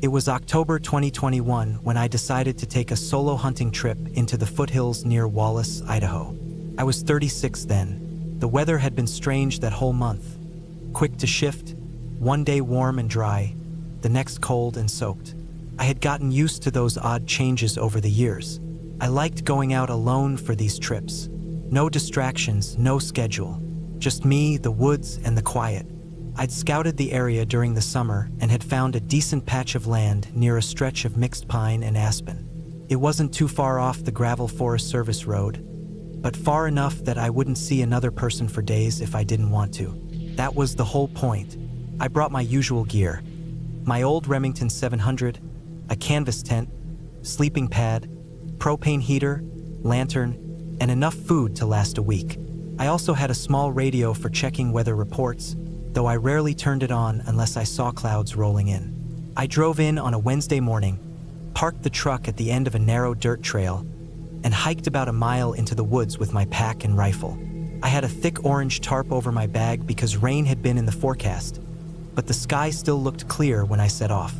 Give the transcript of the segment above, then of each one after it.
It was October 2021 when I decided to take a solo hunting trip into the foothills near Wallace, Idaho. I was 36 then. The weather had been strange that whole month. Quick to shift, one day warm and dry, the next cold and soaked. I had gotten used to those odd changes over the years. I liked going out alone for these trips. No distractions, no schedule. Just me, the woods, and the quiet. I'd scouted the area during the summer and had found a decent patch of land near a stretch of mixed pine and aspen. It wasn't too far off the gravel Forest Service road, but far enough that I wouldn't see another person for days if I didn't want to. That was the whole point. I brought my usual gear. My old Remington 700, a canvas tent, sleeping pad, propane heater, lantern, and enough food to last a week. I also had a small radio for checking weather reports, though I rarely turned it on unless I saw clouds rolling in. I drove in on a Wednesday morning, parked the truck at the end of a narrow dirt trail, and hiked about a mile into the woods with my pack and rifle. I had a thick orange tarp over my bag because rain had been in the forecast, but the sky still looked clear when I set off.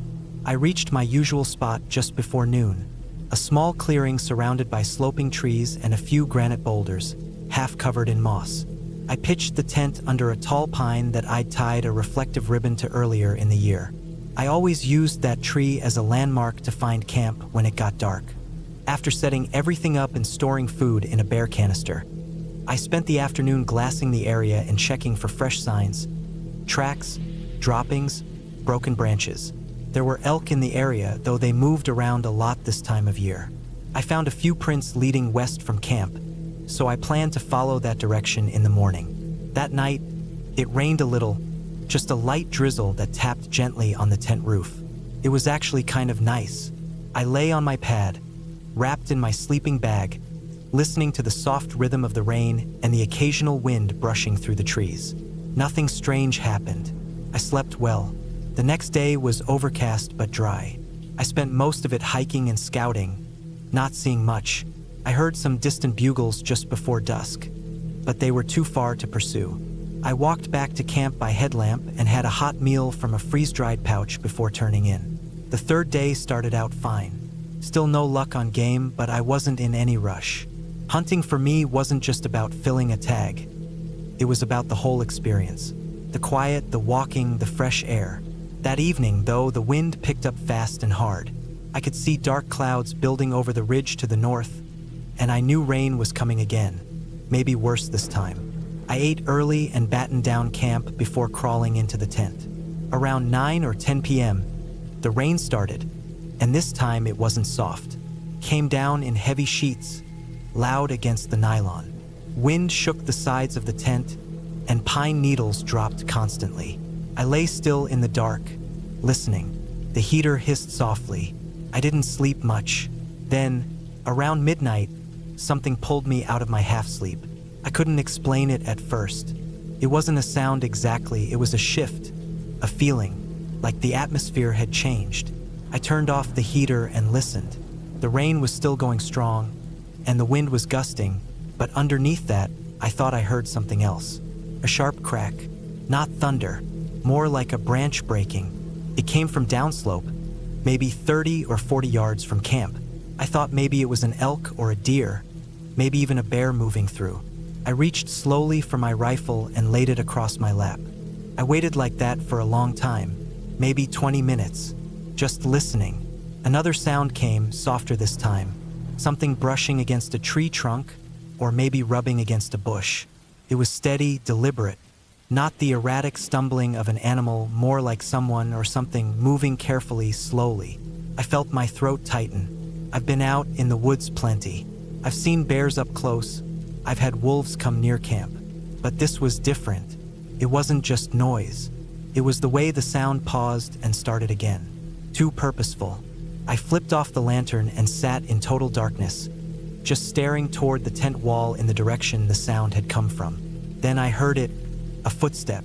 I reached my usual spot just before noon, a small clearing surrounded by sloping trees and a few granite boulders, half covered in moss. I pitched the tent under a tall pine that I'd tied a reflective ribbon to earlier in the year. I always used that tree as a landmark to find camp when it got dark. After setting everything up and storing food in a bear canister, I spent the afternoon glassing the area and checking for fresh signs, tracks, droppings, broken branches. There were elk in the area, though they moved around a lot this time of year. I found a few prints leading west from camp, so I planned to follow that direction in the morning. That night, it rained a little, just a light drizzle that tapped gently on the tent roof. It was actually kind of nice. I lay on my pad, wrapped in my sleeping bag, listening to the soft rhythm of the rain and the occasional wind brushing through the trees. Nothing strange happened. I slept well. The next day was overcast but dry. I spent most of it hiking and scouting, not seeing much. I heard some distant bugles just before dusk, but they were too far to pursue. I walked back to camp by headlamp and had a hot meal from a freeze-dried pouch before turning in. The third day started out fine. Still no luck on game, but I wasn't in any rush. Hunting for me wasn't just about filling a tag. It was about the whole experience. The quiet, the walking, the fresh air. That evening, though, the wind picked up fast and hard. I could see dark clouds building over the ridge to the north, and I knew rain was coming again, maybe worse this time. I ate early and battened down camp before crawling into the tent. Around 9 or 10 p.m., the rain started, and this time it wasn't soft. Came down in heavy sheets, loud against the nylon. Wind shook the sides of the tent, and pine needles dropped constantly. I lay still in the dark, listening. The heater hissed softly. I didn't sleep much. Then, around midnight, something pulled me out of my half-sleep. I couldn't explain it at first. It wasn't a sound exactly, it was a shift, a feeling, like the atmosphere had changed. I turned off the heater and listened. The rain was still going strong, and the wind was gusting, but underneath that, I thought I heard something else. A sharp crack, not thunder, more like a branch breaking. It came from downslope, maybe 30 or 40 yards from camp. I thought maybe it was an elk or a deer, maybe even a bear moving through. I reached slowly for my rifle and laid it across my lap. I waited like that for a long time, maybe 20 minutes, just listening. Another sound came, softer this time, something brushing against a tree trunk or maybe rubbing against a bush. It was steady, deliberate, not the erratic stumbling of an animal, more like someone or something moving carefully, slowly. I felt my throat tighten. I've been out in the woods plenty. I've seen bears up close. I've had wolves come near camp. But this was different. It wasn't just noise. It was the way the sound paused and started again. Too purposeful. I flipped off the lantern and sat in total darkness, just staring toward the tent wall in the direction the sound had come from. Then I heard it, a footstep.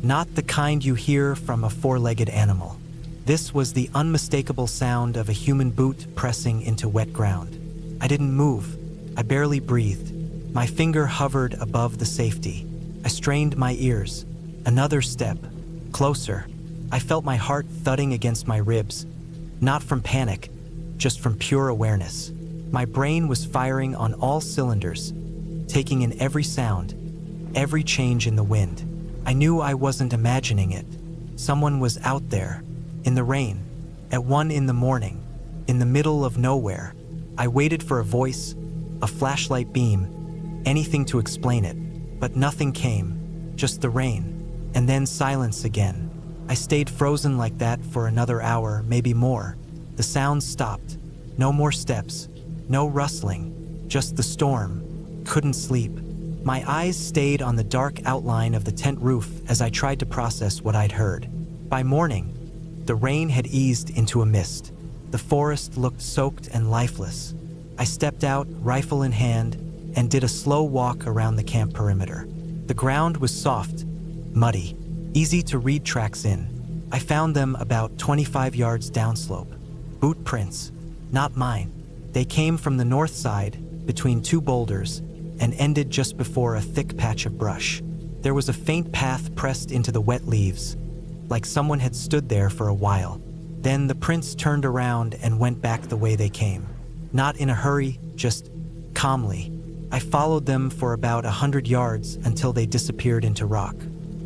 Not the kind you hear from a four-legged animal. This was the unmistakable sound of a human boot pressing into wet ground. I didn't move. I barely breathed. My finger hovered above the safety. I strained my ears. Another step. Closer. I felt my heart thudding against my ribs, Not from panic, just from pure awareness. My brain was firing on all cylinders, taking in every sound, every change in the wind. I knew I wasn't imagining it. Someone was out there, in the rain, at 1 in the morning, in the middle of nowhere. I waited for a voice, a flashlight beam, anything to explain it, but nothing came, just the rain, and then silence again. I stayed frozen like that for another hour, maybe more. The sounds stopped. No more steps, no rustling, just the storm. Couldn't sleep. My eyes stayed on the dark outline of the tent roof as I tried to process what I'd heard. By morning, the rain had eased into a mist. The forest looked soaked and lifeless. I stepped out, rifle in hand, and did a slow walk around the camp perimeter. The ground was soft, muddy, easy to read tracks in. I found them about 25 yards downslope. Boot prints, not mine. They came from the north side, between 2 boulders, and ended just before a thick patch of brush. There was a faint path pressed into the wet leaves, like someone had stood there for a while. Then the prints turned around and went back the way they came. Not in a hurry, just calmly. I followed them for about 100 yards until they disappeared into rock.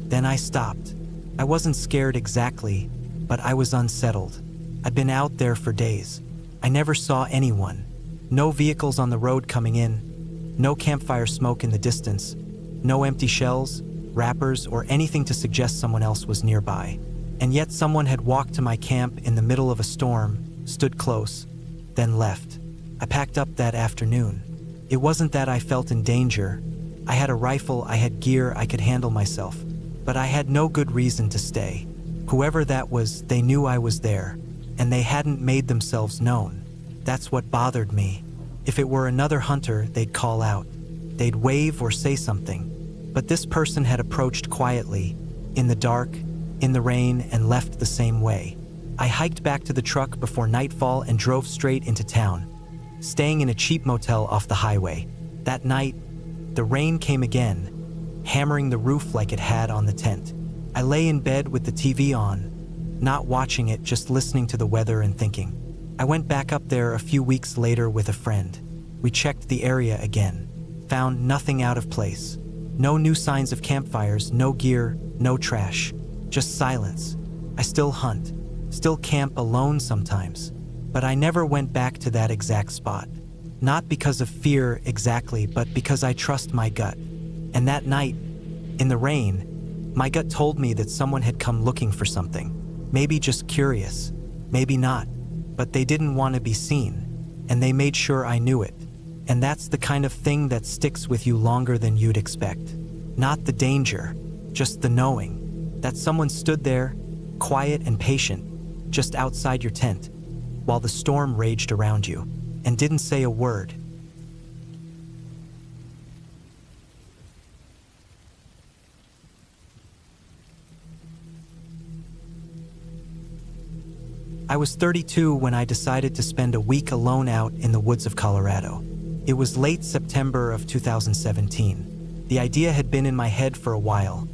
Then I stopped. I wasn't scared exactly, but I was unsettled. I'd been out there for days. I never saw anyone. No vehicles on the road coming in, no campfire smoke in the distance, no empty shells, wrappers, or anything to suggest someone else was nearby. And yet someone had walked to my camp in the middle of a storm, stood close, then left. I packed up that afternoon. It wasn't that I felt in danger. I had a rifle, I had gear, I could handle myself. But I had no good reason to stay. Whoever that was, they knew I was there, and they hadn't made themselves known. That's what bothered me. If it were another hunter, they'd call out. They'd wave or say something. But this person had approached quietly, in the dark, in the rain, and left the same way. I hiked back to the truck before nightfall and drove straight into town, staying in a cheap motel off the highway. That night, the rain came again, hammering the roof like it had on the tent. I lay in bed with the TV on, not watching it, just listening to the weather and thinking. I went back up there a few weeks later with a friend. We checked the area again, found nothing out of place. No new signs of campfires, no gear, no trash, just silence. I still hunt, still camp alone sometimes, but I never went back to that exact spot. Not because of fear exactly, but because I trust my gut. And that night, in the rain, my gut told me that someone had come looking for something. Maybe just curious, maybe not, but they didn't want to be seen, and they made sure I knew it. And that's the kind of thing that sticks with you longer than you'd expect. Not the danger, just the knowing that someone stood there, quiet and patient, just outside your tent, while the storm raged around you, and didn't say a word. I was 32 when I decided to spend a week alone out in the woods of Colorado. It was late September of 2017. The idea had been in my head for a while.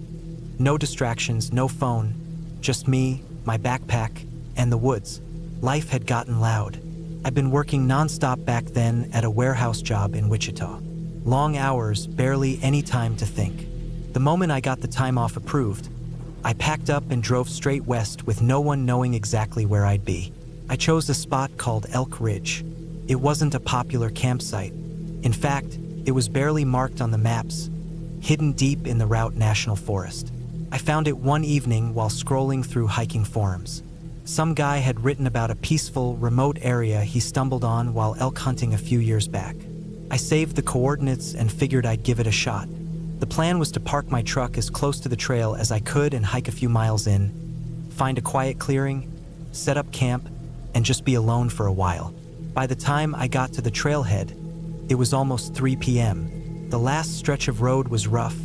No distractions, no phone, just me, my backpack, and the woods. Life had gotten loud. I'd been working nonstop back then at a warehouse job in Wichita. Long hours, barely any time to think. The moment I got the time off approved, I packed up and drove straight west with no one knowing exactly where I'd be. I chose a spot called Elk Ridge. It wasn't a popular campsite. In fact, it was barely marked on the maps, hidden deep in the Route National Forest. I found it one evening while scrolling through hiking forums. Some guy had written about a peaceful, remote area he stumbled on while elk hunting a few years back. I saved the coordinates and figured I'd give it a shot. The plan was to park my truck as close to the trail as I could and hike a few miles in, find a quiet clearing, set up camp, and just be alone for a while. By the time I got to the trailhead, it was almost 3 p.m. The last stretch of road was rough,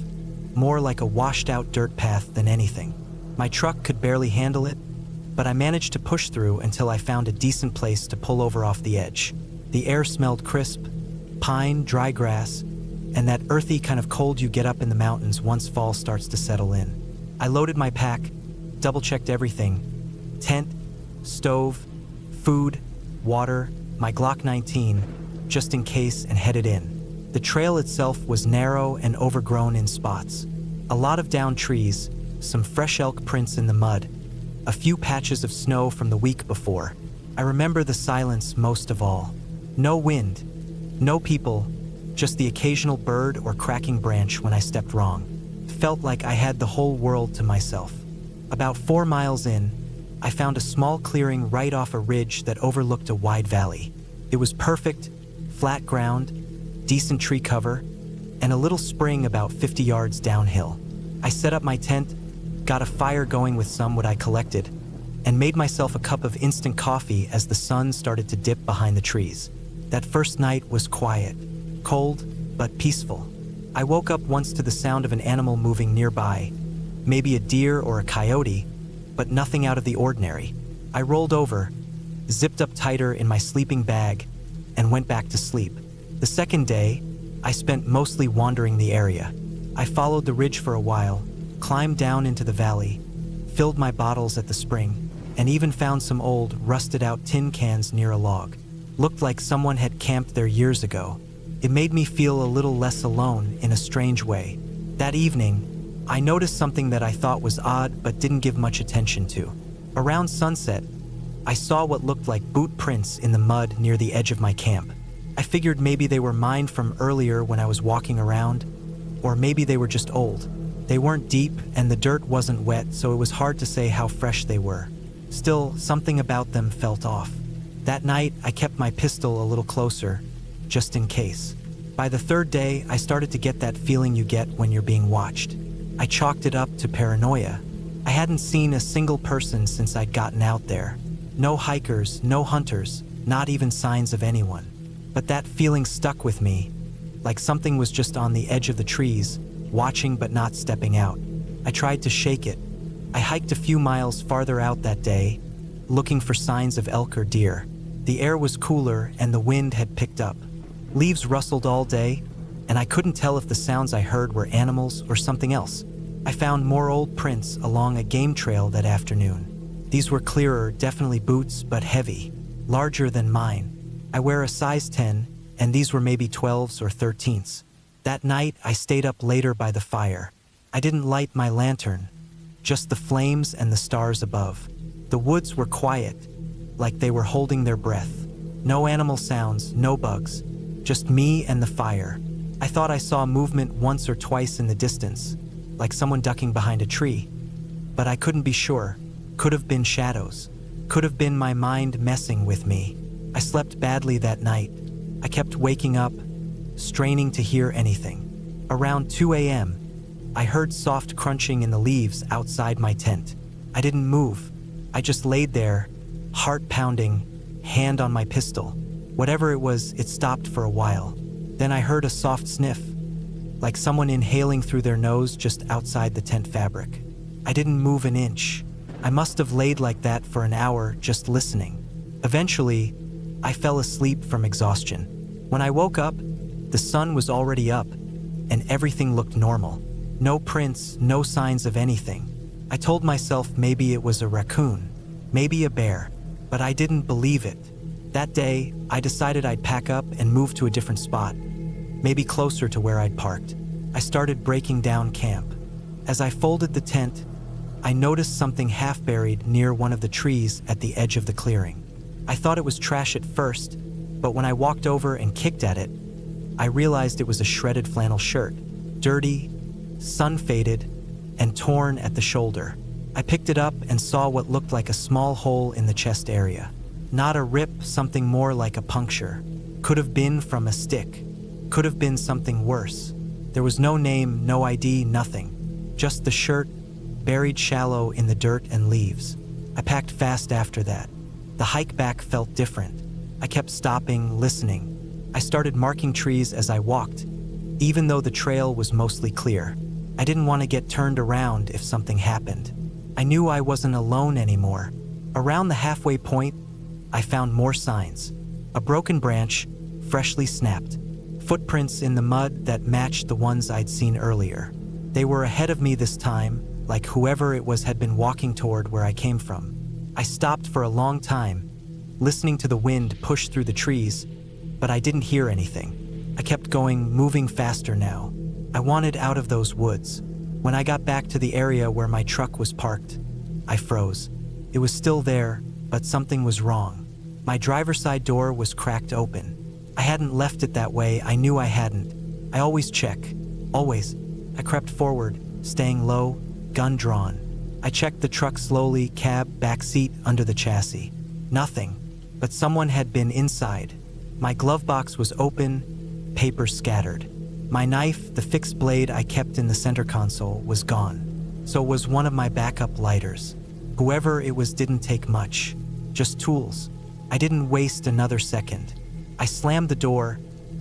more like a washed-out dirt path than anything. My truck could barely handle it, but I managed to push through until I found a decent place to pull over off the edge. The air smelled crisp, pine, dry grass, and that earthy kind of cold you get up in the mountains once fall starts to settle in. I loaded my pack, double-checked everything: tent, stove, food, water, my Glock 19, just in case, and headed in. The trail itself was narrow and overgrown in spots. A lot of downed trees, some fresh elk prints in the mud, a few patches of snow from the week before. I remember the silence most of all. No wind, no people, just the occasional bird or cracking branch when I stepped wrong. Felt like I had the whole world to myself. About 4 miles in, I found a small clearing right off a ridge that overlooked a wide valley. It was perfect, flat ground, decent tree cover, and a little spring about 50 yards downhill. I set up my tent, got a fire going with some wood I collected, and made myself a cup of instant coffee as the sun started to dip behind the trees. That first night was quiet, cold, but peaceful. I woke up once to the sound of an animal moving nearby, maybe a deer or a coyote, but nothing out of the ordinary. I rolled over, zipped up tighter in my sleeping bag, and went back to sleep. The second day, I spent mostly wandering the area. I followed the ridge for a while, climbed down into the valley, filled my bottles at the spring, and even found some old, rusted-out tin cans near a log. Looked like someone had camped there years ago. It made me feel a little less alone in a strange way. That evening, I noticed something that I thought was odd but didn't give much attention to. Around sunset, I saw what looked like boot prints in the mud near the edge of my camp. I figured maybe they were mine from earlier when I was walking around, or maybe they were just old. They weren't deep and the dirt wasn't wet, so it was hard to say how fresh they were. Still, something about them felt off. That night, I kept my pistol a little closer, just in case. By the third day, I started to get that feeling you get when you're being watched. I chalked it up to paranoia. I hadn't seen a single person since I'd gotten out there. No hikers, no hunters, not even signs of anyone. But that feeling stuck with me, like something was just on the edge of the trees, watching but not stepping out. I tried to shake it. I hiked a few miles farther out that day, looking for signs of elk or deer. The air was cooler and the wind had picked up. Leaves rustled all day, and I couldn't tell if the sounds I heard were animals or something else. I found more old prints along a game trail that afternoon. These were clearer, definitely boots, but heavy, larger than mine. I wear a size 10, and these were maybe 12s or 13s. That night, I stayed up later by the fire. I didn't light my lantern, just the flames and the stars above. The woods were quiet, like they were holding their breath. No animal sounds, no bugs, just me and the fire. I thought I saw movement once or twice in the distance, like someone ducking behind a tree. But I couldn't be sure. Could have been shadows. Could have been my mind messing with me. I slept badly that night. I kept waking up, straining to hear anything. Around 2 a.m., I heard soft crunching in the leaves outside my tent. I didn't move. I just laid there, heart pounding, hand on my pistol. Whatever it was, it stopped for a while. Then I heard a soft sniff, like someone inhaling through their nose just outside the tent fabric. I didn't move an inch. I must have laid like that for an hour just listening. Eventually, I fell asleep from exhaustion. When I woke up, the sun was already up, and everything looked normal. No prints, no signs of anything. I told myself maybe it was a raccoon, maybe a bear, but I didn't believe it. That day, I decided I'd pack up and move to a different spot, maybe closer to where I'd parked. I started breaking down camp. As I folded the tent, I noticed something half buried near one of the trees at the edge of the clearing. I thought it was trash at first, but when I walked over and kicked at it, I realized it was a shredded flannel shirt, dirty, sun-faded, and torn at the shoulder. I picked it up and saw what looked like a small hole in the chest area. Not a rip, something more like a puncture. Could have been from a stick. Could have been something worse. There was no name, no ID, nothing. Just the shirt, buried shallow in the dirt and leaves. I packed fast after that. The hike back felt different. I kept stopping, listening. I started marking trees as I walked, even though the trail was mostly clear. I didn't want to get turned around if something happened. I knew I wasn't alone anymore. Around the halfway point, I found more signs. A broken branch, freshly snapped. Footprints in the mud that matched the ones I'd seen earlier. They were ahead of me this time, like whoever it was had been walking toward where I came from. I stopped for a long time, listening to the wind push through the trees, but I didn't hear anything. I kept going, moving faster now. I wanted out of those woods. When I got back to the area where my truck was parked, I froze. It was still there, but something was wrong. My driver's side door was cracked open. I hadn't left it that way, I knew I hadn't. I always check. Always. I crept forward, staying low, gun drawn. I checked the truck slowly, cab, back seat, under the chassis. Nothing. But someone had been inside. My glove box was open, papers scattered. My knife, the fixed blade I kept in the center console, was gone. So was one of my backup lighters. Whoever it was didn't take much. Just tools. I didn't waste another second. I slammed the door,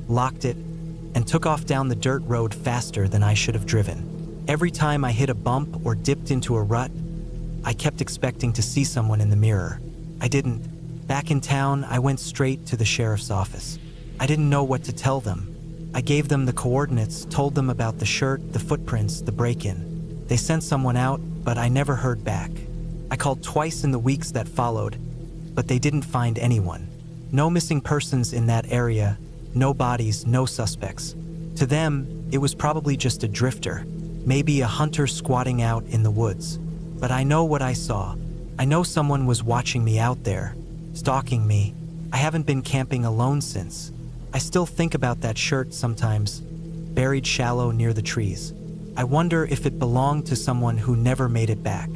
locked it, and took off down the dirt road faster than I should have driven. Every time I hit a bump or dipped into a rut, I kept expecting to see someone in the mirror. I didn't. Back in town, I went straight to the sheriff's office. I didn't know what to tell them. I gave them the coordinates, told them about the shirt, the footprints, the break-in. They sent someone out, but I never heard back. I called twice in the weeks that followed, but they didn't find anyone. No missing persons in that area, no bodies, no suspects. To them, it was probably just a drifter, maybe a hunter squatting out in the woods. But I know what I saw. I know someone was watching me out there, stalking me. I haven't been camping alone since. I still think about that shirt sometimes, buried shallow near the trees. I wonder if it belonged to someone who never made it back.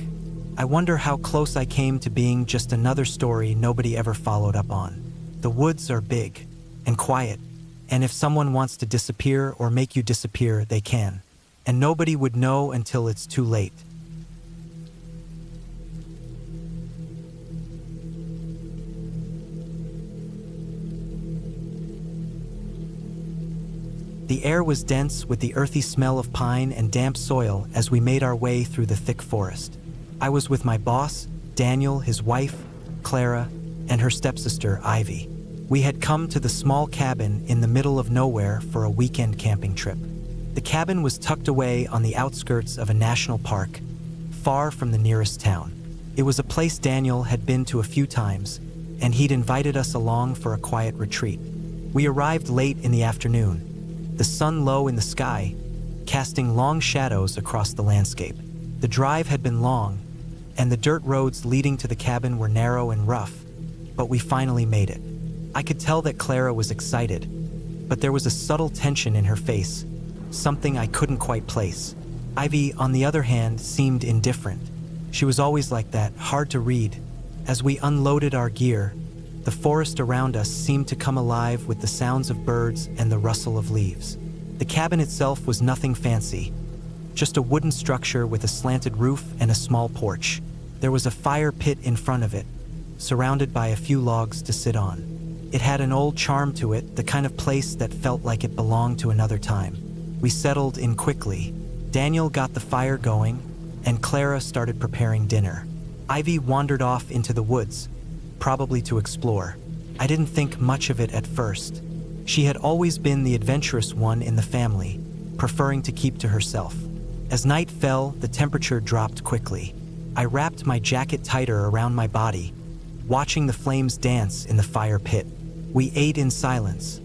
I wonder how close I came to being just another story nobody ever followed up on. The woods are big and quiet, and if someone wants to disappear or make you disappear, they can. And nobody would know until it's too late. The air was dense with the earthy smell of pine and damp soil as we made our way through the thick forest. I was with my boss, Daniel, his wife, Clara, and her stepsister, Ivy. We had come to the small cabin in the middle of nowhere for a weekend camping trip. The cabin was tucked away on the outskirts of a national park, far from the nearest town. It was a place Daniel had been to a few times, and he'd invited us along for a quiet retreat. We arrived late in the afternoon, the sun low in the sky, casting long shadows across the landscape. The drive had been long, and the dirt roads leading to the cabin were narrow and rough, but we finally made it. I could tell that Clara was excited, but there was a subtle tension in her face, something I couldn't quite place. Ivy, on the other hand, seemed indifferent. She was always like that, hard to read. As we unloaded our gear, the forest around us seemed to come alive with the sounds of birds and the rustle of leaves. The cabin itself was nothing fancy, just a wooden structure with a slanted roof and a small porch. There was a fire pit in front of it, surrounded by a few logs to sit on. It had an old charm to it, the kind of place that felt like it belonged to another time. We settled in quickly. Daniel got the fire going, and Clara started preparing dinner. Ivy wandered off into the woods, probably to explore. I didn't think much of it at first. She had always been the adventurous one in the family, preferring to keep to herself. As night fell, the temperature dropped quickly. I wrapped my jacket tighter around my body, watching the flames dance in the fire pit. We ate in silence,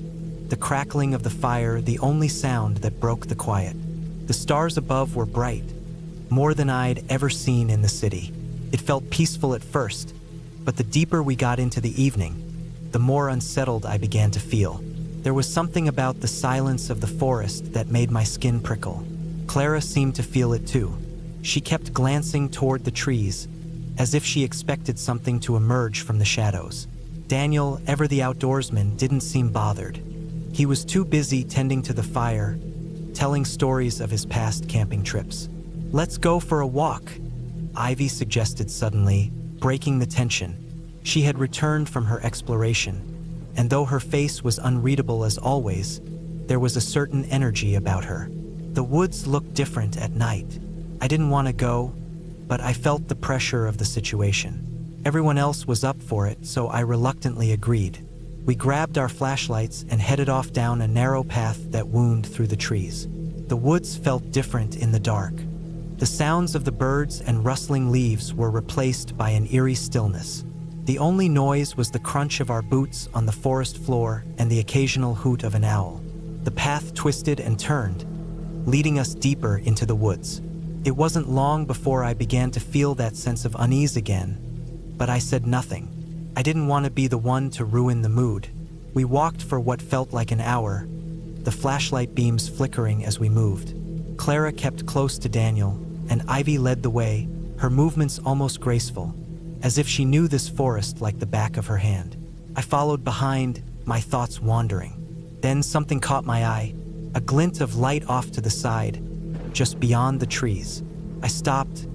the crackling of the fire the only sound that broke the quiet. The stars above were bright, more than I'd ever seen in the city. It felt peaceful at first, but the deeper we got into the evening, the more unsettled I began to feel. There was something about the silence of the forest that made my skin prickle. Clara seemed to feel it too. She kept glancing toward the trees, as if she expected something to emerge from the shadows. Daniel, ever the outdoorsman, didn't seem bothered. He was too busy tending to the fire, telling stories of his past camping trips. "Let's go for a walk," Ivy suggested suddenly, breaking the tension. She had returned from her exploration, and though her face was unreadable as always, there was a certain energy about her. The woods looked different at night. I didn't want to go, but I felt the pressure of the situation. Everyone else was up for it, so I reluctantly agreed. We grabbed our flashlights and headed off down a narrow path that wound through the trees. The woods felt different in the dark. The sounds of the birds and rustling leaves were replaced by an eerie stillness. The only noise was the crunch of our boots on the forest floor and the occasional hoot of an owl. The path twisted and turned, leading us deeper into the woods. It wasn't long before I began to feel that sense of unease again, but I said nothing. I didn't want to be the one to ruin the mood. We walked for what felt like an hour, the flashlight beams flickering as we moved. Clara kept close to Daniel, and Ivy led the way, her movements almost graceful, as if she knew this forest like the back of her hand. I followed behind, my thoughts wandering. Then something caught my eye, a glint of light off to the side, just beyond the trees. I stopped,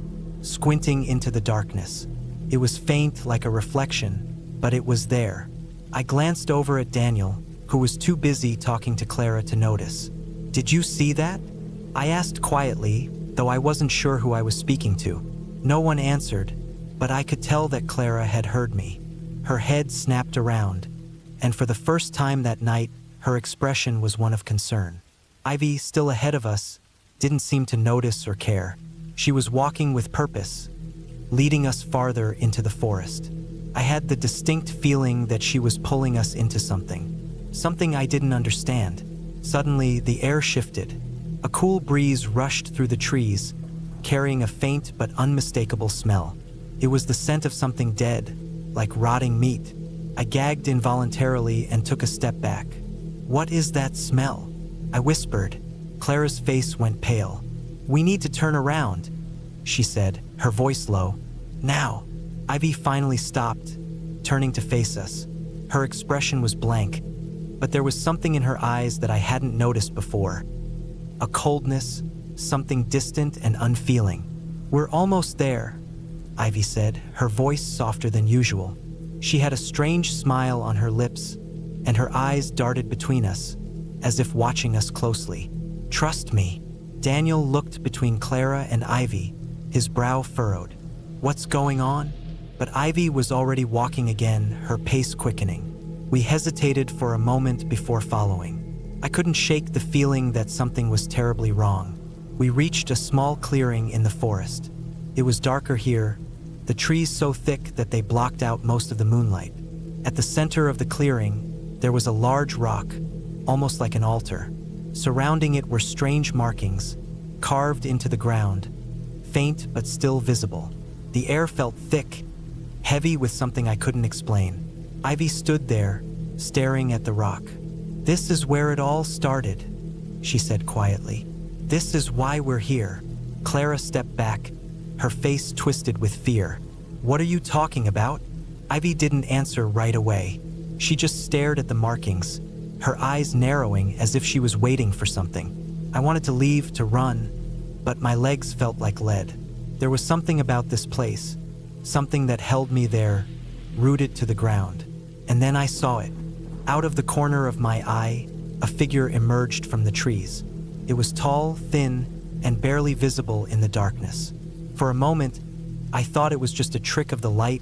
squinting into the darkness. It was faint like a reflection, but it was there. I glanced over at Daniel, who was too busy talking to Clara to notice. "Did you see that?" I asked quietly, though I wasn't sure who I was speaking to. No one answered, but I could tell that Clara had heard me. Her head snapped around, and for the first time that night, her expression was one of concern. Ivy, still ahead of us, didn't seem to notice or care. She was walking with purpose, leading us farther into the forest. I had the distinct feeling that she was pulling us into something I didn't understand. Suddenly, the air shifted. A cool breeze rushed through the trees, carrying a faint but unmistakable smell. It was the scent of something dead, like rotting meat. I gagged involuntarily and took a step back. "What is that smell?" I whispered. Clara's face went pale. "We need to turn around," she said, her voice low. "Now." Ivy finally stopped, turning to face us. Her expression was blank, but there was something in her eyes that I hadn't noticed before. A coldness, something distant and unfeeling. "We're almost there," Ivy said, her voice softer than usual. She had a strange smile on her lips, and her eyes darted between us, as if watching us closely. "Trust me." Daniel looked between Clara and Ivy, his brow furrowed. "What's going on?" But Ivy was already walking again, her pace quickening. We hesitated for a moment before following. I couldn't shake the feeling that something was terribly wrong. We reached a small clearing in the forest. It was darker here, the trees so thick that they blocked out most of the moonlight. At the center of the clearing, there was a large rock, almost like an altar. Surrounding it were strange markings, carved into the ground, faint but still visible. The air felt thick, heavy with something I couldn't explain. Ivy stood there, staring at the rock. "This is where it all started," she said quietly. "This is why we're here." Clara stepped back, her face twisted with fear. "What are you talking about?" Ivy didn't answer right away. She just stared at the markings, her eyes narrowing as if she was waiting for something. I wanted to leave, to run, but my legs felt like lead. There was something about this place, something that held me there, rooted to the ground. And then I saw it. Out of the corner of my eye, a figure emerged from the trees. It was tall, thin, and barely visible in the darkness. For a moment, I thought it was just a trick of the light,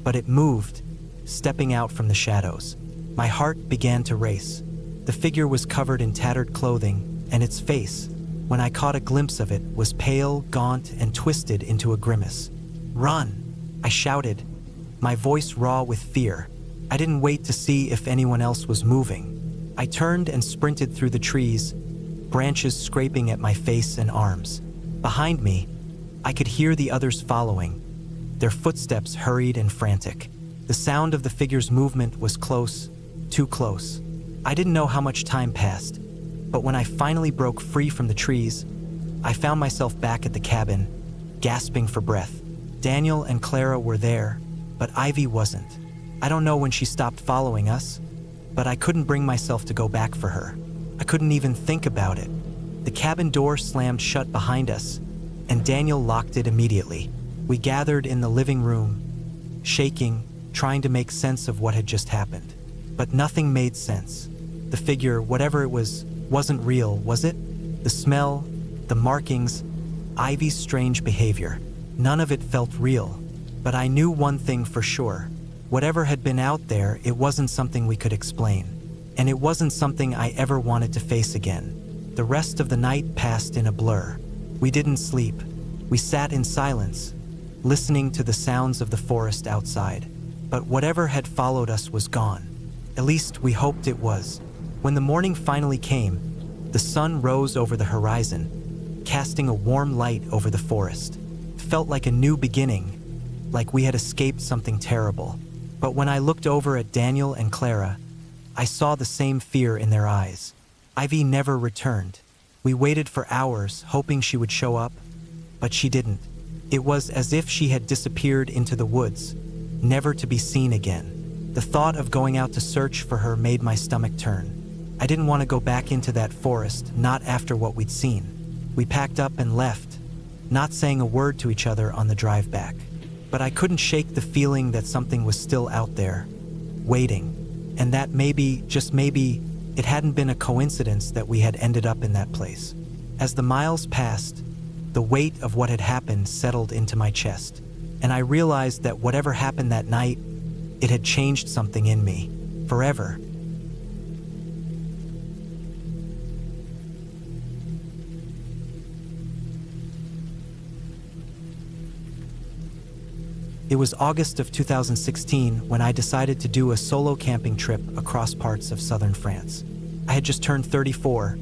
but it moved, stepping out from the shadows. My heart began to race. The figure was covered in tattered clothing, and its face, when I caught a glimpse of it, was pale, gaunt, and twisted into a grimace. "Run!" I shouted, my voice raw with fear. I didn't wait to see if anyone else was moving. I turned and sprinted through the trees, branches scraping at my face and arms. Behind me, I could hear the others following, their footsteps hurried and frantic. The sound of the figure's movement was close, too close. I didn't know how much time passed, but when I finally broke free from the trees, I found myself back at the cabin, gasping for breath. Daniel and Clara were there, but Ivy wasn't. I don't know when she stopped following us, but I couldn't bring myself to go back for her. I couldn't even think about it. The cabin door slammed shut behind us, and Daniel locked it immediately. We gathered in the living room, shaking, trying to make sense of what had just happened. But nothing made sense. The figure, whatever it was, wasn't real, was it? The smell, the markings, Ivy's strange behavior. None of it felt real. But I knew one thing for sure. Whatever had been out there, it wasn't something we could explain. And it wasn't something I ever wanted to face again. The rest of the night passed in a blur. We didn't sleep. We sat in silence, listening to the sounds of the forest outside. but whatever had followed us was gone. At least we hoped it was. When the morning finally came, the sun rose over the horizon, casting a warm light over the forest. It felt like a new beginning, like we had escaped something terrible. But when I looked over at Daniel and Clara, I saw the same fear in their eyes. Ivy never returned. We waited for hours, hoping she would show up, but she didn't. It was as if she had disappeared into the woods, never to be seen again. The thought of going out to search for her made my stomach turn. I didn't want to go back into that forest, not after what we'd seen. We packed up and left, not saying a word to each other on the drive back. But I couldn't shake the feeling that something was still out there, waiting, and that maybe, just maybe, it hadn't been a coincidence that we had ended up in that place. As the miles passed, the weight of what had happened settled into my chest, and I realized that whatever happened that night, it had changed something in me, forever. It was August of 2016 when I decided to do a solo camping trip across parts of southern France. I had just turned 34,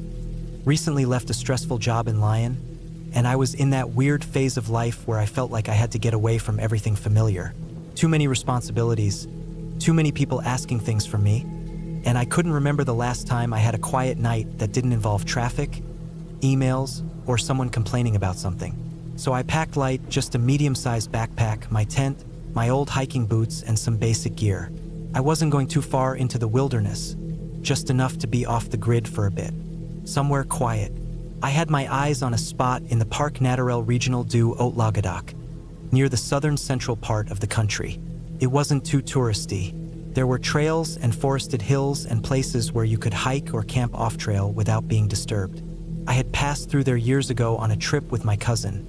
recently left a stressful job in Lyon, and I was in that weird phase of life where I felt like I had to get away from everything familiar. Too many responsibilities, too many people asking things from me, and I couldn't remember the last time I had a quiet night that didn't involve traffic, emails, or someone complaining about something. So I packed light, just a medium-sized backpack, my tent, my old hiking boots, and some basic gear. I wasn't going too far into the wilderness, just enough to be off the grid for a bit. Somewhere quiet. I had my eyes on a spot in the Parc Naturel Regional du Haut-Languedoc, near the southern central part of the country. It wasn't too touristy. There were trails and forested hills and places where you could hike or camp off-trail without being disturbed. I had passed through there years ago on a trip with my cousin,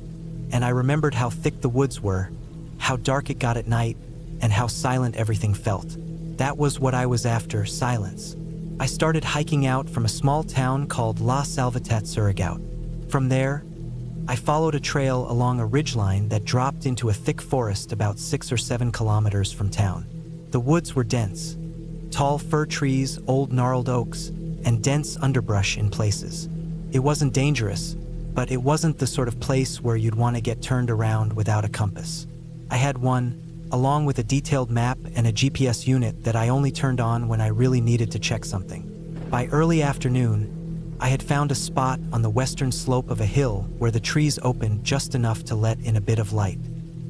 and I remembered how thick the woods were, how dark it got at night, and how silent everything felt. That was what I was after, silence. I started hiking out from a small town called La Salvetat-sur-Agout. From there, I followed a trail along a ridgeline that dropped into a thick forest about 6 or 7 kilometers from town. The woods were dense, tall fir trees, old gnarled oaks, and dense underbrush in places. It wasn't dangerous, but it wasn't the sort of place where you'd want to get turned around without a compass. I had one, along with a detailed map and a GPS unit that I only turned on when I really needed to check something. By early afternoon, I had found a spot on the western slope of a hill where the trees opened just enough to let in a bit of light.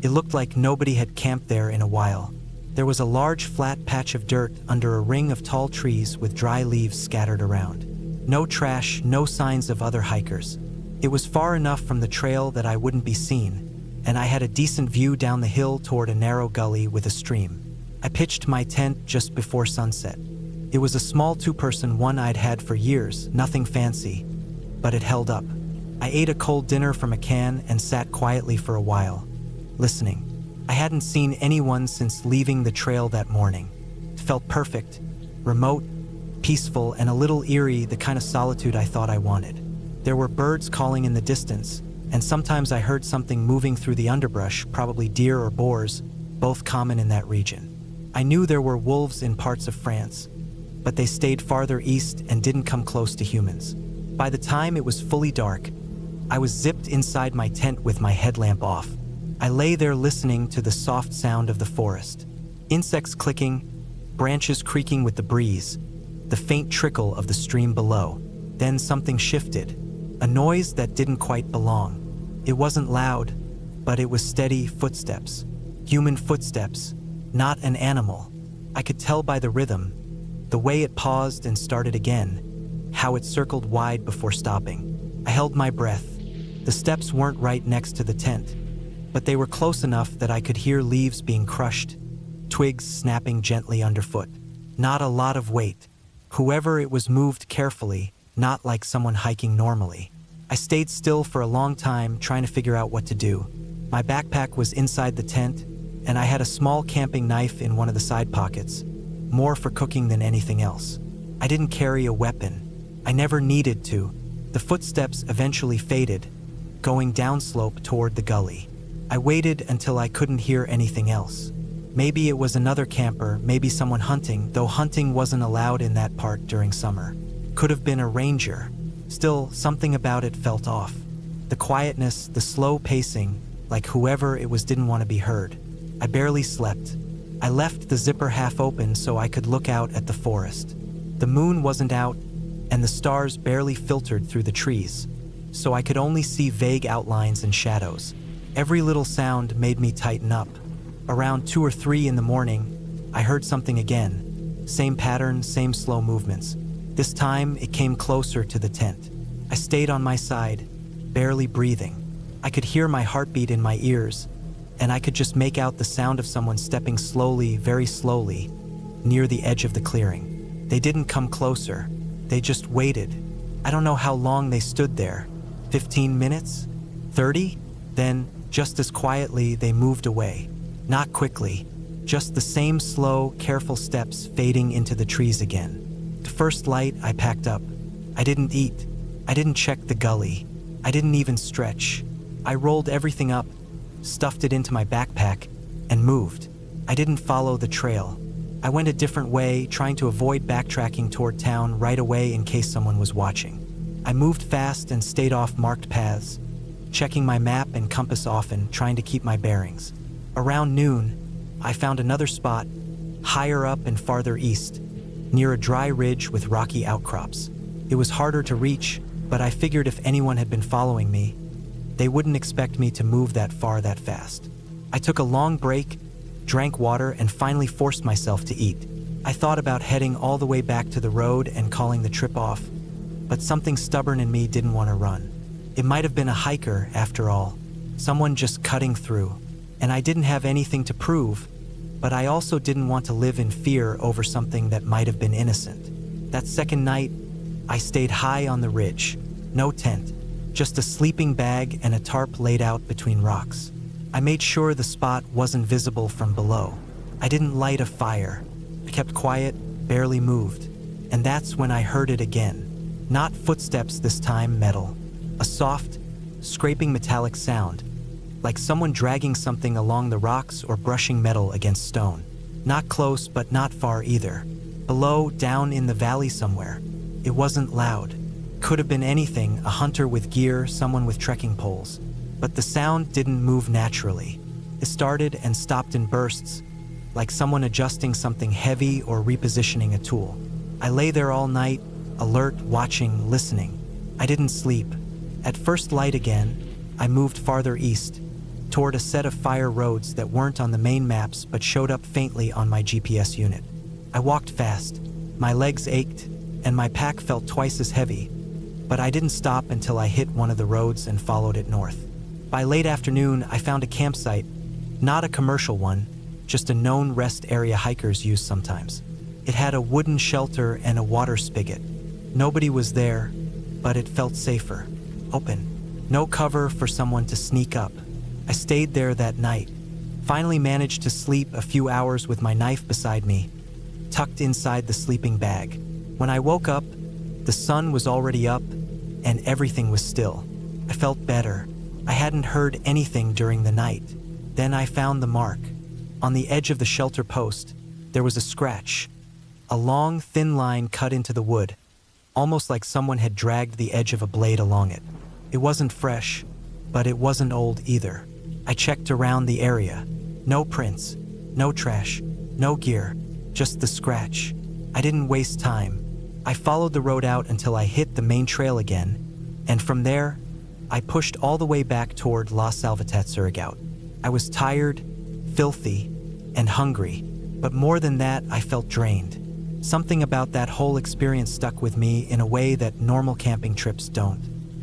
It looked like nobody had camped there in a while. There was a large flat patch of dirt under a ring of tall trees with dry leaves scattered around. No trash, no signs of other hikers. It was far enough from the trail that I wouldn't be seen, and I had a decent view down the hill toward a narrow gully with a stream. I pitched my tent just before sunset. It was a small 2-person one I'd had for years, nothing fancy, but it held up. I ate a cold dinner from a can and sat quietly for a while, listening. I hadn't seen anyone since leaving the trail that morning. It felt perfect, remote, peaceful, and a little eerie, the kind of solitude I thought I wanted. There were birds calling in the distance, and sometimes I heard something moving through the underbrush, probably deer or boars, both common in that region. I knew there were wolves in parts of France, but they stayed farther east and didn't come close to humans. By the time it was fully dark, I was zipped inside my tent with my headlamp off. I lay there listening to the soft sound of the forest. Insects clicking, branches creaking with the breeze, the faint trickle of the stream below. Then something shifted. A noise that didn't quite belong. It wasn't loud, but it was steady footsteps. Human footsteps, not an animal. I could tell by the rhythm, the way it paused and started again, how it circled wide before stopping. I held my breath. The steps weren't right next to the tent, but they were close enough that I could hear leaves being crushed, twigs snapping gently underfoot. Not a lot of weight. Whoever it was moved carefully, not like someone hiking normally. I stayed still for a long time, trying to figure out what to do. My backpack was inside the tent, and I had a small camping knife in one of the side pockets, more for cooking than anything else. I didn't carry a weapon. I never needed to. The footsteps eventually faded, going downslope toward the gully. I waited until I couldn't hear anything else. Maybe it was another camper, maybe someone hunting, though hunting wasn't allowed in that part during summer. Could have been a ranger. Still, something about it felt off. The quietness, the slow pacing, like whoever it was didn't want to be heard. I barely slept. I left the zipper half open so I could look out at the forest. The moon wasn't out, and the stars barely filtered through the trees, so I could only see vague outlines and shadows. Every little sound made me tighten up. Around 2 or 3 in the morning, I heard something again. Same pattern, same slow movements. This time, it came closer to the tent. I stayed on my side, barely breathing. I could hear my heartbeat in my ears, and I could just make out the sound of someone stepping slowly, very slowly, near the edge of the clearing. They didn't come closer. They just waited. I don't know how long they stood there. 15 minutes? 30? Then, just as quietly, they moved away. Not quickly, just the same slow, careful steps fading into the trees again. The first light, I packed up. I didn't eat. I didn't check the gully. I didn't even stretch. I rolled everything up, stuffed it into my backpack, and moved. I didn't follow the trail. I went a different way, trying to avoid backtracking toward town right away in case someone was watching. I moved fast and stayed off marked paths, checking my map and compass often, trying to keep my bearings. Around noon, I found another spot, higher up and farther east, near a dry ridge with rocky outcrops. It was harder to reach, but I figured if anyone had been following me, they wouldn't expect me to move that far that fast. I took a long break, drank water, and finally forced myself to eat. I thought about heading all the way back to the road and calling the trip off, but something stubborn in me didn't want to run. It might have been a hiker, after all, someone just cutting through, and I didn't have anything to prove, but I also didn't want to live in fear over something that might have been innocent. That second night, I stayed high on the ridge. No tent, just a sleeping bag and a tarp laid out between rocks. I made sure the spot wasn't visible from below. I didn't light a fire. I kept quiet, barely moved. And that's when I heard it again. Not footsteps this time, metal. A soft, scraping metallic sound, like someone dragging something along the rocks or brushing metal against stone. Not close, but not far either. Below, down in the valley somewhere. It wasn't loud. Could have been anything, a hunter with gear, someone with trekking poles. But the sound didn't move naturally. It started and stopped in bursts, like someone adjusting something heavy or repositioning a tool. I lay there all night, alert, watching, listening. I didn't sleep. At first light again, I moved farther east, toward a set of fire roads that weren't on the main maps but showed up faintly on my GPS unit. I walked fast. My legs ached, and my pack felt twice as heavy, but I didn't stop until I hit one of the roads and followed it north. By late afternoon, I found a campsite, not a commercial one, just a known rest area hikers use sometimes. It had a wooden shelter and a water spigot. Nobody was there, but it felt safer. Open. No cover for someone to sneak up. I stayed there that night. Finally managed to sleep a few hours with my knife beside me, tucked inside the sleeping bag. When I woke up, the sun was already up, and everything was still. I felt better. I hadn't heard anything during the night. Then I found the mark. On the edge of the shelter post, there was a scratch. A long, thin line cut into the wood, almost like someone had dragged the edge of a blade along it. It wasn't fresh, but it wasn't old either. I checked around the area. No prints, no trash, no gear, just the scratch. I didn't waste time. I followed the road out until I hit the main trail again, and from there, I pushed all the way back toward La Salvetat Surigao. I was tired, filthy, and hungry, but more than that, I felt drained. Something about that whole experience stuck with me in a way that normal camping trips don't.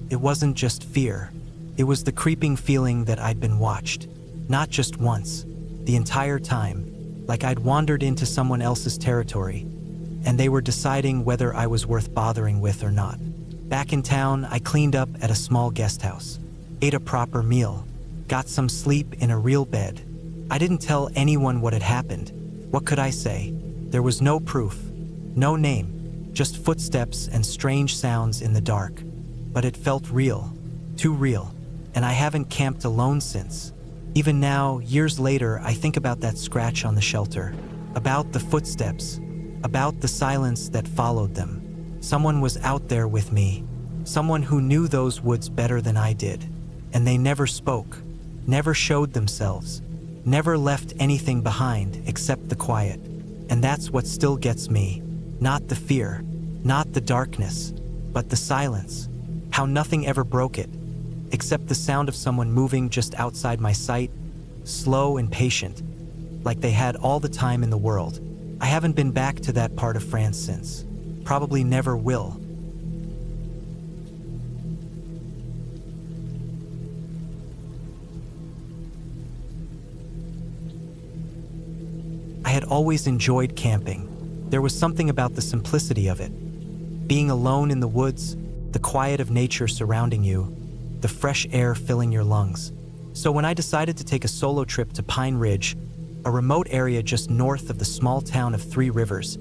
It wasn't just fear. It was the creeping feeling that I'd been watched. Not just once, the entire time, like I'd wandered into someone else's territory, and they were deciding whether I was worth bothering with or not. Back in town, I cleaned up at a small guest house, ate a proper meal, got some sleep in a real bed. I didn't tell anyone what had happened. What could I say? There was no proof, no name, just footsteps and strange sounds in the dark. But it felt real, too real, and I haven't camped alone since. Even now, years later, I think about that scratch on the shelter, about the footsteps, about the silence that followed them. Someone was out there with me, someone who knew those woods better than I did, and they never spoke, never showed themselves, never left anything behind except the quiet. And that's what still gets me, not the fear, not the darkness, but the silence, how nothing ever broke it, except the sound of someone moving just outside my sight, slow and patient, like they had all the time in the world. I haven't been back to that part of France since. Probably never will. I had always enjoyed camping. There was something about the simplicity of it. Being alone in the woods, the quiet of nature surrounding you, the fresh air filling your lungs. So when I decided to take a solo trip to Pine Ridge, a remote area just north of the small town of Three Rivers,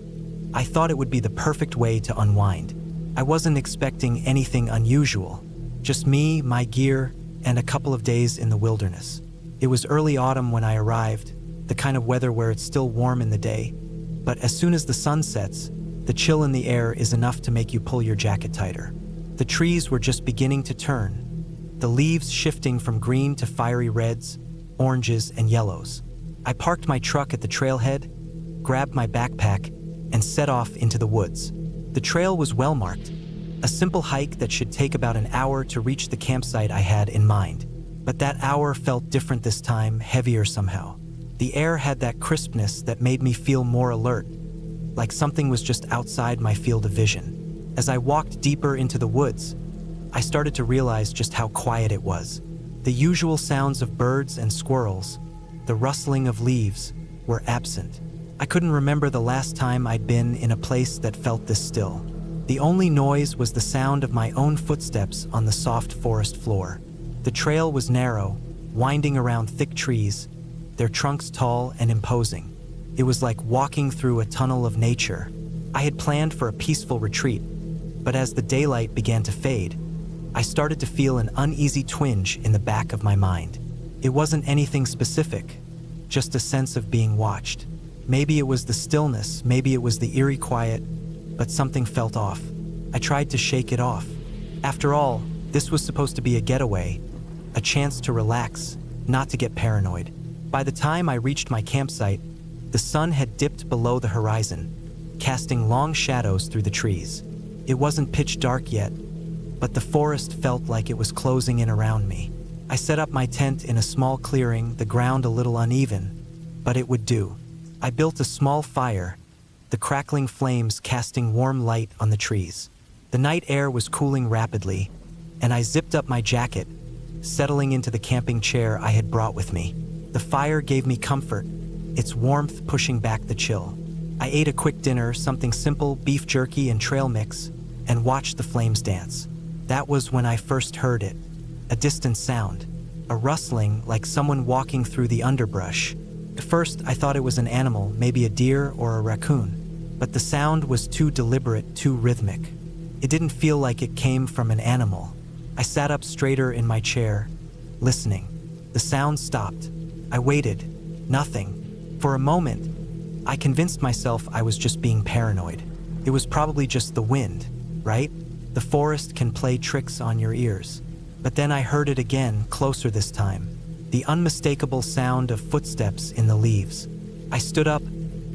I thought it would be the perfect way to unwind. I wasn't expecting anything unusual, just me, my gear, and a couple of days in the wilderness. It was early autumn when I arrived, the kind of weather where it's still warm in the day, but as soon as the sun sets, the chill in the air is enough to make you pull your jacket tighter. The trees were just beginning to turn, the leaves shifting from green to fiery reds, oranges, and yellows. I parked my truck at the trailhead, grabbed my backpack, and set off into the woods. The trail was well marked, a simple hike that should take about an hour to reach the campsite I had in mind. But that hour felt different this time, heavier somehow. The air had that crispness that made me feel more alert, like something was just outside my field of vision. As I walked deeper into the woods, I started to realize just how quiet it was. The usual sounds of birds and squirrels, the rustling of leaves, were absent. I couldn't remember the last time I'd been in a place that felt this still. The only noise was the sound of my own footsteps on the soft forest floor. The trail was narrow, winding around thick trees, their trunks tall and imposing. It was like walking through a tunnel of nature. I had planned for a peaceful retreat, but as the daylight began to fade, I started to feel an uneasy twinge in the back of my mind. It wasn't anything specific, just a sense of being watched. Maybe it was the stillness, maybe it was the eerie quiet, but something felt off. I tried to shake it off. After all, this was supposed to be a getaway, a chance to relax, not to get paranoid. By the time I reached my campsite, the sun had dipped below the horizon, casting long shadows through the trees. It wasn't pitch dark yet, but the forest felt like it was closing in around me. I set up my tent in a small clearing, the ground a little uneven, but it would do. I built a small fire, the crackling flames casting warm light on the trees. The night air was cooling rapidly, and I zipped up my jacket, settling into the camping chair I had brought with me. The fire gave me comfort, its warmth pushing back the chill. I ate a quick dinner, something simple, beef jerky and trail mix, and watched the flames dance. That was when I first heard it, a distant sound, a rustling like someone walking through the underbrush. At first, I thought it was an animal, maybe a deer or a raccoon, but the sound was too deliberate, too rhythmic. It didn't feel like it came from an animal. I sat up straighter in my chair, listening. The sound stopped. I waited. Nothing. For a moment, I convinced myself I was just being paranoid. It was probably just the wind, right? The forest can play tricks on your ears. But then I heard it again, closer this time. The unmistakable sound of footsteps in the leaves. I stood up,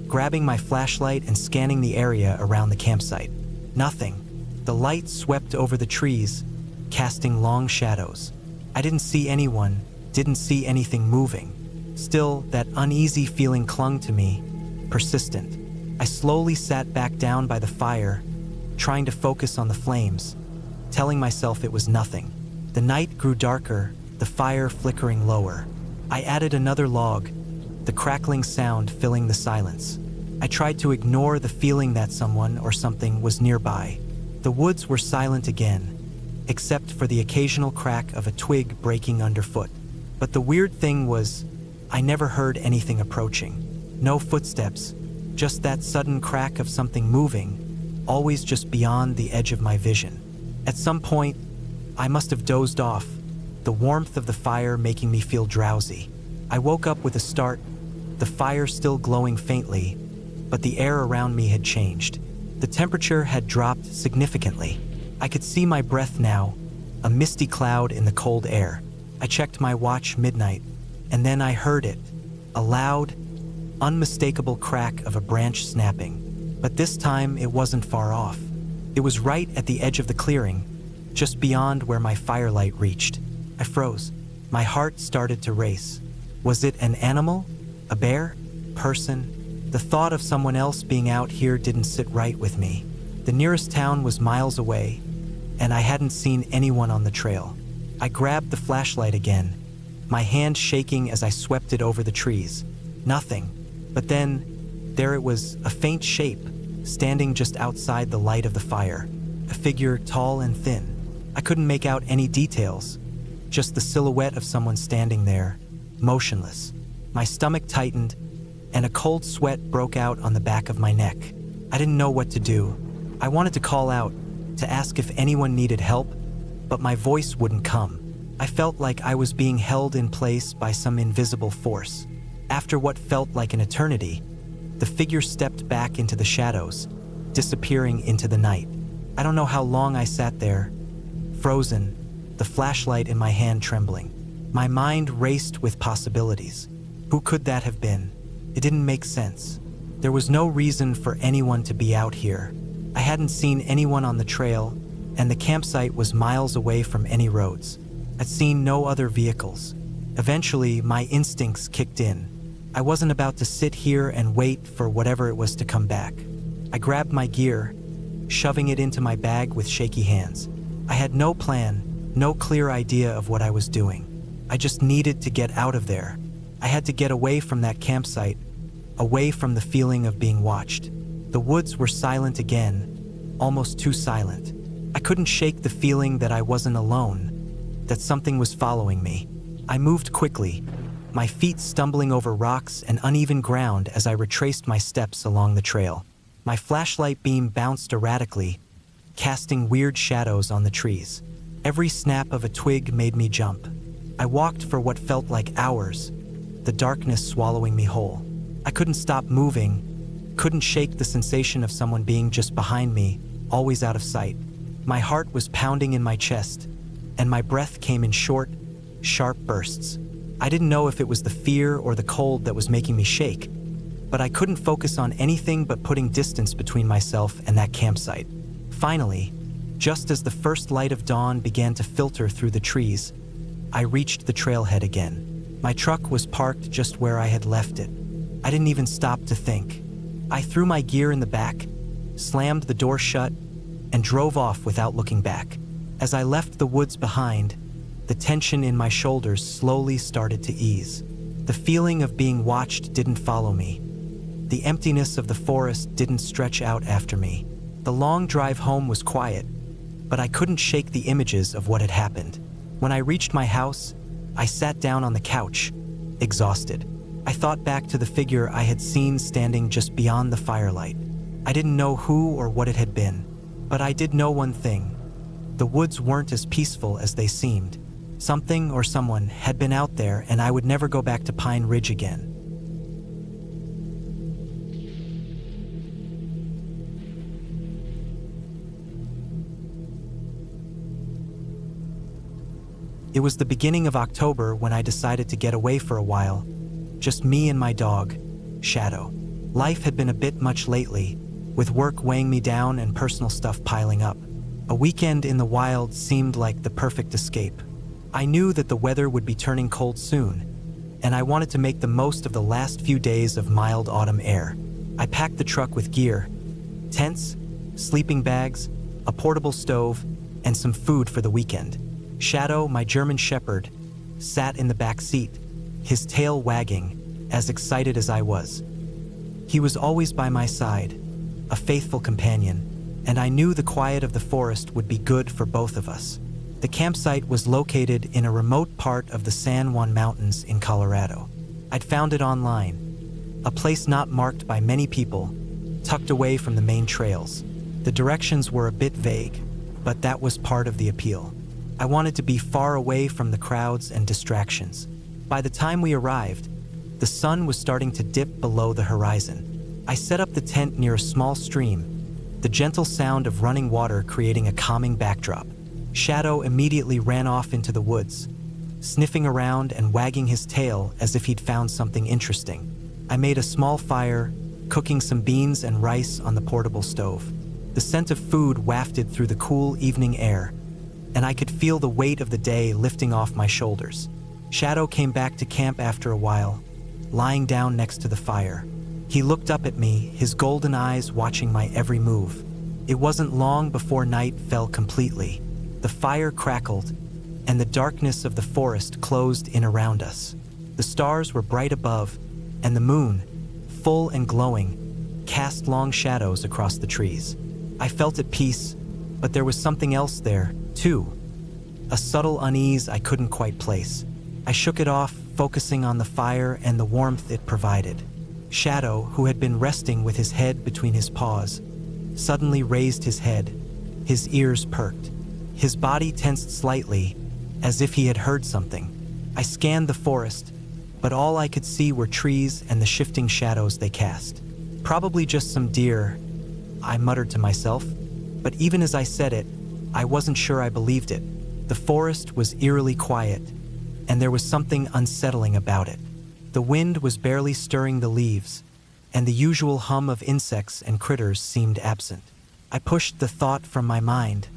grabbing my flashlight and scanning the area around the campsite. Nothing. The light swept over the trees, casting long shadows. I didn't see anyone, didn't see anything moving. Still, that uneasy feeling clung to me, persistent. I slowly sat back down by the fire, trying to focus on the flames, telling myself it was nothing. The night grew darker, the fire flickering lower. I added another log, the crackling sound filling the silence. I tried to ignore the feeling that someone or something was nearby. The woods were silent again, except for the occasional crack of a twig breaking underfoot. But the weird thing was, I never heard anything approaching. No footsteps, just that sudden crack of something moving, always just beyond the edge of my vision. At some point, I must have dozed off, the warmth of the fire making me feel drowsy. I woke up with a start, the fire still glowing faintly, but the air around me had changed. The temperature had dropped significantly. I could see my breath now, a misty cloud in the cold air. I checked my watch midnight, and then I heard it, a loud, unmistakable crack of a branch snapping. But this time it wasn't far off. It was right at the edge of the clearing, just beyond where my firelight reached. I froze. My heart started to race. Was it an animal? A bear? Person? The thought of someone else being out here didn't sit right with me. The nearest town was miles away, and I hadn't seen anyone on the trail. I grabbed the flashlight again, my hand shaking as I swept it over the trees. Nothing. But then, there it was, a faint shape, standing just outside the light of the fire. A figure tall and thin. I couldn't make out any details, just the silhouette of someone standing there, motionless. My stomach tightened, and a cold sweat broke out on the back of my neck. I didn't know what to do. I wanted to call out, to ask if anyone needed help, but my voice wouldn't come. I felt like I was being held in place by some invisible force. After what felt like an eternity, the figure stepped back into the shadows, disappearing into the night. I don't know how long I sat there, frozen, the flashlight in my hand trembling. My mind raced with possibilities. Who could that have been? It didn't make sense. There was no reason for anyone to be out here. I hadn't seen anyone on the trail, and the campsite was miles away from any roads. I'd seen no other vehicles. Eventually, my instincts kicked in. I wasn't about to sit here and wait for whatever it was to come back. I grabbed my gear, shoving it into my bag with shaky hands. I had no plan, no clear idea of what I was doing. I just needed to get out of there. I had to get away from that campsite, away from the feeling of being watched. The woods were silent again, almost too silent. I couldn't shake the feeling that I wasn't alone, that something was following me. I moved quickly, my feet stumbling over rocks and uneven ground as I retraced my steps along the trail. My flashlight beam bounced erratically, casting weird shadows on the trees. Every snap of a twig made me jump. I walked for what felt like hours, the darkness swallowing me whole. I couldn't stop moving, couldn't shake the sensation of someone being just behind me, always out of sight. My heart was pounding in my chest, and my breath came in short, sharp bursts. I didn't know if it was the fear or the cold that was making me shake, but I couldn't focus on anything but putting distance between myself and that campsite. Finally, just as the first light of dawn began to filter through the trees, I reached the trailhead again. My truck was parked just where I had left it. I didn't even stop to think. I threw my gear in the back, slammed the door shut, and drove off without looking back. As I left the woods behind, the tension in my shoulders slowly started to ease. The feeling of being watched didn't follow me. The emptiness of the forest didn't stretch out after me. The long drive home was quiet, but I couldn't shake the images of what had happened. When I reached my house, I sat down on the couch, exhausted. I thought back to the figure I had seen standing just beyond the firelight. I didn't know who or what it had been, but I did know one thing. The woods weren't as peaceful as they seemed. Something or someone had been out there, and I would never go back to Pine Ridge again. It was the beginning of October when I decided to get away for a while. Just me and my dog, Shadow. Life had been a bit much lately, with work weighing me down and personal stuff piling up. A weekend in the wild seemed like the perfect escape. I knew that the weather would be turning cold soon, and I wanted to make the most of the last few days of mild autumn air. I packed the truck with gear, tents, sleeping bags, a portable stove, and some food for the weekend. Shadow, my German shepherd, sat in the back seat, his tail wagging, as excited as I was. He was always by my side, a faithful companion, and I knew the quiet of the forest would be good for both of us. The campsite was located in a remote part of the San Juan Mountains in Colorado. I'd found it online, a place not marked by many people, tucked away from the main trails. The directions were a bit vague, but that was part of the appeal. I wanted to be far away from the crowds and distractions. By the time we arrived, the sun was starting to dip below the horizon. I set up the tent near a small stream, the gentle sound of running water creating a calming backdrop. Shadow immediately ran off into the woods, sniffing around and wagging his tail as if he'd found something interesting. I made a small fire, cooking some beans and rice on the portable stove. The scent of food wafted through the cool evening air, and I could feel the weight of the day lifting off my shoulders. Shadow came back to camp after a while, lying down next to the fire. He looked up at me, his golden eyes watching my every move. It wasn't long before night fell completely. The fire crackled, and the darkness of the forest closed in around us. The stars were bright above, and the moon, full and glowing, cast long shadows across the trees. I felt at peace, but there was something else there, too. A subtle unease I couldn't quite place. I shook it off, focusing on the fire and the warmth it provided. Shadow, who had been resting with his head between his paws, suddenly raised his head. His ears perked. His body tensed slightly, as if he had heard something. I scanned the forest, but all I could see were trees and the shifting shadows they cast. Probably just some deer, I muttered to myself, but even as I said it, I wasn't sure I believed it. The forest was eerily quiet, and there was something unsettling about it. The wind was barely stirring the leaves, and the usual hum of insects and critters seemed absent. I pushed the thought from my mind,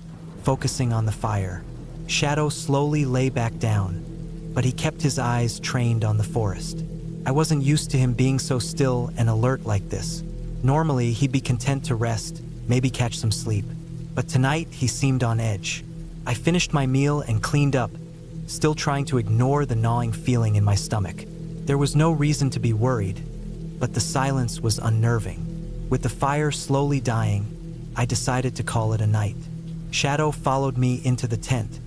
focusing on the fire. Shadow slowly lay back down, but he kept his eyes trained on the forest. I wasn't used to him being so still and alert like this. Normally, he'd be content to rest, maybe catch some sleep. But tonight, he seemed on edge. I finished my meal and cleaned up, still trying to ignore the gnawing feeling in my stomach. There was no reason to be worried, but the silence was unnerving. With the fire slowly dying, I decided to call it a night. Shadow followed me into the tent,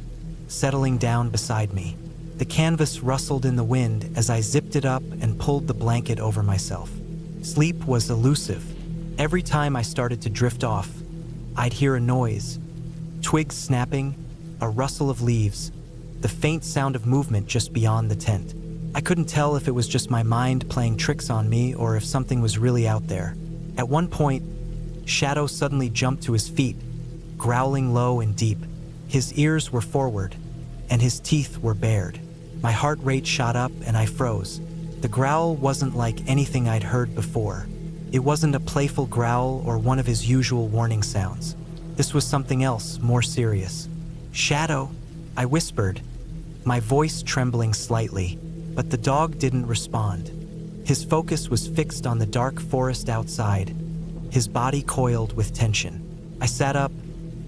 settling down beside me. The canvas rustled in the wind as I zipped it up and pulled the blanket over myself. Sleep was elusive. Every time I started to drift off, I'd hear a noise, twigs snapping, a rustle of leaves, the faint sound of movement just beyond the tent. I couldn't tell if it was just my mind playing tricks on me or if something was really out there. At one point, Shadow suddenly jumped to his feet, growling low and deep. His ears were forward, and his teeth were bared. My heart rate shot up and I froze. The growl wasn't like anything I'd heard before. It wasn't a playful growl or one of his usual warning sounds. This was something else, more serious. "Shadow," I whispered, my voice trembling slightly, but the dog didn't respond. His focus was fixed on the dark forest outside, his body coiled with tension. I sat up,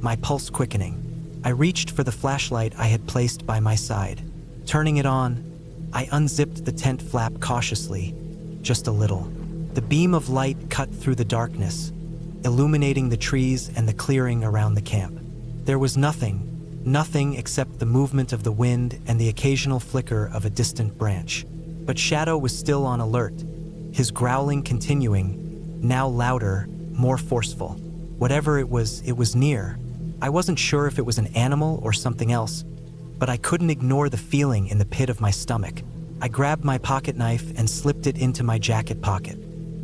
my pulse quickening. I reached for the flashlight I had placed by my side. Turning it on, I unzipped the tent flap cautiously, just a little. The beam of light cut through the darkness, illuminating the trees and the clearing around the camp. There was nothing except the movement of the wind and the occasional flicker of a distant branch. But Shadow was still on alert, his growling continuing, now louder, more forceful. Whatever it was near. I wasn't sure if it was an animal or something else, but I couldn't ignore the feeling in the pit of my stomach. I grabbed my pocket knife and slipped it into my jacket pocket.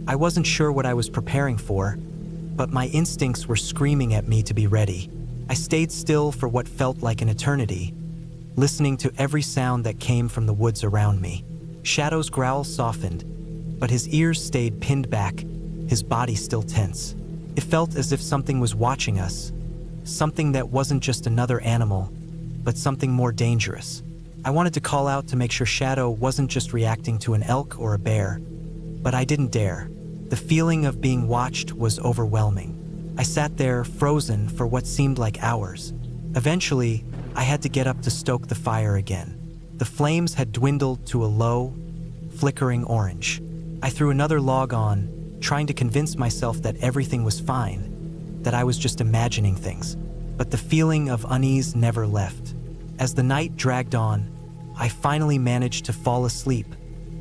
I wasn't sure what I was preparing for, but my instincts were screaming at me to be ready. I stayed still for what felt like an eternity, listening to every sound that came from the woods around me. Shadow's growl softened, but his ears stayed pinned back, his body still tense. It felt as if something was watching us, something that wasn't just another animal, but something more dangerous. I wanted to call out to make sure Shadow wasn't just reacting to an elk or a bear, but I didn't dare. The feeling of being watched was overwhelming. I sat there, frozen for what seemed like hours. Eventually, I had to get up to stoke the fire again. The flames had dwindled to a low, flickering orange. I threw another log on, trying to convince myself that everything was fine, that I was just imagining things. But the feeling of unease never left. As the night dragged on, I finally managed to fall asleep,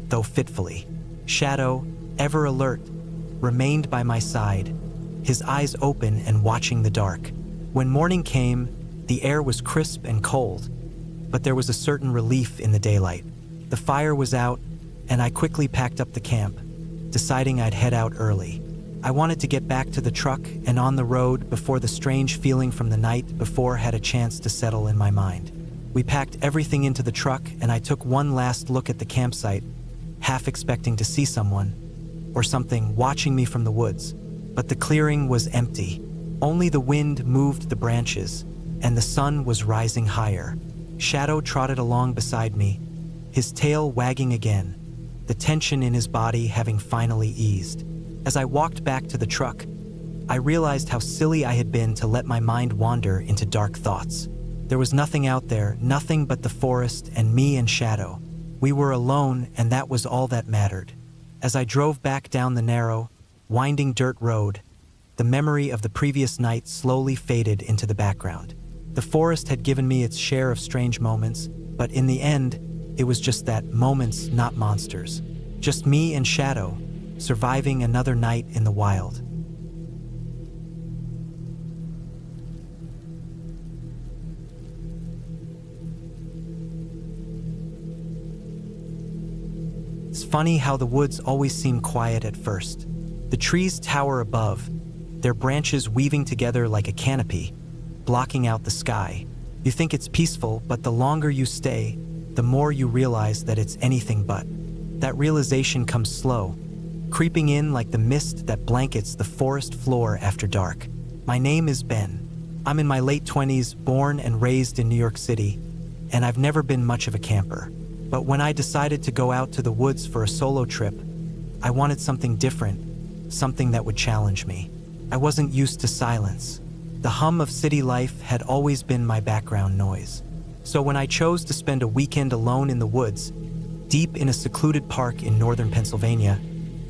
though fitfully. Shadow, ever alert, remained by my side, his eyes open and watching the dark. When morning came, the air was crisp and cold, but there was a certain relief in the daylight. The fire was out, and I quickly packed up the camp, deciding I'd head out early. I wanted to get back to the truck and on the road before the strange feeling from the night before had a chance to settle in my mind. We packed everything into the truck, and I took one last look at the campsite, half expecting to see someone or something watching me from the woods. But the clearing was empty. Only the wind moved the branches, and the sun was rising higher. Shadow trotted along beside me, his tail wagging again, the tension in his body having finally eased. As I walked back to the truck, I realized how silly I had been to let my mind wander into dark thoughts. There was nothing out there, nothing but the forest and me and Shadow. We were alone, and that was all that mattered. As I drove back down the narrow, winding dirt road, the memory of the previous night slowly faded into the background. The forest had given me its share of strange moments, but in the end, it was just that, moments, not monsters. Just me and Shadow, surviving another night in the wild. It's funny how the woods always seem quiet at first. The trees tower above, their branches weaving together like a canopy, blocking out the sky. You think it's peaceful, but the longer you stay, the more you realize that it's anything but. That realization comes slow, creeping in like the mist that blankets the forest floor after dark. My name is Ben. I'm in my late 20s, born and raised in New York City, and I've never been much of a camper. But when I decided to go out to the woods for a solo trip, I wanted something different, something that would challenge me. I wasn't used to silence. The hum of city life had always been my background noise. So when I chose to spend a weekend alone in the woods, deep in a secluded park in northern Pennsylvania,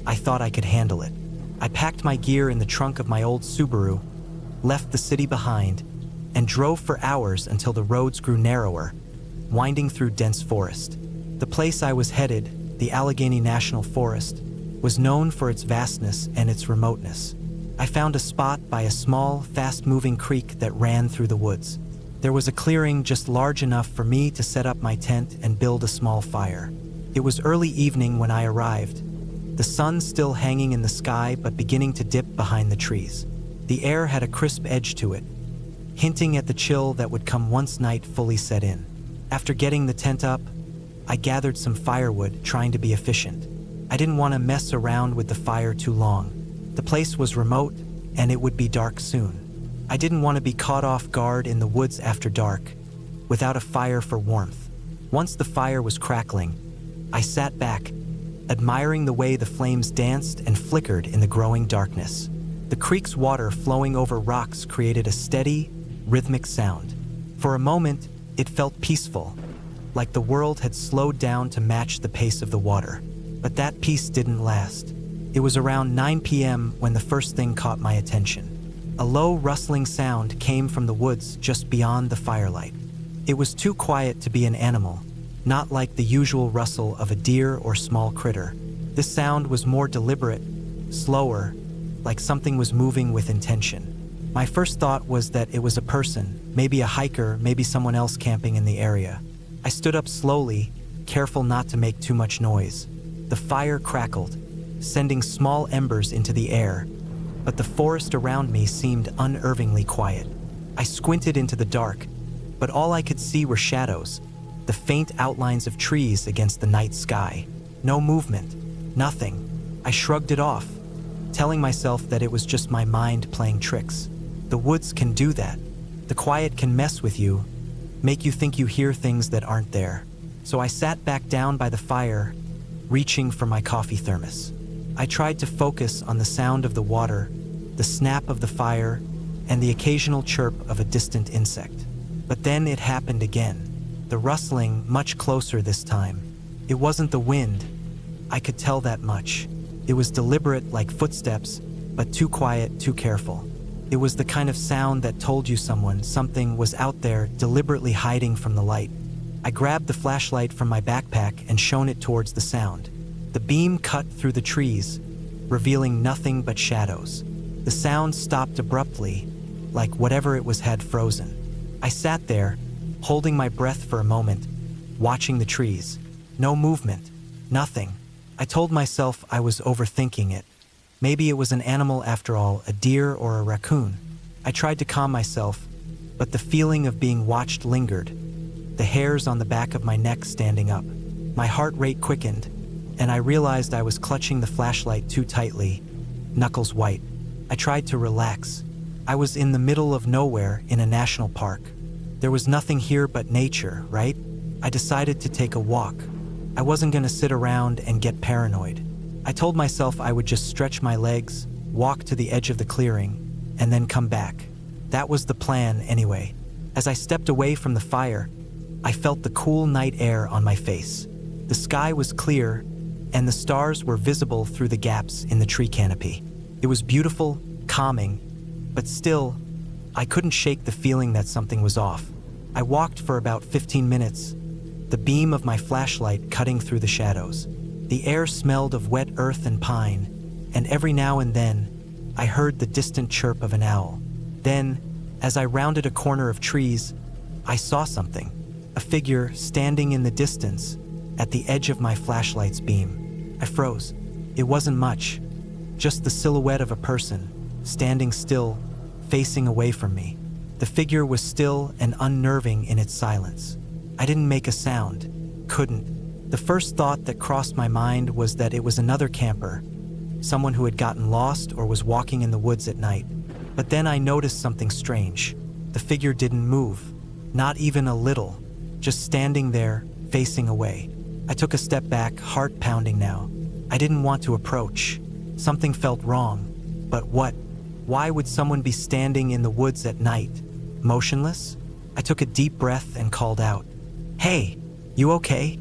I thought I could handle it. I packed my gear in the trunk of my old Subaru, left the city behind, and drove for hours until the roads grew narrower, winding through dense forest. The place I was headed, the Allegheny National Forest, was known for its vastness and its remoteness. I found a spot by a small, fast-moving creek that ran through the woods. There was a clearing just large enough for me to set up my tent and build a small fire. It was early evening when I arrived, the sun still hanging in the sky but beginning to dip behind the trees. The air had a crisp edge to it, hinting at the chill that would come once night fully set in. After getting the tent up, I gathered some firewood, trying to be efficient. I didn't want to mess around with the fire too long. The place was remote, and it would be dark soon. I didn't want to be caught off guard in the woods after dark, without a fire for warmth. Once the fire was crackling, I sat back, admiring the way the flames danced and flickered in the growing darkness. The creek's water flowing over rocks created a steady, rhythmic sound. For a moment, it felt peaceful, like the world had slowed down to match the pace of the water. But that peace didn't last. It was around 9 p.m. when the first thing caught my attention. A low, rustling sound came from the woods just beyond the firelight. It was too quiet to be an animal, not like the usual rustle of a deer or small critter. This sound was more deliberate, slower, like something was moving with intention. My first thought was that it was a person, maybe a hiker, maybe someone else camping in the area. I stood up slowly, careful not to make too much noise. The fire crackled, sending small embers into the air, but the forest around me seemed unnervingly quiet. I squinted into the dark, but all I could see were shadows, the faint outlines of trees against the night sky. No movement, nothing. I shrugged it off, telling myself that it was just my mind playing tricks. The woods can do that. The quiet can mess with you, make you think you hear things that aren't there. So I sat back down by the fire, reaching for my coffee thermos. I tried to focus on the sound of the water, the snap of the fire, and the occasional chirp of a distant insect. But then it happened again. The rustling, much closer this time. It wasn't the wind. I could tell that much. It was deliberate, like footsteps, but too quiet, too careful. It was the kind of sound that told you something was out there, deliberately hiding from the light. I grabbed the flashlight from my backpack and shone it towards the sound. The beam cut through the trees, revealing nothing but shadows. The sound stopped abruptly, like whatever it was had frozen. I sat there, holding my breath for a moment, watching the trees. No movement. Nothing. I told myself I was overthinking it. Maybe it was an animal after all, a deer or a raccoon. I tried to calm myself, but the feeling of being watched lingered, the hairs on the back of my neck standing up. My heart rate quickened, and I realized I was clutching the flashlight too tightly, knuckles white. I tried to relax. I was in the middle of nowhere in a national park. There was nothing here but nature, right? I decided to take a walk. I wasn't going to sit around and get paranoid. I told myself I would just stretch my legs, walk to the edge of the clearing, and then come back. That was the plan anyway. As I stepped away from the fire, I felt the cool night air on my face. The sky was clear, and the stars were visible through the gaps in the tree canopy. It was beautiful, calming, but still, I couldn't shake the feeling that something was off. I walked for about 15 minutes, the beam of my flashlight cutting through the shadows. The air smelled of wet earth and pine, and every now and then, I heard the distant chirp of an owl. Then, as I rounded a corner of trees, I saw something. A figure standing in the distance, at the edge of my flashlight's beam. I froze. It wasn't much, just the silhouette of a person, standing still, facing away from me. The figure was still and unnerving in its silence. I didn't make a sound, couldn't. The first thought that crossed my mind was that it was another camper, someone who had gotten lost or was walking in the woods at night. But then I noticed something strange. The figure didn't move, not even a little, just standing there, facing away. I took a step back, heart pounding now. I didn't want to approach. Something felt wrong. But what? Why would someone be standing in the woods at night, motionless? I took a deep breath and called out, "Hey, you okay?"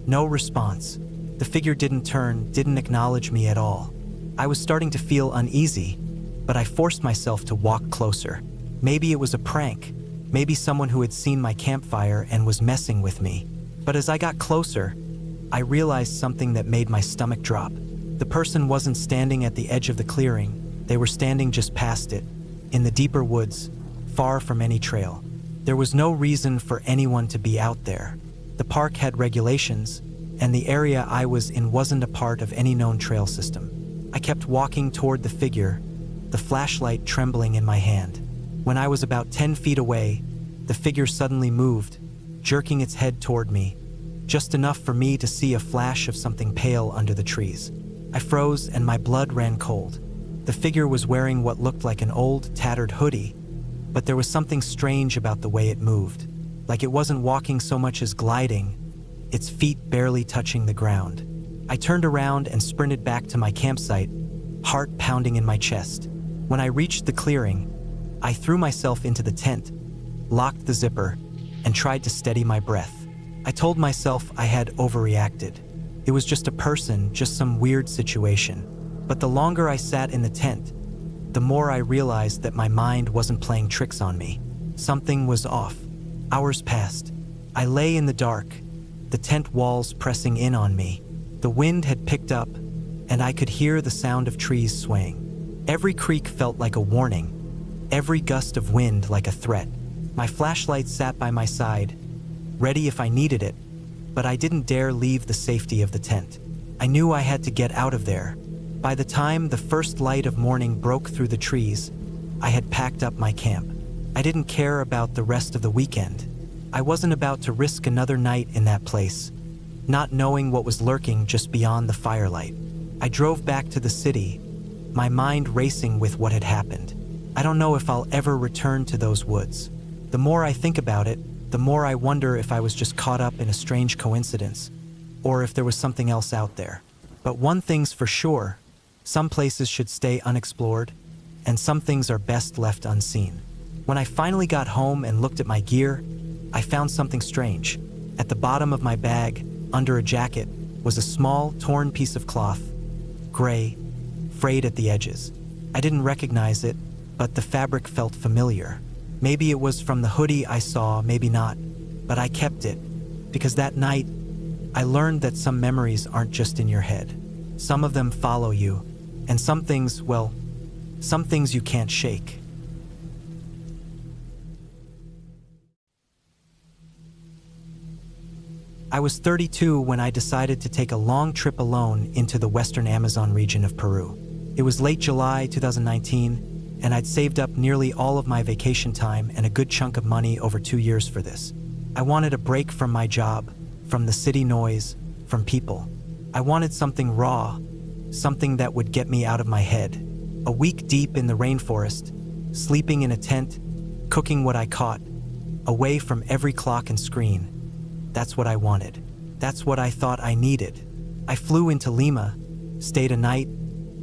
No response. The figure didn't turn, didn't acknowledge me at all. I was starting to feel uneasy, but I forced myself to walk closer. Maybe it was a prank. Maybe someone who had seen my campfire and was messing with me. But as I got closer, I realized something that made my stomach drop. The person wasn't standing at the edge of the clearing. They were standing just past it, in the deeper woods, far from any trail. There was no reason for anyone to be out there. The park had regulations, and the area I was in wasn't a part of any known trail system. I kept walking toward the figure, the flashlight trembling in my hand. When I was about 10 feet away, the figure suddenly moved, jerking its head toward me, just enough for me to see a flash of something pale under the trees. I froze and my blood ran cold. The figure was wearing what looked like an old, tattered hoodie, but there was something strange about the way it moved, like it wasn't walking so much as gliding, its feet barely touching the ground. I turned around and sprinted back to my campsite, heart pounding in my chest. When I reached the clearing, I threw myself into the tent, locked the zipper, and tried to steady my breath. I told myself I had overreacted. It was just a person, just some weird situation. But the longer I sat in the tent, the more I realized that my mind wasn't playing tricks on me. Something was off. Hours passed. I lay in the dark, the tent walls pressing in on me. The wind had picked up, and I could hear the sound of trees swaying. Every creak felt like a warning, every gust of wind like a threat. My flashlight sat by my side, ready if I needed it, but I didn't dare leave the safety of the tent. I knew I had to get out of there. By the time the first light of morning broke through the trees, I had packed up my camp. I didn't care about the rest of the weekend. I wasn't about to risk another night in that place, not knowing what was lurking just beyond the firelight. I drove back to the city, my mind racing with what had happened. I don't know if I'll ever return to those woods. The more I think about it, the more I wonder if I was just caught up in a strange coincidence, or if there was something else out there. But one thing's for sure, some places should stay unexplored, and some things are best left unseen. When I finally got home and looked at my gear, I found something strange. At the bottom of my bag, under a jacket, was a small, torn piece of cloth, gray, frayed at the edges. I didn't recognize it, but the fabric felt familiar. Maybe it was from the hoodie I saw, maybe not, but I kept it, because that night, I learned that some memories aren't just in your head. Some of them follow you, and some things, well, some things you can't shake. I was 32 when I decided to take a long trip alone into the western Amazon region of Peru. It was late July 2019, and I'd saved up nearly all of my vacation time and a good chunk of money over 2 years for this. I wanted a break from my job, from the city noise, from people. I wanted something raw, something that would get me out of my head. A week deep in the rainforest, sleeping in a tent, cooking what I caught, away from every clock and screen. That's what I wanted. That's what I thought I needed. I flew into Lima, stayed a night,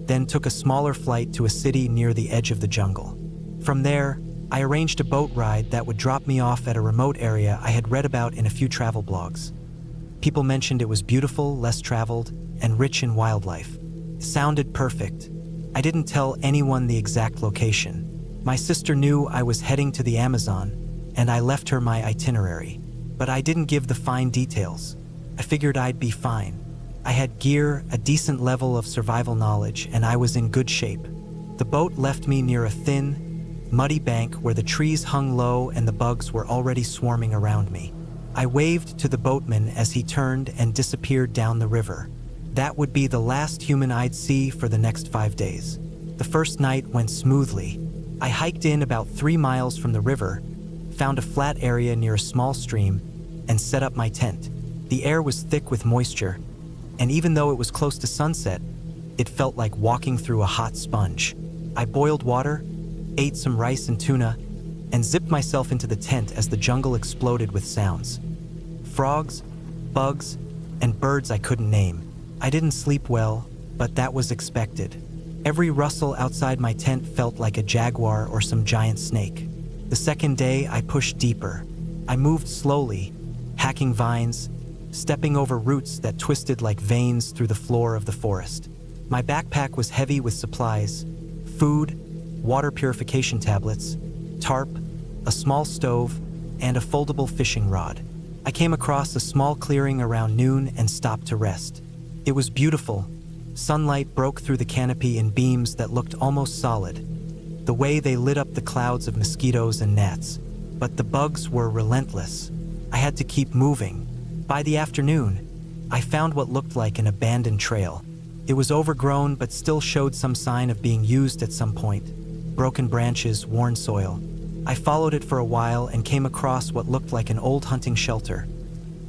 then took a smaller flight to a city near the edge of the jungle. From there, I arranged a boat ride that would drop me off at a remote area I had read about in a few travel blogs. People mentioned it was beautiful, less traveled, and rich in wildlife. It sounded perfect. I didn't tell anyone the exact location. My sister knew I was heading to the Amazon, and I left her my itinerary. But I didn't give the fine details. I figured I'd be fine. I had gear, a decent level of survival knowledge, and I was in good shape. The boat left me near a thin, muddy bank where the trees hung low and the bugs were already swarming around me. I waved to the boatman as he turned and disappeared down the river. That would be the last human I'd see for the next 5 days. The first night went smoothly. I hiked in about 3 miles from the river, found a flat area near a small stream, and set up my tent. The air was thick with moisture, and even though it was close to sunset, it felt like walking through a hot sponge. I boiled water, ate some rice and tuna, and zipped myself into the tent as the jungle exploded with sounds. Frogs, bugs, and birds I couldn't name. I didn't sleep well, but that was expected. Every rustle outside my tent felt like a jaguar or some giant snake. The second day, I pushed deeper. I moved slowly, hacking vines, stepping over roots that twisted like veins through the floor of the forest. My backpack was heavy with supplies: food, water purification tablets, tarp, a small stove, and a foldable fishing rod. I came across a small clearing around noon and stopped to rest. It was beautiful. Sunlight broke through the canopy in beams that looked almost solid, the way they lit up the clouds of mosquitoes and gnats. But the bugs were relentless. I had to keep moving. By the afternoon, I found what looked like an abandoned trail. It was overgrown but still showed some sign of being used at some point. Broken branches, worn soil. I followed it for a while and came across what looked like an old hunting shelter.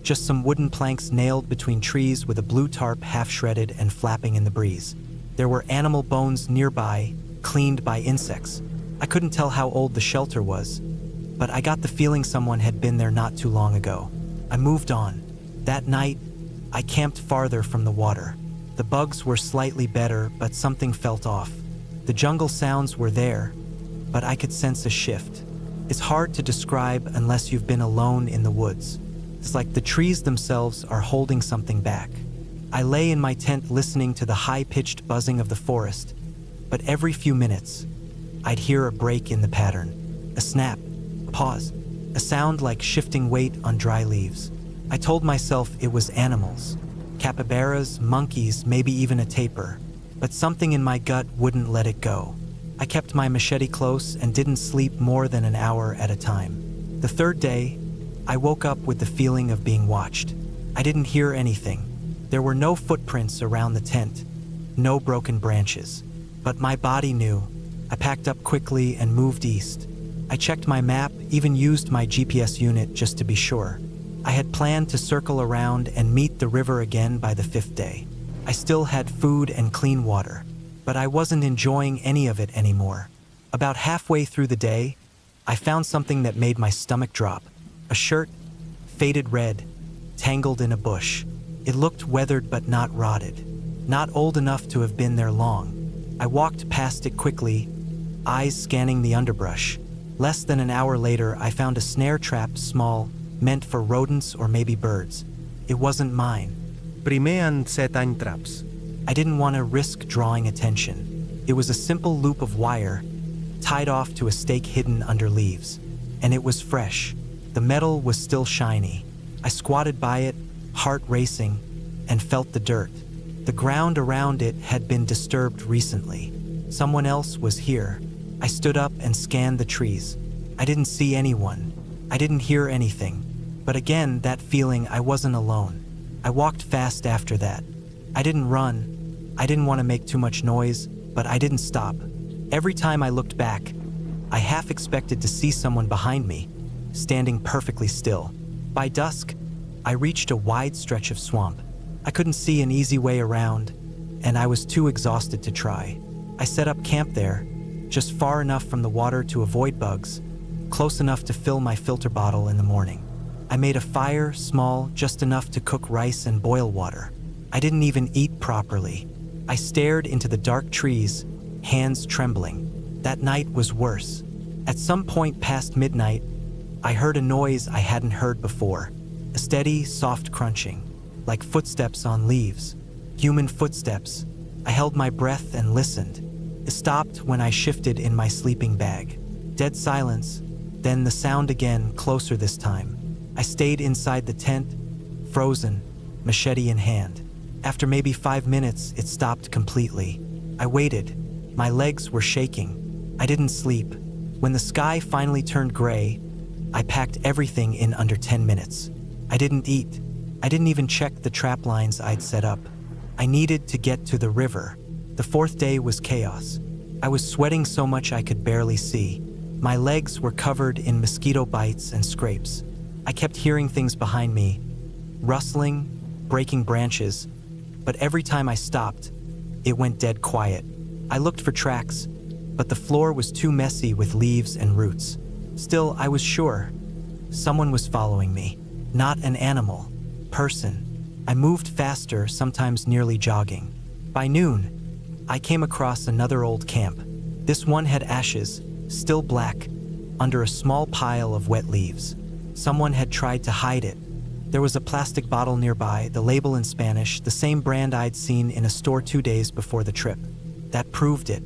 Just some wooden planks nailed between trees with a blue tarp half shredded and flapping in the breeze. There were animal bones nearby, cleaned by insects. I couldn't tell how old the shelter was, but I got the feeling someone had been there not too long ago. I moved on. That night, I camped farther from the water. The bugs were slightly better, but something felt off. The jungle sounds were there, but I could sense a shift. It's hard to describe unless you've been alone in the woods. It's like the trees themselves are holding something back. I lay in my tent listening to the high-pitched buzzing of the forest, but every few minutes, I'd hear a break in the pattern. A snap, a pause, a sound like shifting weight on dry leaves. I told myself it was animals. Capybaras, monkeys, maybe even a tapir. But something in my gut wouldn't let it go. I kept my machete close and didn't sleep more than an hour at a time. The third day, I woke up with the feeling of being watched. I didn't hear anything. There were no footprints around the tent, no broken branches. But my body knew. I packed up quickly and moved east. I checked my map, even used my GPS unit just to be sure. I had planned to circle around and meet the river again by the 5th day. I still had food and clean water, but I wasn't enjoying any of it anymore. About halfway through the day, I found something that made my stomach drop. A shirt, faded red, tangled in a bush. It looked weathered but not rotted, not old enough to have been there long. I walked past it quickly, eyes scanning the underbrush. Less than an hour later, I found a snare trap, small, meant for rodents or maybe birds. It wasn't mine. Primer unsettling traps. I didn't want to risk drawing attention. It was a simple loop of wire, tied off to a stake hidden under leaves. And it was fresh. The metal was still shiny. I squatted by it, heart racing, and felt the dirt. The ground around it had been disturbed recently. Someone else was here. I stood up and scanned the trees. I didn't see anyone. I didn't hear anything. But again, that feeling I wasn't alone. I walked fast after that. I didn't run. I didn't want to make too much noise, but I didn't stop. Every time I looked back, I half expected to see someone behind me, standing perfectly still. By dusk, I reached a wide stretch of swamp. I couldn't see an easy way around, and I was too exhausted to try. I set up camp there, just far enough from the water to avoid bugs, close enough to fill my filter bottle in the morning. I made a fire, small, just enough to cook rice and boil water. I didn't even eat properly. I stared into the dark trees, hands trembling. That night was worse. At some point past midnight, I heard a noise I hadn't heard before. A steady, soft crunching, like footsteps on leaves. Human footsteps. I held my breath and listened. It stopped when I shifted in my sleeping bag. Dead silence, then the sound again, closer this time. I stayed inside the tent, frozen, machete in hand. After maybe 5 minutes, it stopped completely. I waited. My legs were shaking. I didn't sleep. When the sky finally turned gray, I packed everything in under 10 minutes. I didn't eat. I didn't even check the trap lines I'd set up. I needed to get to the river. The fourth day was chaos. I was sweating so much I could barely see. My legs were covered in mosquito bites and scrapes. I kept hearing things behind me, rustling, breaking branches, but every time I stopped, it went dead quiet. I looked for tracks, but the floor was too messy with leaves and roots. Still, I was sure. Someone was following me. Not an animal. Person. I moved faster, sometimes nearly jogging. By noon, I came across another old camp. This one had ashes, still black, under a small pile of wet leaves. Someone had tried to hide it. There was a plastic bottle nearby, the label in Spanish, the same brand I'd seen in a store 2 days before the trip. That proved it.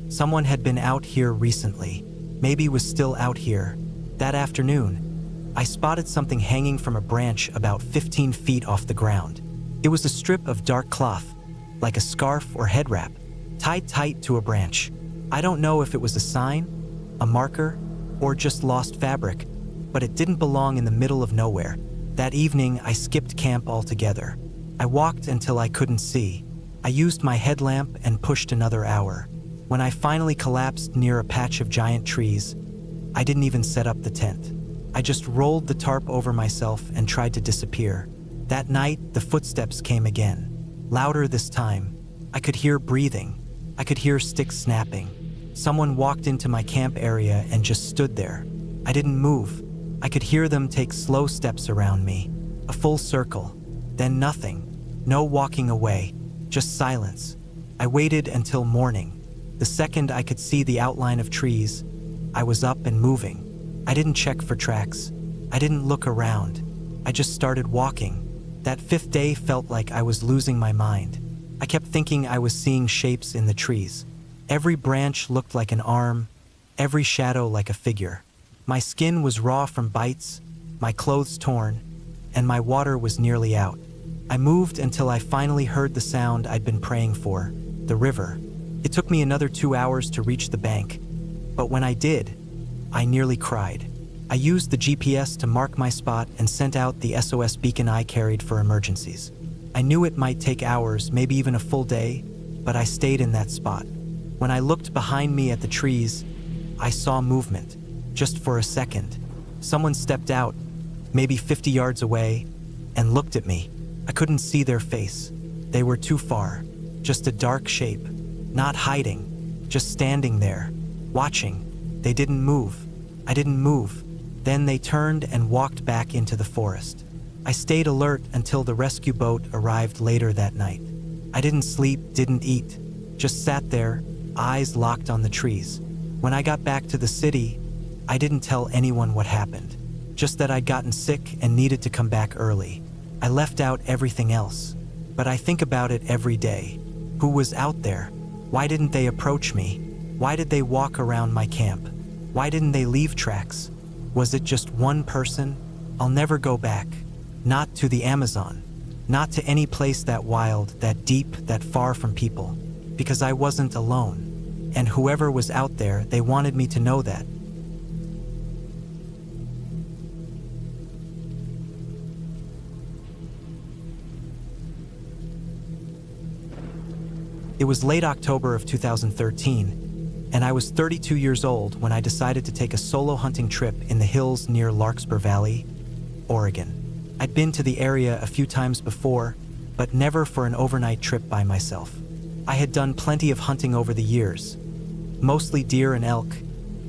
Someone had been out here recently. Maybe was still out here. That afternoon, I spotted something hanging from a branch about 15 feet off the ground. It was a strip of dark cloth, like a scarf or head wrap, tied tight to a branch. I don't know if it was a sign, a marker, or just lost fabric, but it didn't belong in the middle of nowhere. That evening, I skipped camp altogether. I walked until I couldn't see. I used my headlamp and pushed another hour. When I finally collapsed near a patch of giant trees, I didn't even set up the tent. I just rolled the tarp over myself and tried to disappear. That night, the footsteps came again. Louder this time. I could hear breathing. I could hear sticks snapping. Someone walked into my camp area and just stood there. I didn't move. I could hear them take slow steps around me. A full circle. Then nothing. No walking away. Just silence. I waited until morning. The second I could see the outline of trees, I was up and moving. I didn't check for tracks. I didn't look around. I just started walking. That fifth day felt like I was losing my mind. I kept thinking I was seeing shapes in the trees. Every branch looked like an arm, every shadow like a figure. My skin was raw from bites, my clothes torn, and my water was nearly out. I moved until I finally heard the sound I'd been praying for, the river. It took me another 2 hours to reach the bank, but when I did, I nearly cried. I used the GPS to mark my spot and sent out the SOS beacon I carried for emergencies. I knew it might take hours, maybe even a full day, but I stayed in that spot. When I looked behind me at the trees, I saw movement. Just for a second. Someone stepped out, maybe 50 yards away, and looked at me. I couldn't see their face. They were too far. Just a dark shape. Not hiding, just standing there, watching. They didn't move. I didn't move. Then they turned and walked back into the forest. I stayed alert until the rescue boat arrived later that night. I didn't sleep, didn't eat. Just sat there, eyes locked on the trees. When I got back to the city, I didn't tell anyone what happened, just that I'd gotten sick and needed to come back early. I left out everything else, but I think about it every day. Who was out there? Why didn't they approach me? Why did they walk around my camp? Why didn't they leave tracks? Was it just one person? I'll never go back. Not to the Amazon. Not to any place that wild, that deep, that far from people. Because I wasn't alone. And whoever was out there, they wanted me to know that. It was late October of 2013, and I was 32 years old when I decided to take a solo hunting trip in the hills near Larkspur Valley, Oregon. I'd been to the area a few times before, but never for an overnight trip by myself. I had done plenty of hunting over the years, mostly deer and elk,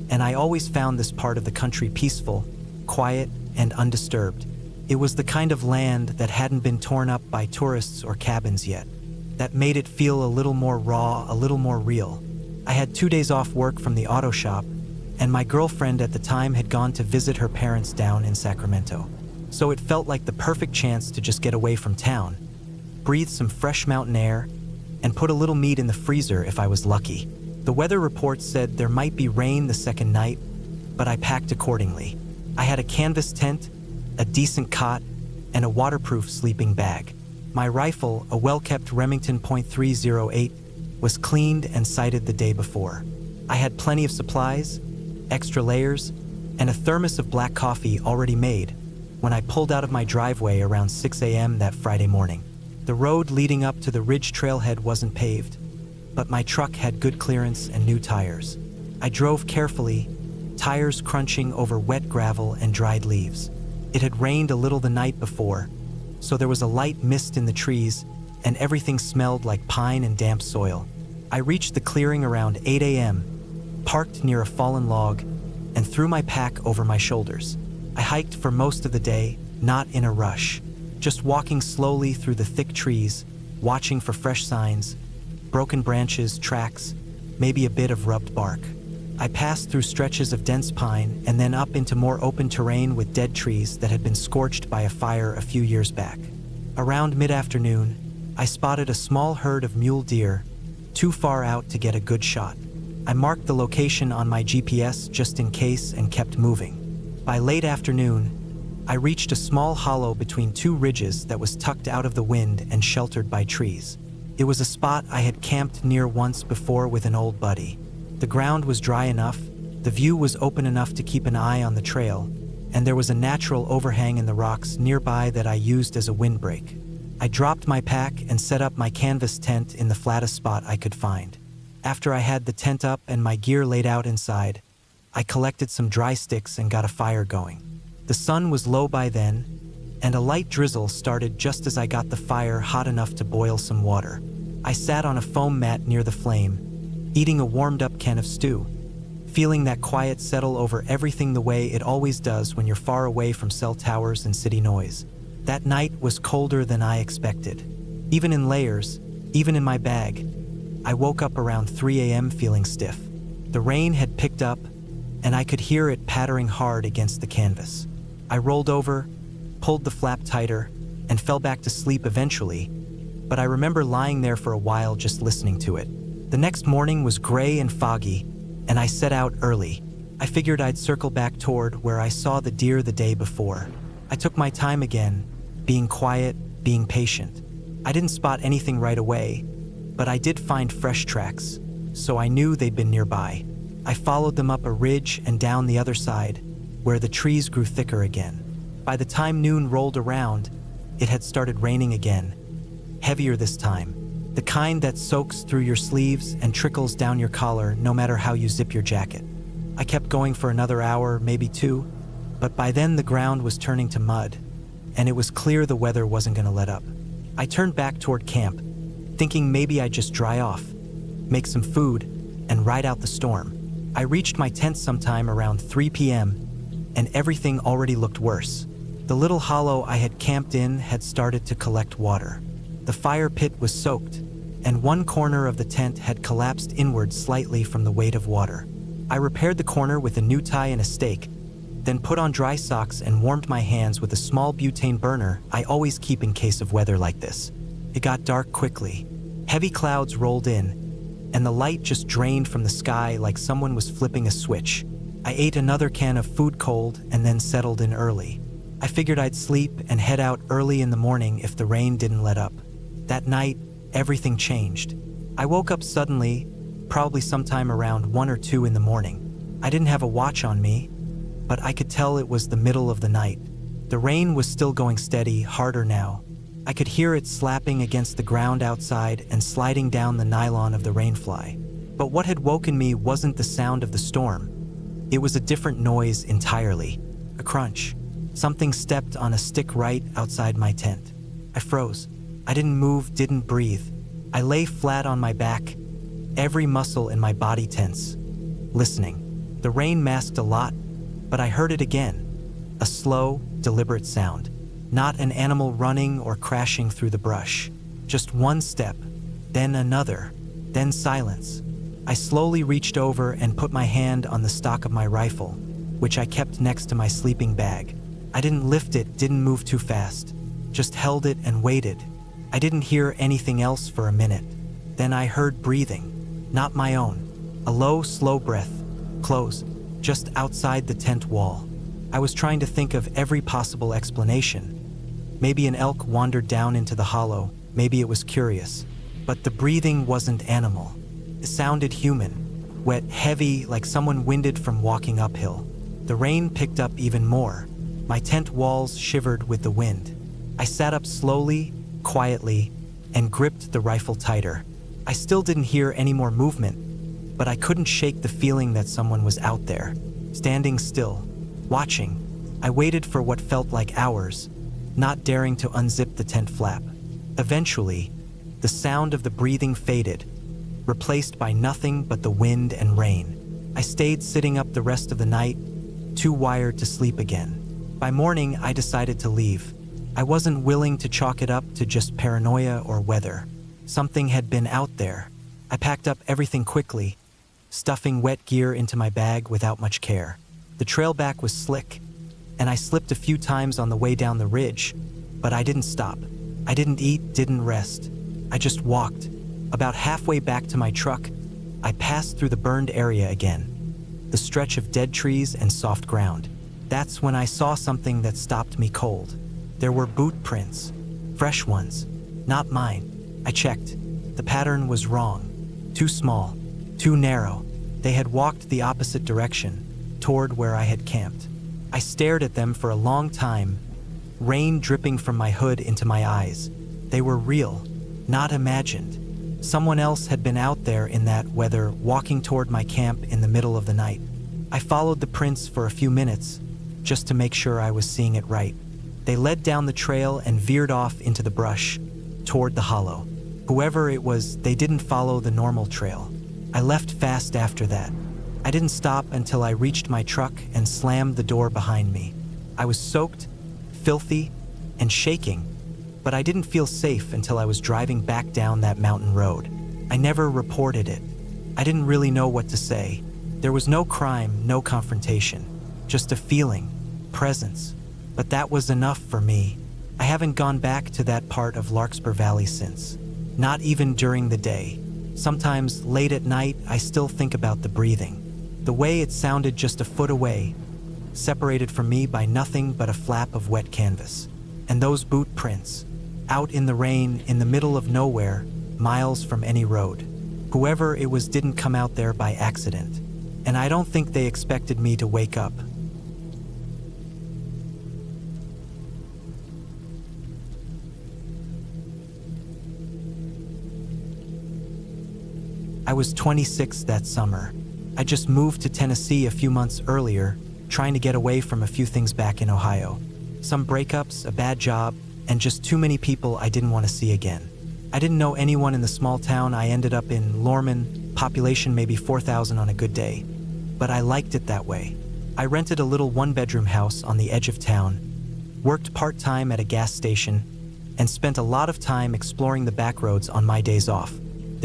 and I always found this part of the country peaceful, quiet, and undisturbed. It was the kind of land that hadn't been torn up by tourists or cabins yet. That made it feel a little more raw, a little more real. I had 2 days off work from the auto shop, and my girlfriend at the time had gone to visit her parents down in Sacramento. So it felt like the perfect chance to just get away from town, breathe some fresh mountain air, and put a little meat in the freezer if I was lucky. The weather report said there might be rain the second night, but I packed accordingly. I had a canvas tent, a decent cot, and a waterproof sleeping bag. My rifle, a well-kept Remington .308, was cleaned and sighted the day before. I had plenty of supplies, extra layers, and a thermos of black coffee already made when I pulled out of my driveway around 6 a.m. that Friday morning. The road leading up to the ridge trailhead wasn't paved, but my truck had good clearance and new tires. I drove carefully, tires crunching over wet gravel and dried leaves. It had rained a little the night before, so there was a light mist in the trees, and everything smelled like pine and damp soil. I reached the clearing around 8 a.m., parked near a fallen log, and threw my pack over my shoulders. I hiked for most of the day, not in a rush, just walking slowly through the thick trees, watching for fresh signs, broken branches, tracks, maybe a bit of rubbed bark. I passed through stretches of dense pine and then up into more open terrain with dead trees that had been scorched by a fire a few years back. Around mid-afternoon, I spotted a small herd of mule deer, too far out to get a good shot. I marked the location on my GPS just in case and kept moving. By late afternoon, I reached a small hollow between two ridges that was tucked out of the wind and sheltered by trees. It was a spot I had camped near once before with an old buddy. The ground was dry enough, the view was open enough to keep an eye on the trail, and there was a natural overhang in the rocks nearby that I used as a windbreak. I dropped my pack and set up my canvas tent in the flattest spot I could find. After I had the tent up and my gear laid out inside, I collected some dry sticks and got a fire going. The sun was low by then, and a light drizzle started just as I got the fire hot enough to boil some water. I sat on a foam mat near the flame, eating a warmed-up can of stew, feeling that quiet settle over everything the way it always does when you're far away from cell towers and city noise. That night was colder than I expected. Even in layers, even in my bag, I woke up around 3 a.m. feeling stiff. The rain had picked up, and I could hear it pattering hard against the canvas. I rolled over, pulled the flap tighter, and fell back to sleep eventually, but I remember lying there for a while just listening to it. The next morning was gray and foggy, and I set out early. I figured I'd circle back toward where I saw the deer the day before. I took my time again, being quiet, being patient. I didn't spot anything right away, but I did find fresh tracks, so I knew they'd been nearby. I followed them up a ridge and down the other side, where the trees grew thicker again. By the time noon rolled around, it had started raining again, heavier this time. The kind that soaks through your sleeves and trickles down your collar no matter how you zip your jacket. I kept going for another hour, maybe two, but by then the ground was turning to mud, and it was clear the weather wasn't going to let up. I turned back toward camp, thinking maybe I'd just dry off, make some food, and ride out the storm. I reached my tent sometime around 3 p.m., and everything already looked worse. The little hollow I had camped in had started to collect water. The fire pit was soaked, and one corner of the tent had collapsed inward slightly from the weight of water. I repaired the corner with a new tie and a stake, then put on dry socks and warmed my hands with a small butane burner I always keep in case of weather like this. It got dark quickly. Heavy clouds rolled in, and the light just drained from the sky like someone was flipping a switch. I ate another can of food cold and then settled in early. I figured I'd sleep and head out early in the morning if the rain didn't let up. That night, everything changed. I woke up suddenly, probably sometime around 1 or 2 in the morning. I didn't have a watch on me, but I could tell it was the middle of the night. The rain was still going steady, harder now, I could hear it slapping against the ground outside and sliding down the nylon of the rainfly. But what had woken me wasn't the sound of the storm. It was a different noise entirely. A crunch. Something stepped on a stick right outside my tent. I froze. I didn't move, didn't breathe. I lay flat on my back, every muscle in my body tense, listening. The rain masked a lot, but I heard it again. A slow, deliberate sound. Not an animal running or crashing through the brush. Just one step, then another, then silence. I slowly reached over and put my hand on the stock of my rifle, which I kept next to my sleeping bag. I didn't lift it, didn't move too fast, just held it and waited. I didn't hear anything else for a minute. Then I heard breathing, not my own. A low, slow breath, close, just outside the tent wall. I was trying to think of every possible explanation. Maybe an elk wandered down into the hollow, maybe it was curious. But the breathing wasn't animal. It sounded human, wet, heavy, like someone winded from walking uphill. The rain picked up even more. My tent walls shivered with the wind. I sat up slowly, quietly, and gripped the rifle tighter. I still didn't hear any more movement, but I couldn't shake the feeling that someone was out there, standing still, watching. I waited for what felt like hours, not daring to unzip the tent flap. Eventually, the sound of the breathing faded, replaced by nothing but the wind and rain. I stayed sitting up the rest of the night, too wired to sleep again. By morning, I decided to leave. I wasn't willing to chalk it up to just paranoia or weather. Something had been out there. I packed up everything quickly, stuffing wet gear into my bag without much care. The trail back was slick, and I slipped a few times on the way down the ridge, but I didn't stop. I didn't eat, didn't rest. I just walked. About halfway back to my truck, I passed through the burned area again, the stretch of dead trees and soft ground. That's when I saw something that stopped me cold. There were boot prints, fresh ones, not mine. I checked. The pattern was wrong. Too small, too narrow. They had walked the opposite direction, toward where I had camped. I stared at them for a long time, rain dripping from my hood into my eyes. They were real, not imagined. Someone else had been out there in that weather, walking toward my camp in the middle of the night. I followed the prints for a few minutes, just to make sure I was seeing it right. They led down the trail and veered off into the brush, toward the hollow. Whoever it was, they didn't follow the normal trail. I left fast after that. I didn't stop until I reached my truck and slammed the door behind me. I was soaked, filthy, and shaking, but I didn't feel safe until I was driving back down that mountain road. I never reported it. I didn't really know what to say. There was no crime, no confrontation, just a feeling, presence. But that was enough for me. I haven't gone back to that part of Larkspur Valley since. Not even during the day. Sometimes late at night, I still think about the breathing. The way it sounded just a foot away, separated from me by nothing but a flap of wet canvas. And those boot prints, out in the rain, in the middle of nowhere, miles from any road. Whoever it was didn't come out there by accident. And I don't think they expected me to wake up. I was 26 that summer. I just moved to Tennessee a few months earlier, trying to get away from a few things back in Ohio. Some breakups, a bad job, and just too many people I didn't want to see again. I didn't know anyone in the small town I ended up in, Lorman, population maybe 4,000 on a good day. But I liked it that way. I rented a little one-bedroom house on the edge of town, worked part-time at a gas station, and spent a lot of time exploring the back roads on my days off.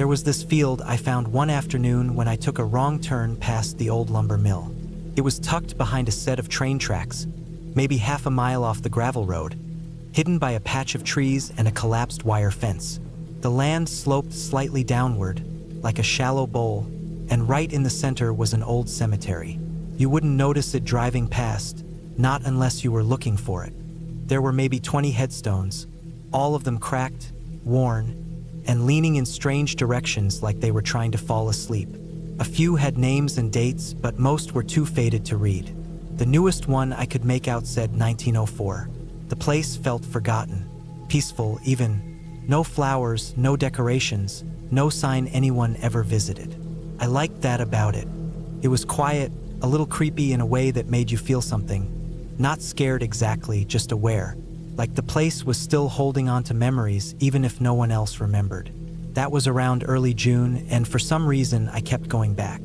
There was this field I found one afternoon when I took a wrong turn past the old lumber mill. It was tucked behind a set of train tracks, maybe half a mile off the gravel road, hidden by a patch of trees and a collapsed wire fence. The land sloped slightly downward, like a shallow bowl, and right in the center was an old cemetery. You wouldn't notice it driving past, not unless you were looking for it. There were maybe 20 headstones, all of them cracked, worn, and leaning in strange directions like they were trying to fall asleep. A few had names and dates, but most were too faded to read. The newest one I could make out said 1904. The place felt forgotten, peaceful even. No flowers, no decorations, no sign anyone ever visited. I liked that about it. It was quiet, a little creepy in a way that made you feel something. Not scared exactly, just aware. Like the place was still holding on to memories even if no one else remembered. That was around early June, and for some reason I kept going back.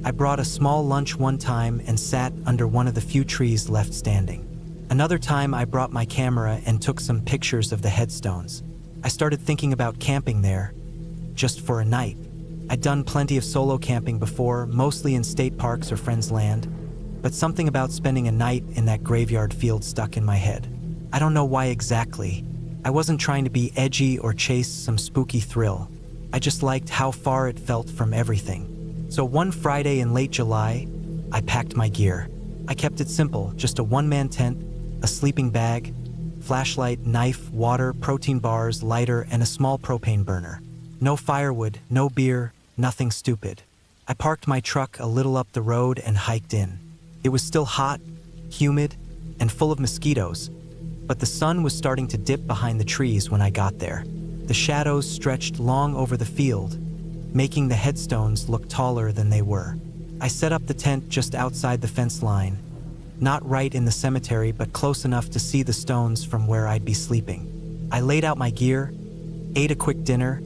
I brought a small lunch one time and sat under one of the few trees left standing. Another time I brought my camera and took some pictures of the headstones. I started thinking about camping there, just for a night. I'd done plenty of solo camping before, mostly in state parks or friends' land, but something about spending a night in that graveyard field stuck in my head. I don't know why exactly. I wasn't trying to be edgy or chase some spooky thrill. I just liked how far it felt from everything. So one Friday in late July, I packed my gear. I kept it simple, just a one-man tent, a sleeping bag, flashlight, knife, water, protein bars, lighter, and a small propane burner. No firewood, no beer, nothing stupid. I parked my truck a little up the road and hiked in. It was still hot, humid, and full of mosquitoes, but the sun was starting to dip behind the trees when I got there. The shadows stretched long over the field, making the headstones look taller than they were. I set up the tent just outside the fence line, not right in the cemetery, but close enough to see the stones from where I'd be sleeping. I laid out my gear, ate a quick dinner,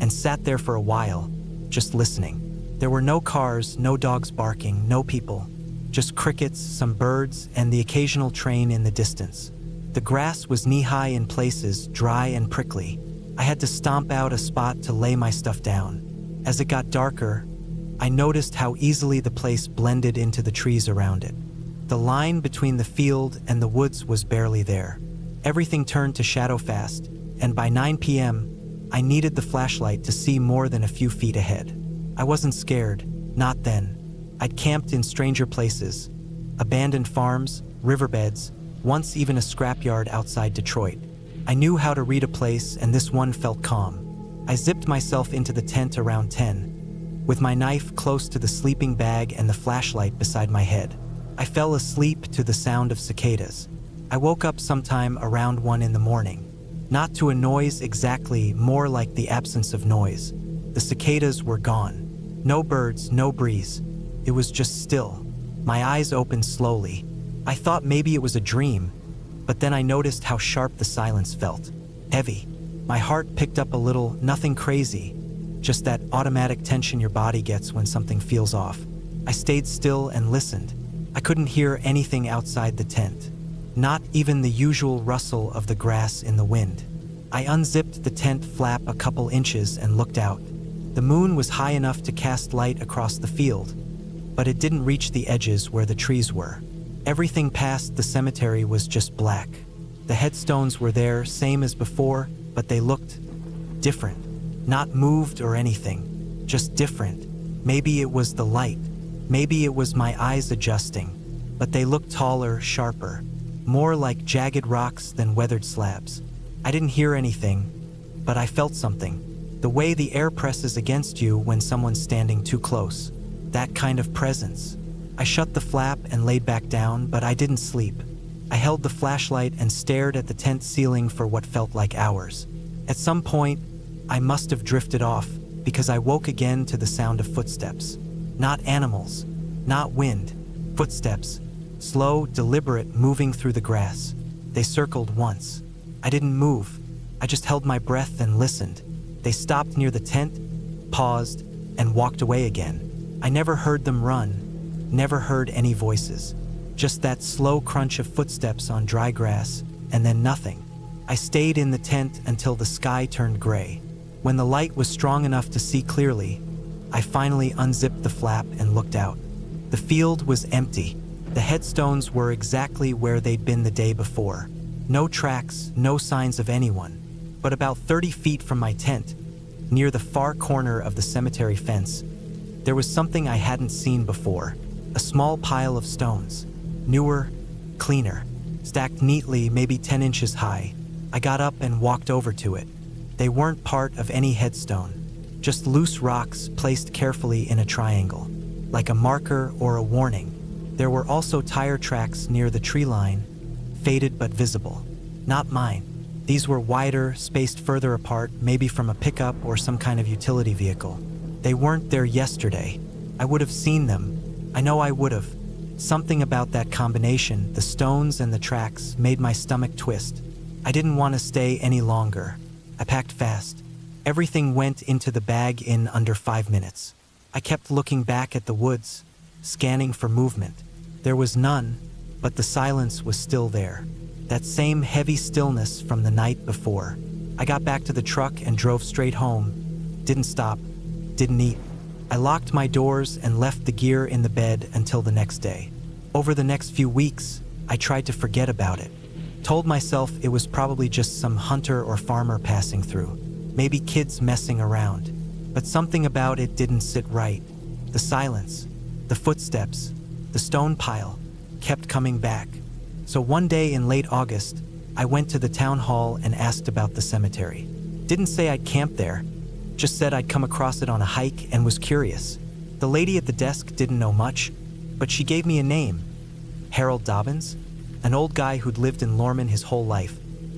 and sat there for a while, just listening. There were no cars, no dogs barking, no people, just crickets, some birds, and the occasional train in the distance. The grass was knee-high in places, dry and prickly. I had to stomp out a spot to lay my stuff down. As it got darker, I noticed how easily the place blended into the trees around it. The line between the field and the woods was barely there. Everything turned to shadow fast, and by 9 p.m., I needed the flashlight to see more than a few feet ahead. I wasn't scared, not then. I'd camped in stranger places, abandoned farms, riverbeds, once even a scrapyard outside Detroit. I knew how to read a place, and this one felt calm. I zipped myself into the tent around 10, with my knife close to the sleeping bag and the flashlight beside my head. I fell asleep to the sound of cicadas. I woke up sometime around 1 in the morning. Not to a noise exactly, more like the absence of noise. The cicadas were gone. No birds, no breeze. It was just still. My eyes opened slowly. I thought maybe it was a dream, but then I noticed how sharp the silence felt. Heavy. My heart picked up a little, nothing crazy, just that automatic tension your body gets when something feels off. I stayed still and listened. I couldn't hear anything outside the tent. Not even the usual rustle of the grass in the wind. I unzipped the tent flap a couple inches and looked out. The moon was high enough to cast light across the field, but it didn't reach the edges where the trees were. Everything past the cemetery was just black. The headstones were there, same as before, but they looked different. Not moved or anything, just different. Maybe it was the light. Maybe it was my eyes adjusting, but they looked taller, sharper. More like jagged rocks than weathered slabs. I didn't hear anything, but I felt something. The way the air presses against you when someone's standing too close. That kind of presence. I shut the flap and laid back down, but I didn't sleep. I held the flashlight and stared at the tent ceiling for what felt like hours. At some point, I must have drifted off because I woke again to the sound of footsteps. Not animals, not wind, footsteps. Slow, deliberate, moving through the grass. They circled once. I didn't move. I just held my breath and listened. They stopped near the tent, paused, and walked away again. I never heard them run, never heard any voices. Just that slow crunch of footsteps on dry grass, and then nothing. I stayed in the tent until the sky turned gray. When the light was strong enough to see clearly, I finally unzipped the flap and looked out. The field was empty. The headstones were exactly where they'd been the day before. No tracks, no signs of anyone. But about 30 feet from my tent, near the far corner of the cemetery fence, there was something I hadn't seen before. A small pile of stones. Newer, cleaner, stacked neatly, maybe 10 inches high. I got up and walked over to it. They weren't part of any headstone, just loose rocks placed carefully in a triangle, like a marker or a warning. There were also tire tracks near the tree line, faded but visible. Not mine. These were wider, spaced further apart, maybe from a pickup or some kind of utility vehicle. They weren't there yesterday. I would have seen them. I know I would have. Something about that combination, the stones and the tracks, made my stomach twist. I didn't want to stay any longer. I packed fast. Everything went into the bag in under 5 minutes. I kept looking back at the woods, scanning for movement. There was none, but the silence was still there. That same heavy stillness from the night before. I got back to the truck and drove straight home. Didn't stop. Didn't eat. I locked my doors and left the gear in the bed until the next day. Over the next few weeks, I tried to forget about it. Told myself it was probably just some hunter or farmer passing through. Maybe kids messing around. But something about it didn't sit right. The silence, the footsteps, the stone pile kept coming back. So one day in late August, I went to the town hall and asked about the cemetery. Didn't say I'd camp there, just said I'd come across it on a hike and was curious. The lady at the desk didn't know much, but she gave me a name. Harold Dobbins, an old guy who'd lived in Lorman his whole life.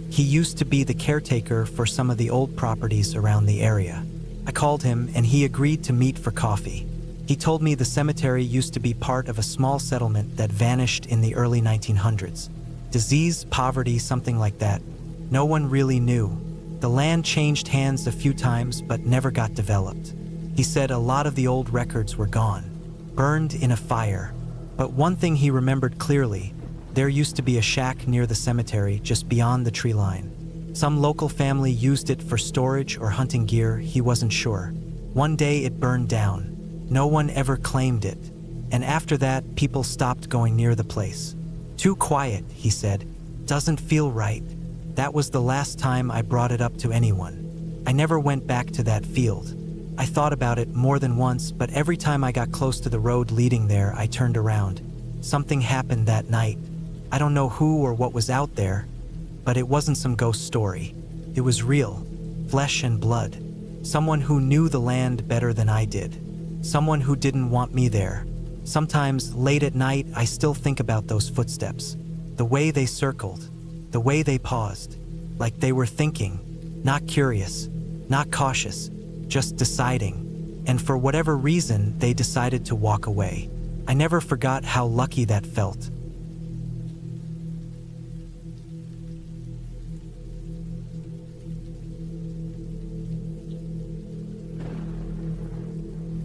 He used to be the caretaker for some of the old properties around the area. I called him and he agreed to meet for coffee. He told me the cemetery used to be part of a small settlement that vanished in the early 1900s. Disease, poverty, something like that. No one really knew. The land changed hands a few times but never got developed. He said a lot of the old records were gone, burned in a fire. But one thing he remembered clearly, there used to be a shack near the cemetery just beyond the tree line. Some local family used it for storage or hunting gear, he wasn't sure. One day it burned down. No one ever claimed it. And after that, people stopped going near the place. Too quiet, he said. Doesn't feel right. That was the last time I brought it up to anyone. I never went back to that field. I thought about it more than once, but every time I got close to the road leading there, I turned around. Something happened that night. I don't know who or what was out there, but it wasn't some ghost story. It was real, flesh and blood. Someone who knew the land better than I did. Someone who didn't want me there. Sometimes, late at night, I still think about those footsteps. The way they circled. The way they paused. Like they were thinking. Not curious. Not cautious. Just deciding. And for whatever reason, they decided to walk away. I never forgot how lucky that felt.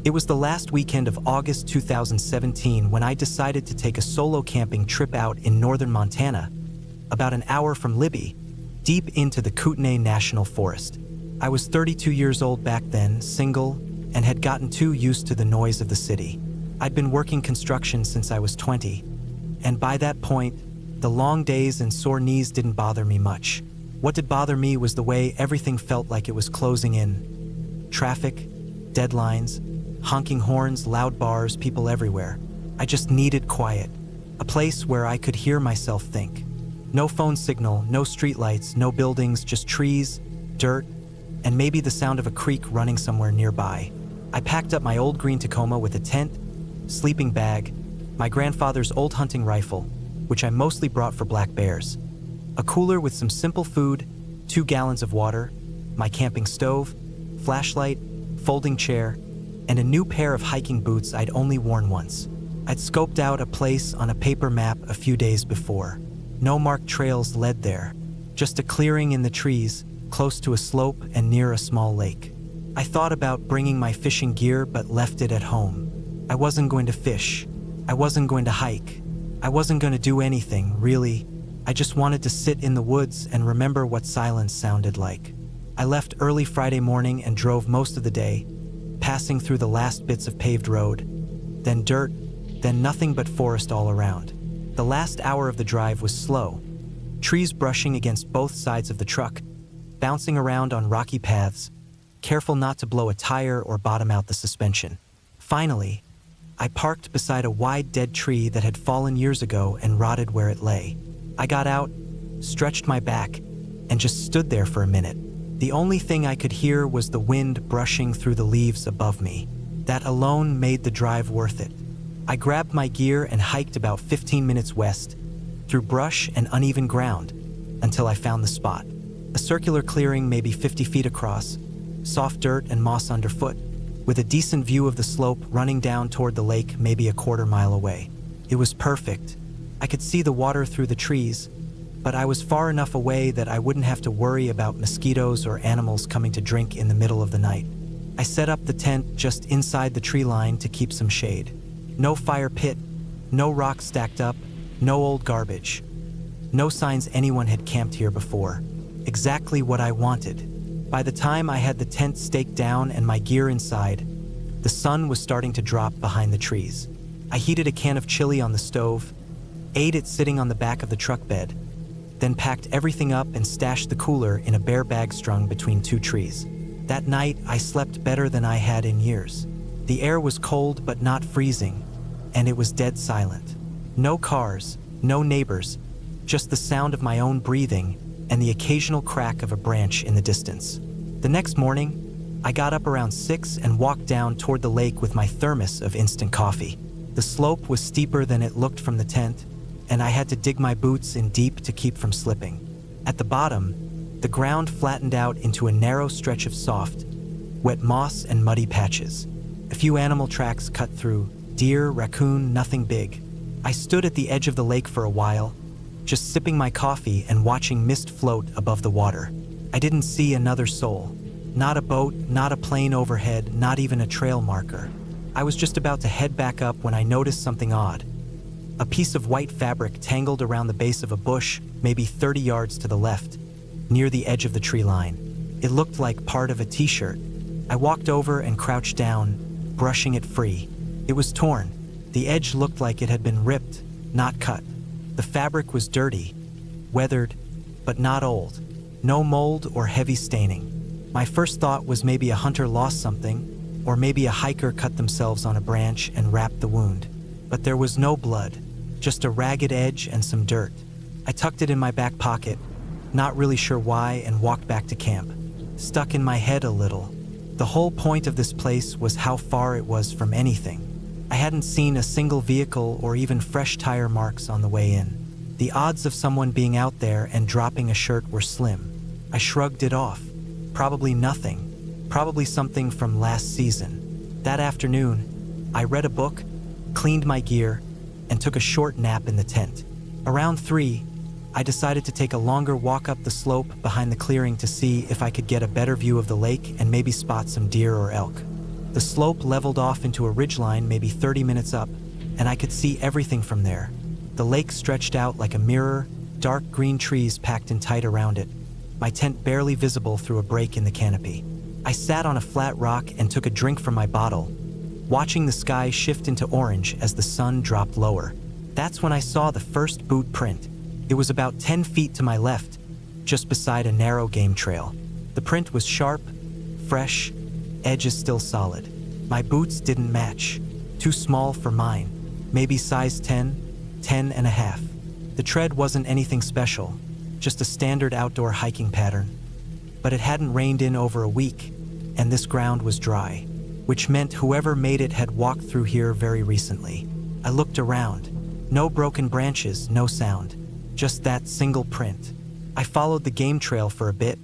It was the last weekend of August 2017 when I decided to take a solo camping trip out in northern Montana, about an hour from Libby, deep into the Kootenai National Forest. I was 32 years old back then, single, and had gotten too used to the noise of the city. I'd been working construction since I was 20, and by that point, the long days and sore knees didn't bother me much. What did bother me was the way everything felt like it was closing in. Traffic, deadlines, honking horns, loud bars, people everywhere. I just needed quiet. A place where I could hear myself think. No phone signal, no streetlights, no buildings, just trees, dirt, and maybe the sound of a creek running somewhere nearby. I packed up my old green Tacoma with a tent, sleeping bag, my grandfather's old hunting rifle, which I mostly brought for black bears, a cooler with some simple food, 2 gallons of water, my camping stove, flashlight, folding chair, and a new pair of hiking boots I'd only worn once. I'd scoped out a place on a paper map a few days before. No marked trails led there, just a clearing in the trees, close to a slope and near a small lake. I thought about bringing my fishing gear but left it at home. I wasn't going to fish. I wasn't going to hike. I wasn't going to do anything, really. I just wanted to sit in the woods and remember what silence sounded like. I left early Friday morning and drove most of the day, passing through the last bits of paved road, then dirt, then nothing but forest all around. The last hour of the drive was slow, trees brushing against both sides of the truck, bouncing around on rocky paths, careful not to blow a tire or bottom out the suspension. Finally, I parked beside a wide dead tree that had fallen years ago and rotted where it lay. I got out, stretched my back, and just stood there for a minute. The only thing I could hear was the wind brushing through the leaves above me. That alone made the drive worth it. I grabbed my gear and hiked about 15 minutes west, through brush and uneven ground, until I found the spot. A circular clearing maybe 50 feet across, soft dirt and moss underfoot, with a decent view of the slope running down toward the lake maybe a quarter-mile away. It was perfect. I could see the water through the trees, but I was far enough away that I wouldn't have to worry about mosquitoes or animals coming to drink in the middle of the night. I set up the tent just inside the tree line to keep some shade. No fire pit, no rocks stacked up, no old garbage. No signs anyone had camped here before. Exactly what I wanted. By the time I had the tent staked down and my gear inside, the sun was starting to drop behind the trees. I heated a can of chili on the stove, ate it sitting on the back of the truck bed, then packed everything up and stashed the cooler in a bare bag strung between two trees. That night, I slept better than I had in years. The air was cold but not freezing, and it was dead silent. No cars, no neighbors, just the sound of my own breathing and the occasional crack of a branch in the distance. The next morning, I got up around 6 and walked down toward the lake with my thermos of instant coffee. The slope was steeper than it looked from the tent, and I had to dig my boots in deep to keep from slipping. At the bottom, the ground flattened out into a narrow stretch of soft, wet moss and muddy patches. A few animal tracks cut through, deer, raccoon, nothing big. I stood at the edge of the lake for a while, just sipping my coffee and watching mist float above the water. I didn't see another soul. Not a boat, not a plane overhead, not even a trail marker. I was just about to head back up when I noticed something odd. A piece of white fabric tangled around the base of a bush, maybe 30 yards to the left, near the edge of the tree line. It looked like part of a t-shirt. I walked over and crouched down, brushing it free. It was torn. The edge looked like it had been ripped, not cut. The fabric was dirty, weathered, but not old. No mold or heavy staining. My first thought was maybe a hunter lost something, or maybe a hiker cut themselves on a branch and wrapped the wound. But there was no blood, just a ragged edge and some dirt. I tucked it in my back pocket, not really sure why, and walked back to camp. Stuck in my head a little. The whole point of this place was how far it was from anything. I hadn't seen a single vehicle or even fresh tire marks on the way in. The odds of someone being out there and dropping a shirt were slim. I shrugged it off. Probably nothing. Probably something from last season. That afternoon, I read a book, cleaned my gear, and took a short nap in the tent. Around 3, I decided to take a longer walk up the slope behind the clearing to see if I could get a better view of the lake and maybe spot some deer or elk. The slope leveled off into a ridgeline maybe 30 minutes up, and I could see everything from there. The lake stretched out like a mirror, dark green trees packed in tight around it, my tent barely visible through a break in the canopy. I sat on a flat rock and took a drink from my bottle, watching the sky shift into orange as the sun dropped lower. That's when I saw the first boot print. It was about 10 feet to my left, just beside a narrow game trail. The print was sharp, fresh, edges still solid. My boots didn't match. Too small for mine. Maybe size 10, 10 and a half. The tread wasn't anything special, just a standard outdoor hiking pattern. But it hadn't rained in over a week, and this ground was dry, which meant whoever made it had walked through here very recently. I looked around. No broken branches, no sound. Just that single print. I followed the game trail for a bit,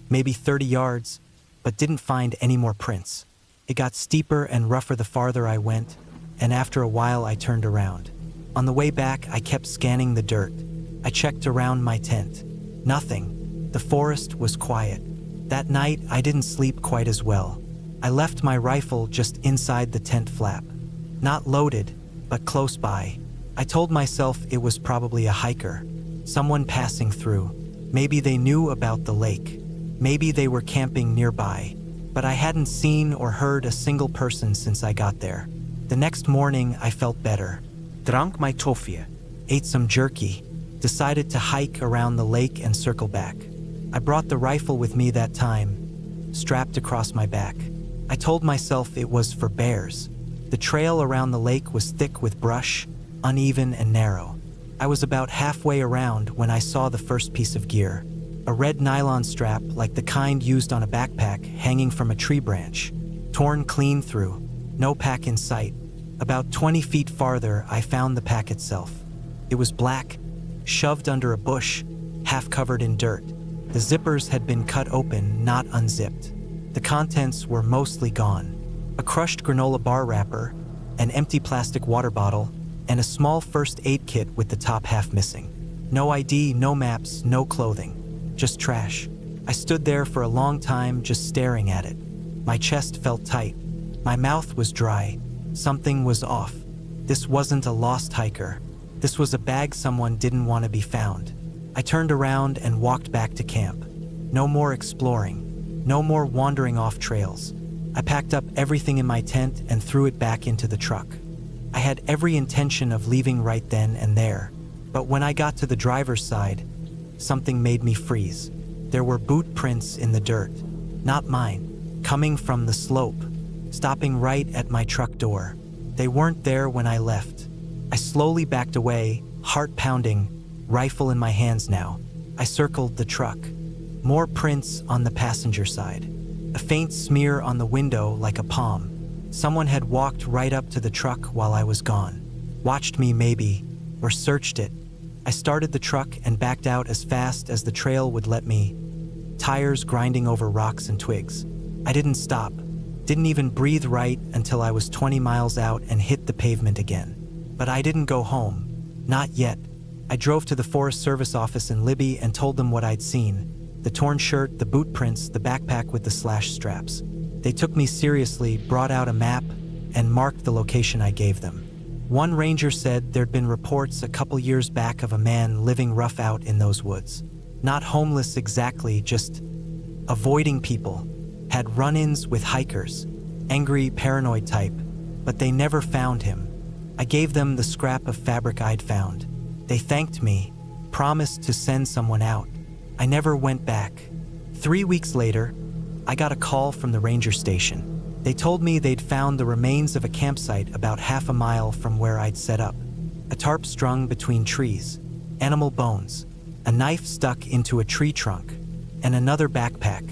maybe 30 yards, but didn't find any more prints. It got steeper and rougher the farther I went, and after a while I turned around. On the way back, I kept scanning the dirt. I checked around my tent. Nothing. The forest was quiet. That night, I didn't sleep quite as well. I left my rifle just inside the tent flap. Not loaded, but close by. I told myself it was probably a hiker, someone passing through. Maybe they knew about the lake. Maybe they were camping nearby. But I hadn't seen or heard a single person since I got there. The next morning, I felt better. Drank my toffee, ate some jerky, decided to hike around the lake and circle back. I brought the rifle with me that time, strapped across my back. I told myself it was for bears. The trail around the lake was thick with brush, uneven and narrow. I was about halfway around when I saw the first piece of gear. A red nylon strap like the kind used on a backpack hanging from a tree branch. Torn clean through, no pack in sight. About 20 feet farther, I found the pack itself. It was black, shoved under a bush, half covered in dirt. The zippers had been cut open, not unzipped. The contents were mostly gone. A crushed granola bar wrapper, an empty plastic water bottle, and a small first aid kit with the top half missing. No ID, no maps, no clothing. Just trash. I stood there for a long time just staring at it. My chest felt tight. My mouth was dry. Something was off. This wasn't a lost hiker. This was a bag someone didn't want to be found. I turned around and walked back to camp. No more exploring. No more wandering off trails. I packed up everything in my tent and threw it back into the truck. I had every intention of leaving right then and there, but when I got to the driver's side, something made me freeze. There were boot prints in the dirt, not mine, coming from the slope, stopping right at my truck door. They weren't there when I left. I slowly backed away, heart pounding, rifle in my hands now. I circled the truck. More prints on the passenger side. A faint smear on the window like a palm. Someone had walked right up to the truck while I was gone. Watched me maybe, or searched it. I started the truck and backed out as fast as the trail would let me. Tires grinding over rocks and twigs. I didn't stop. Didn't even breathe right until I was 20 miles out and hit the pavement again. But I didn't go home. Not yet. I drove to the Forest Service office in Libby and told them what I'd seen. The torn shirt, the boot prints, the backpack with the slash straps. They took me seriously, brought out a map, and marked the location I gave them. One ranger said there'd been reports a couple years back of a man living rough out in those woods. Not homeless exactly, just avoiding people. Had run-ins with hikers. Angry, paranoid type. But they never found him. I gave them the scrap of fabric I'd found. They thanked me, promised to send someone out. I never went back. 3 weeks later, I got a call from the ranger station. They told me they'd found the remains of a campsite about half a mile from where I'd set up. A tarp strung between trees, animal bones, a knife stuck into a tree trunk, and another backpack.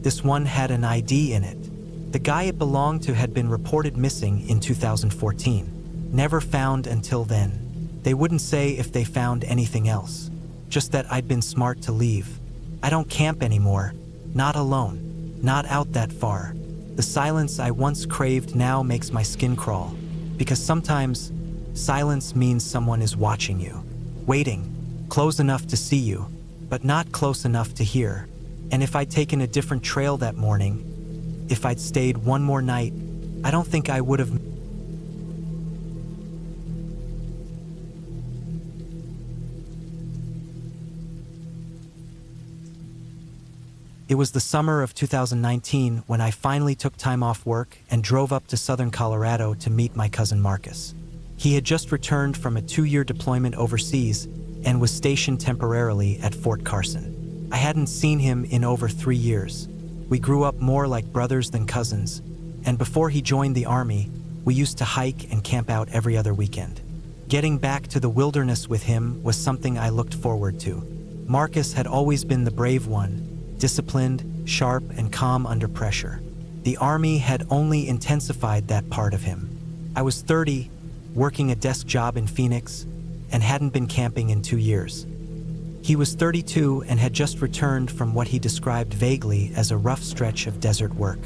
This one had an ID in it. The guy it belonged to had been reported missing in 2014. Never found until then. They wouldn't say if they found anything else. Just that I'd been smart to leave. I don't camp anymore. Not alone. Not out that far. The silence I once craved now makes my skin crawl. Because sometimes, silence means someone is watching you. Waiting. Close enough to see you, but not close enough to hear. And if I'd taken a different trail that morning, if I'd stayed one more night, I don't think I would have. It was the summer of 2019 when I finally took time off work and drove up to southern Colorado to meet my cousin Marcus. He had just returned from a 2-year deployment overseas and was stationed temporarily at Fort Carson. I hadn't seen him in over 3 years. We grew up more like brothers than cousins, and before he joined the Army, we used to hike and camp out every other weekend. Getting back to the wilderness with him was something I looked forward to. Marcus had always been the brave one, disciplined, sharp, and calm under pressure. The Army had only intensified that part of him. I was 30, working a desk job in Phoenix, and hadn't been camping in 2 years. He was 32 and had just returned from what he described vaguely as a rough stretch of desert work.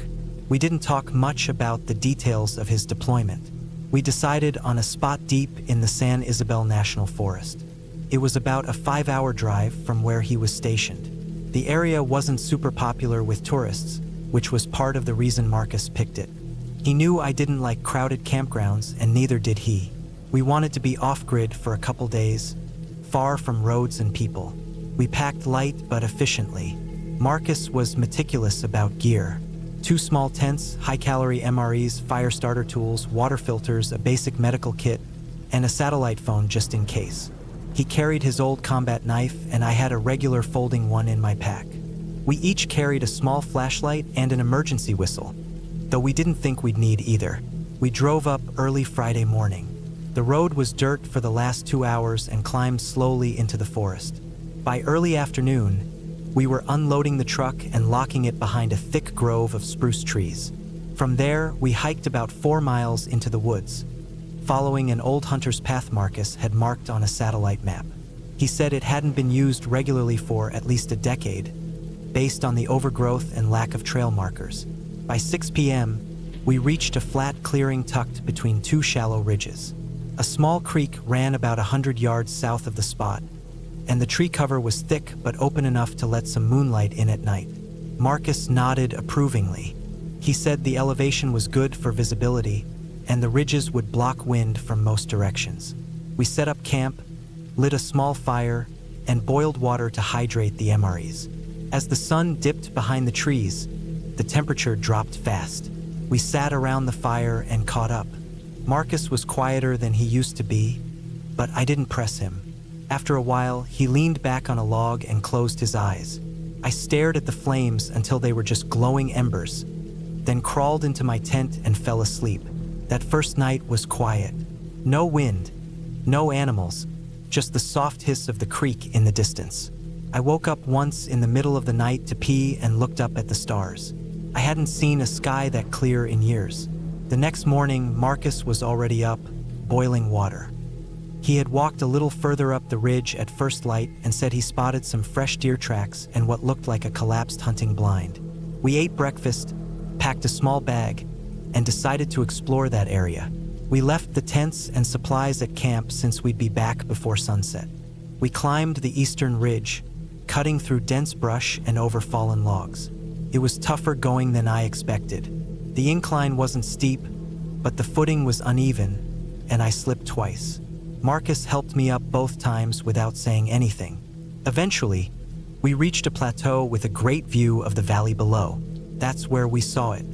We didn't talk much about the details of his deployment. We decided on a spot deep in the San Isabel National Forest. It was about a 5-hour drive from where he was stationed. The area wasn't super popular with tourists, which was part of the reason Marcus picked it. He knew I didn't like crowded campgrounds, and neither did he. We wanted to be off-grid for a couple days, far from roads and people. We packed light but efficiently. Marcus was meticulous about gear. 2 small tents, high-calorie MREs, fire starter tools, water filters, a basic medical kit, and a satellite phone just in case. He carried his old combat knife, and I had a regular folding one in my pack. We each carried a small flashlight and an emergency whistle, though we didn't think we'd need either. We drove up early Friday morning. The road was dirt for the last 2 hours and climbed slowly into the forest. By early afternoon, we were unloading the truck and locking it behind a thick grove of spruce trees. From there, we hiked about 4 miles into the woods, following an old hunter's path Marcus had marked on a satellite map. He said it hadn't been used regularly for at least a decade, based on the overgrowth and lack of trail markers. By 6 p.m., we reached a flat clearing tucked between two shallow ridges. A small creek ran about 100 yards south of the spot, and the tree cover was thick but open enough to let some moonlight in at night. Marcus nodded approvingly. He said the elevation was good for visibility, and the ridges would block wind from most directions. We set up camp, lit a small fire, and boiled water to hydrate the MREs. As the sun dipped behind the trees, the temperature dropped fast. We sat around the fire and caught up. Marcus was quieter than he used to be, but I didn't press him. After a while, he leaned back on a log and closed his eyes. I stared at the flames until they were just glowing embers, then crawled into my tent and fell asleep. That first night was quiet. No wind, no animals, just the soft hiss of the creek in the distance. I woke up once in the middle of the night to pee and looked up at the stars. I hadn't seen a sky that clear in years. The next morning, Marcus was already up, boiling water. He had walked a little further up the ridge at first light and said he spotted some fresh deer tracks and what looked like a collapsed hunting blind. We ate breakfast, packed a small bag, and decided to explore that area. We left the tents and supplies at camp since we'd be back before sunset. We climbed the eastern ridge, cutting through dense brush and over fallen logs. It was tougher going than I expected. The incline wasn't steep, but the footing was uneven, and I slipped twice. Marcus helped me up both times without saying anything. Eventually, we reached a plateau with a great view of the valley below. That's where we saw it.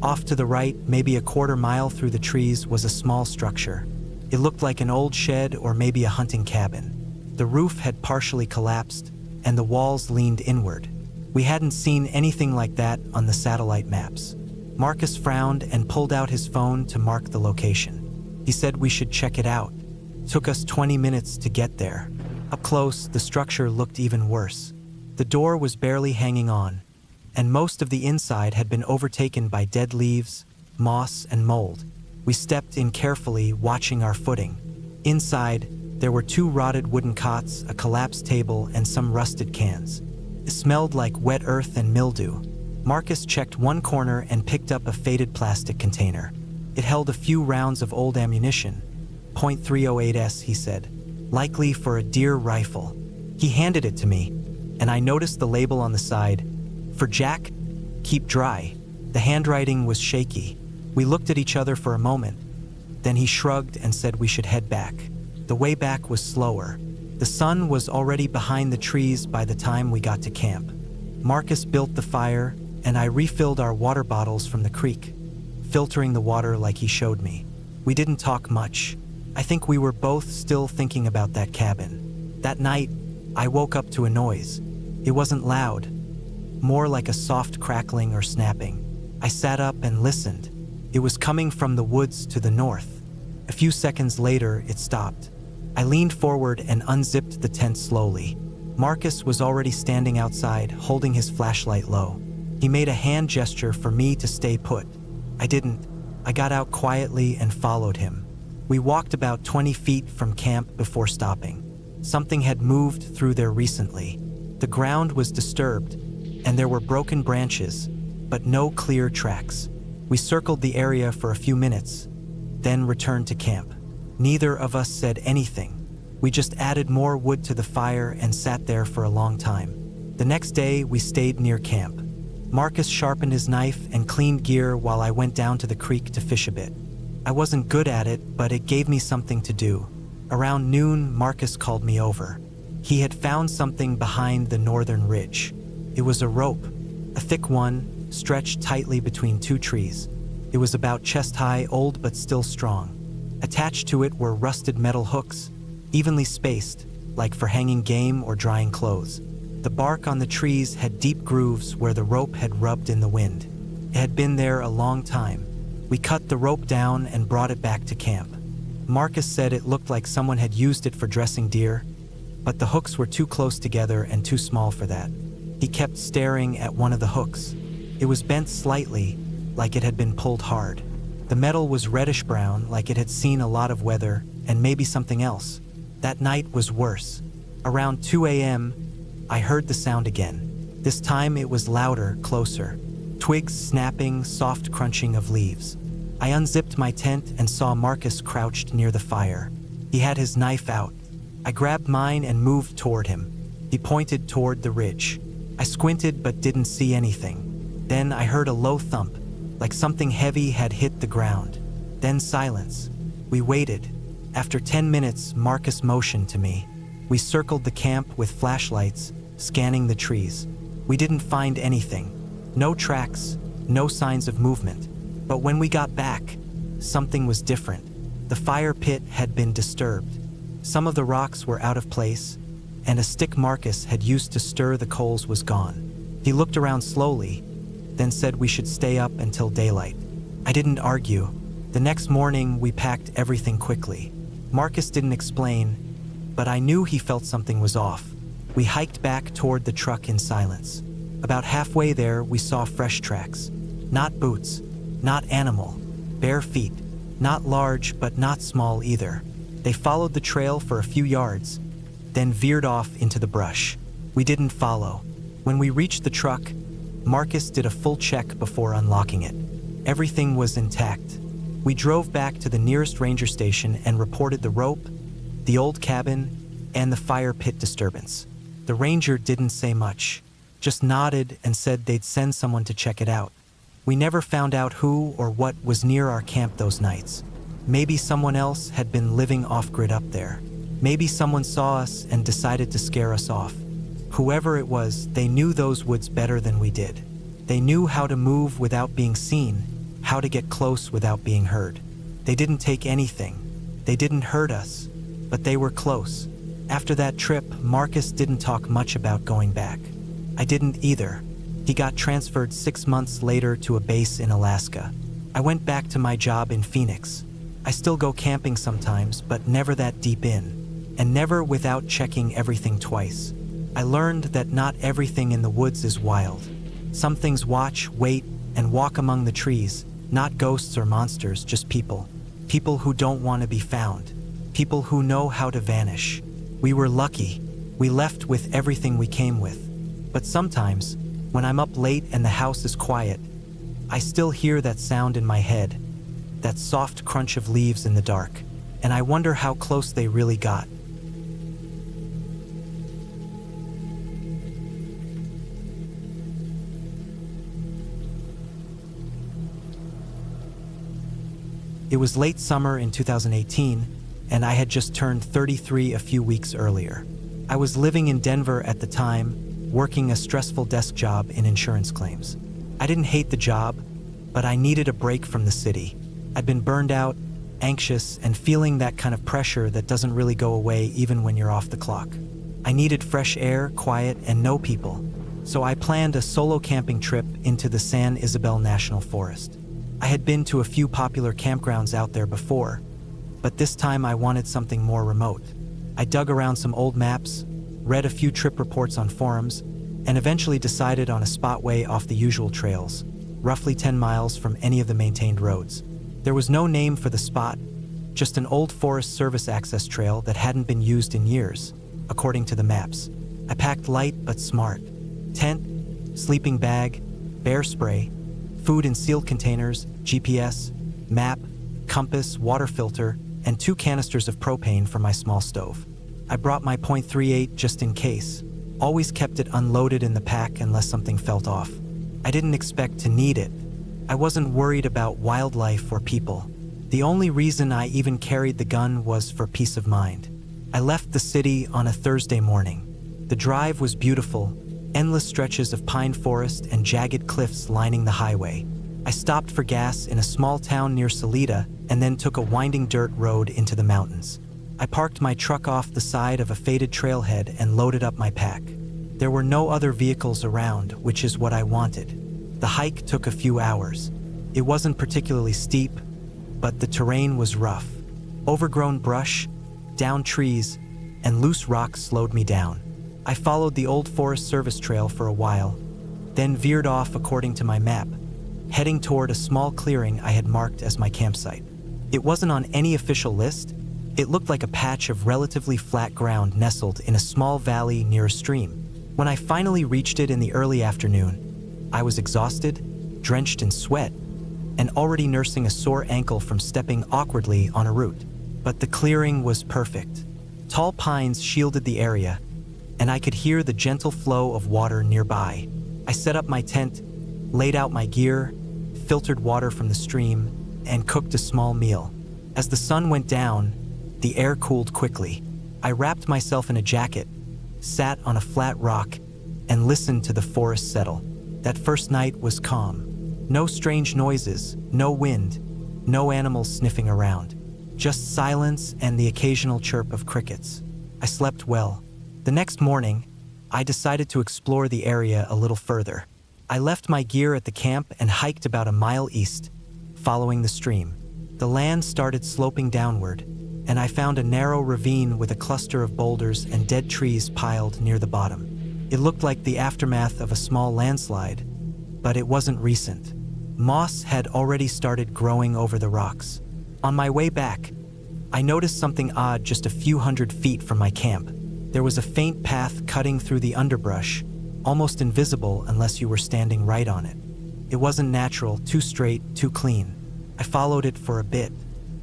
Off to the right, maybe a quarter mile through the trees, was a small structure. It looked like an old shed or maybe a hunting cabin. The roof had partially collapsed, and the walls leaned inward. We hadn't seen anything like that on the satellite maps. Marcus frowned and pulled out his phone to mark the location. He said we should check it out. Took us 20 minutes to get there. Up close, the structure looked even worse. The door was barely hanging on, and most of the inside had been overtaken by dead leaves, moss, and mold. We stepped in carefully, watching our footing. Inside, there were 2 rotted wooden cots, a collapsed table, and some rusted cans. It smelled like wet earth and mildew. Marcus checked one corner and picked up a faded plastic container. It held a few rounds of old ammunition. .308s, he said. Likely for a deer rifle. He handed it to me, and I noticed the label on the side. For Jack, keep dry. The handwriting was shaky. We looked at each other for a moment. Then he shrugged and said we should head back. The way back was slower. The sun was already behind the trees by the time we got to camp. Marcus built the fire, and I refilled our water bottles from the creek, filtering the water like he showed me. We didn't talk much. I think we were both still thinking about that cabin. That night, I woke up to a noise. It wasn't loud, more like a soft crackling or snapping. I sat up and listened. It was coming from the woods to the north. A few seconds later, it stopped. I leaned forward and unzipped the tent slowly. Marcus was already standing outside, holding his flashlight low. He made a hand gesture for me to stay put. I didn't. I got out quietly and followed him. We walked about 20 feet from camp before stopping. Something had moved through there recently. The ground was disturbed, and there were broken branches, but no clear tracks. We circled the area for a few minutes, then returned to camp. Neither of us said anything. We just added more wood to the fire and sat there for a long time. The next day, we stayed near camp. Marcus sharpened his knife and cleaned gear while I went down to the creek to fish a bit. I wasn't good at it, but it gave me something to do. Around noon, Marcus called me over. He had found something behind the northern ridge. It was a rope, a thick one, stretched tightly between 2 trees. It was about chest-high, old but still strong. Attached to it were rusted metal hooks, evenly spaced, like for hanging game or drying clothes. The bark on the trees had deep grooves where the rope had rubbed in the wind. It had been there a long time. We cut the rope down and brought it back to camp. Marcus said it looked like someone had used it for dressing deer, but the hooks were too close together and too small for that. He kept staring at one of the hooks. It was bent slightly, like it had been pulled hard. The metal was reddish-brown, like it had seen a lot of weather and maybe something else. That night was worse. Around 2 a.m., I heard the sound again. This time it was louder, closer. Twigs snapping, soft crunching of leaves. I unzipped my tent and saw Marcus crouched near the fire. He had his knife out. I grabbed mine and moved toward him. He pointed toward the ridge. I squinted but didn't see anything. Then I heard a low thump, like something heavy had hit the ground. Then silence. We waited. After 10 minutes, Marcus motioned to me. We circled the camp with flashlights, scanning the trees. We didn't find anything. No tracks, no signs of movement. But when we got back, something was different. The fire pit had been disturbed. Some of the rocks were out of place, and a stick Marcus had used to stir the coals was gone. He looked around slowly, then said we should stay up until daylight. I didn't argue. The next morning, we packed everything quickly. Marcus didn't explain, but I knew he felt something was off. We hiked back toward the truck in silence. About halfway there, we saw fresh tracks. Not boots, not animal, bare feet. Not large, but not small either. They followed the trail for a few yards, then veered off into the brush. We didn't follow. When we reached the truck, Marcus did a full check before unlocking it. Everything was intact. We drove back to the nearest ranger station and reported the rope, the old cabin, and the fire pit disturbance. The ranger didn't say much, just nodded and said they'd send someone to check it out. We never found out who or what was near our camp those nights. Maybe someone else had been living off-grid up there. Maybe someone saw us and decided to scare us off. Whoever it was, they knew those woods better than we did. They knew how to move without being seen, how to get close without being heard. They didn't take anything. They didn't hurt us, but they were close. After that trip, Marcus didn't talk much about going back. I didn't either. He got transferred 6 months later to a base in Alaska. I went back to my job in Phoenix. I still go camping sometimes, but never that deep in, and never without checking everything twice. I learned that not everything in the woods is wild. Some things watch, wait, and walk among the trees, not ghosts or monsters, just people. People who don't want to be found. People who know how to vanish. We were lucky. We left with everything we came with. But sometimes, when I'm up late and the house is quiet, I still hear that sound in my head, that soft crunch of leaves in the dark, and I wonder how close they really got. It was late summer in 2018, and I had just turned 33 a few weeks earlier. I was living in Denver at the time, working a stressful desk job in insurance claims. I didn't hate the job, but I needed a break from the city. I'd been burned out, anxious, and feeling that kind of pressure that doesn't really go away even when you're off the clock. I needed fresh air, quiet, and no people, so I planned a solo camping trip into the San Isabel National Forest. I had been to a few popular campgrounds out there before, but this time I wanted something more remote. I dug around some old maps, read a few trip reports on forums, and eventually decided on a spot way off the usual trails, roughly 10 miles from any of the maintained roads. There was no name for the spot, just an old Forest Service access trail that hadn't been used in years, according to the maps. I packed light but smart. Tent, sleeping bag, bear spray, food in sealed containers, GPS, map, compass, water filter, and 2 canisters of propane for my small stove. I brought my .38 just in case, always kept it unloaded in the pack unless something felt off. I didn't expect to need it. I wasn't worried about wildlife or people. The only reason I even carried the gun was for peace of mind. I left the city on a Thursday morning. The drive was beautiful, endless stretches of pine forest and jagged cliffs lining the highway. I stopped for gas in a small town near Salida and then took a winding dirt road into the mountains. I parked my truck off the side of a faded trailhead and loaded up my pack. There were no other vehicles around, which is what I wanted. The hike took a few hours. It wasn't particularly steep, but the terrain was rough. Overgrown brush, downed trees, and loose rocks slowed me down. I followed the old Forest Service trail for a while, then veered off according to my map, heading toward a small clearing I had marked as my campsite. It wasn't on any official list. It looked like a patch of relatively flat ground nestled in a small valley near a stream. When I finally reached it in the early afternoon, I was exhausted, drenched in sweat, and already nursing a sore ankle from stepping awkwardly on a root. But the clearing was perfect. Tall pines shielded the area, and I could hear the gentle flow of water nearby. I set up my tent, laid out my gear, filtered water from the stream, and cooked a small meal. As the sun went down, the air cooled quickly. I wrapped myself in a jacket, sat on a flat rock, and listened to the forest settle. That first night was calm. No strange noises, no wind, no animals sniffing around. Just silence and the occasional chirp of crickets. I slept well. The next morning, I decided to explore the area a little further. I left my gear at the camp and hiked about a mile east, following the stream. The land started sloping downward, and I found a narrow ravine with a cluster of boulders and dead trees piled near the bottom. It looked like the aftermath of a small landslide, but it wasn't recent. Moss had already started growing over the rocks. On my way back, I noticed something odd just a few hundred feet from my camp. There was a faint path cutting through the underbrush, almost invisible unless you were standing right on it. It wasn't natural, too straight, too clean. I followed it for a bit.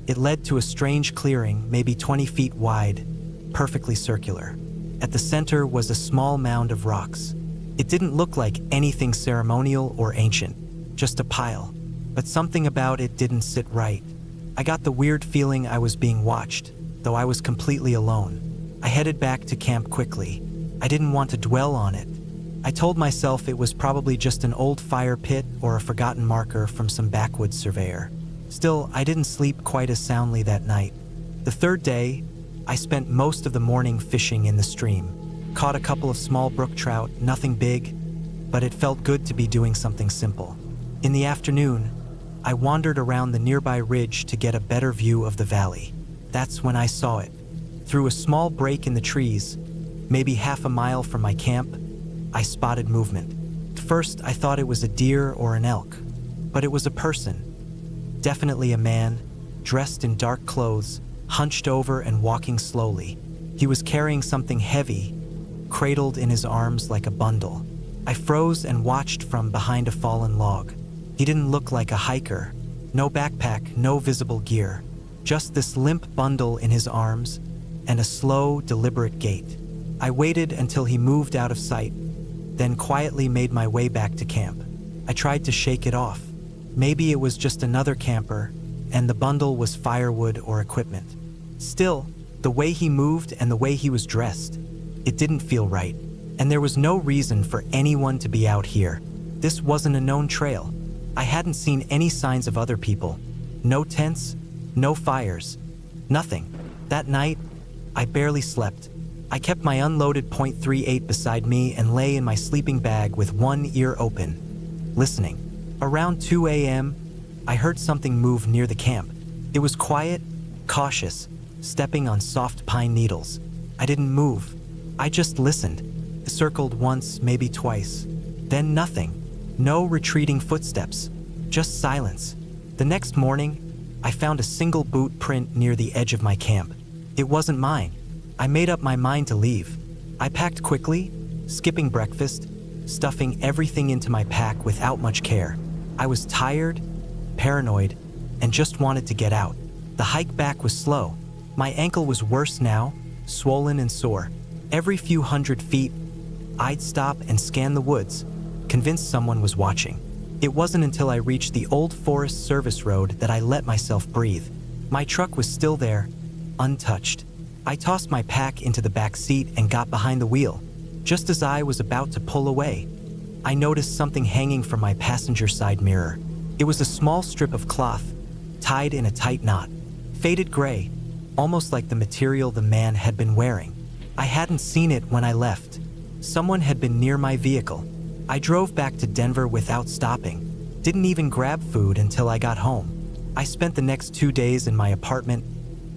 It led to a strange clearing, maybe 20 feet wide, perfectly circular. At the center was a small mound of rocks. It didn't look like anything ceremonial or ancient, just a pile. But something about it didn't sit right. I got the weird feeling I was being watched, though I was completely alone. I headed back to camp quickly. I didn't want to dwell on it. I told myself it was probably just an old fire pit or a forgotten marker from some backwoods surveyor. Still, I didn't sleep quite as soundly that night. The third day, I spent most of the morning fishing in the stream. Caught a couple of small brook trout, nothing big, but it felt good to be doing something simple. In the afternoon, I wandered around the nearby ridge to get a better view of the valley. That's when I saw it. Through a small break in the trees, maybe half a mile from my camp, I spotted movement. At first, I thought it was a deer or an elk, but it was a person. Definitely a man, dressed in dark clothes, hunched over and walking slowly. He was carrying something heavy, cradled in his arms like a bundle. I froze and watched from behind a fallen log. He didn't look like a hiker. No backpack, no visible gear. Just this limp bundle in his arms and a slow, deliberate gait. I waited until he moved out of sight, then quietly made my way back to camp. I tried to shake it off. Maybe it was just another camper, and the bundle was firewood or equipment. Still, the way he moved and the way he was dressed, it didn't feel right. And there was no reason for anyone to be out here. This wasn't a known trail. I hadn't seen any signs of other people. No tents, no fires, nothing. That night, I barely slept. I kept my unloaded .38 beside me and lay in my sleeping bag with one ear open, listening. Around 2 a.m., I heard something move near the camp. It was quiet, cautious, stepping on soft pine needles. I didn't move. I just listened. It circled once, maybe twice. Then nothing. No retreating footsteps. Just silence. The next morning, I found a single boot print near the edge of my camp. It wasn't mine. I made up my mind to leave. I packed quickly, skipping breakfast, stuffing everything into my pack without much care. I was tired, paranoid, and just wanted to get out. The hike back was slow. My ankle was worse now, swollen and sore. Every few hundred feet, I'd stop and scan the woods, convinced someone was watching. It wasn't until I reached the old Forest Service road that I let myself breathe. My truck was still there, untouched. I tossed my pack into the back seat and got behind the wheel. Just as I was about to pull away, I noticed something hanging from my passenger side mirror. It was a small strip of cloth, tied in a tight knot. Faded gray, almost like the material the man had been wearing. I hadn't seen it when I left. Someone had been near my vehicle. I drove back to Denver without stopping. Didn't even grab food until I got home. I spent the next 2 days in my apartment,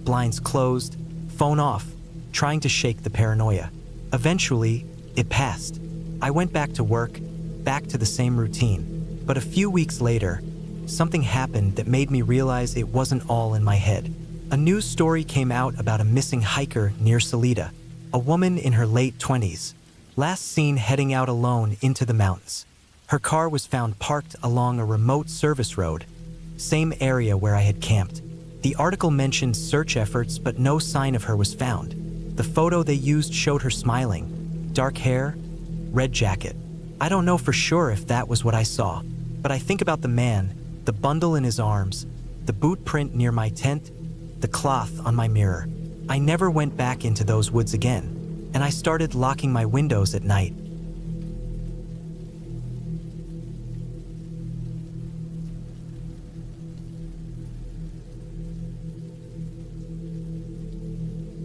blinds closed, phone off, trying to shake the paranoia. Eventually, it passed. I went back to work, back to the same routine. But a few weeks later, something happened that made me realize it wasn't all in my head. A news story came out about a missing hiker near Salida, a woman in her late 20s. Last seen heading out alone into the mountains. Her car was found parked along a remote service road, same area where I had camped. The article mentioned search efforts, but no sign of her was found. The photo they used showed her smiling, dark hair, red jacket. I don't know for sure if that was what I saw, but I think about the man, the bundle in his arms, the boot print near my tent, the cloth on my mirror. I never went back into those woods again, and I started locking my windows at night.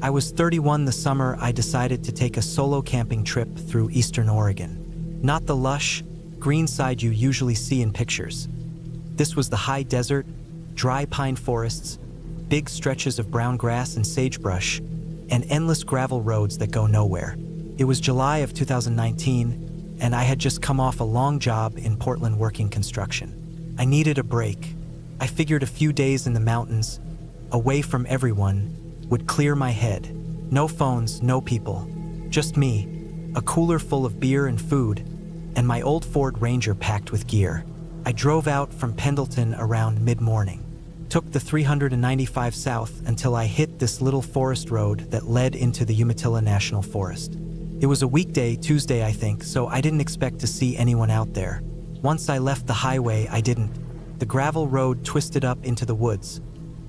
I was 31 the summer I decided to take a solo camping trip through eastern Oregon. Not the lush, green side you usually see in pictures. This was the high desert, dry pine forests, big stretches of brown grass and sagebrush, and endless gravel roads that go nowhere. It was July of 2019, and I had just come off a long job in Portland working construction. I needed a break. I figured a few days in the mountains, away from everyone, would clear my head. No phones, no people, just me, a cooler full of beer and food, and my old Ford Ranger packed with gear. I drove out from Pendleton around mid-morning, took the 395 south until I hit this little forest road that led into the Umatilla National Forest. It was a weekday, Tuesday I think, so I didn't expect to see anyone out there. Once I left the highway, I didn't. The gravel road twisted up into the woods,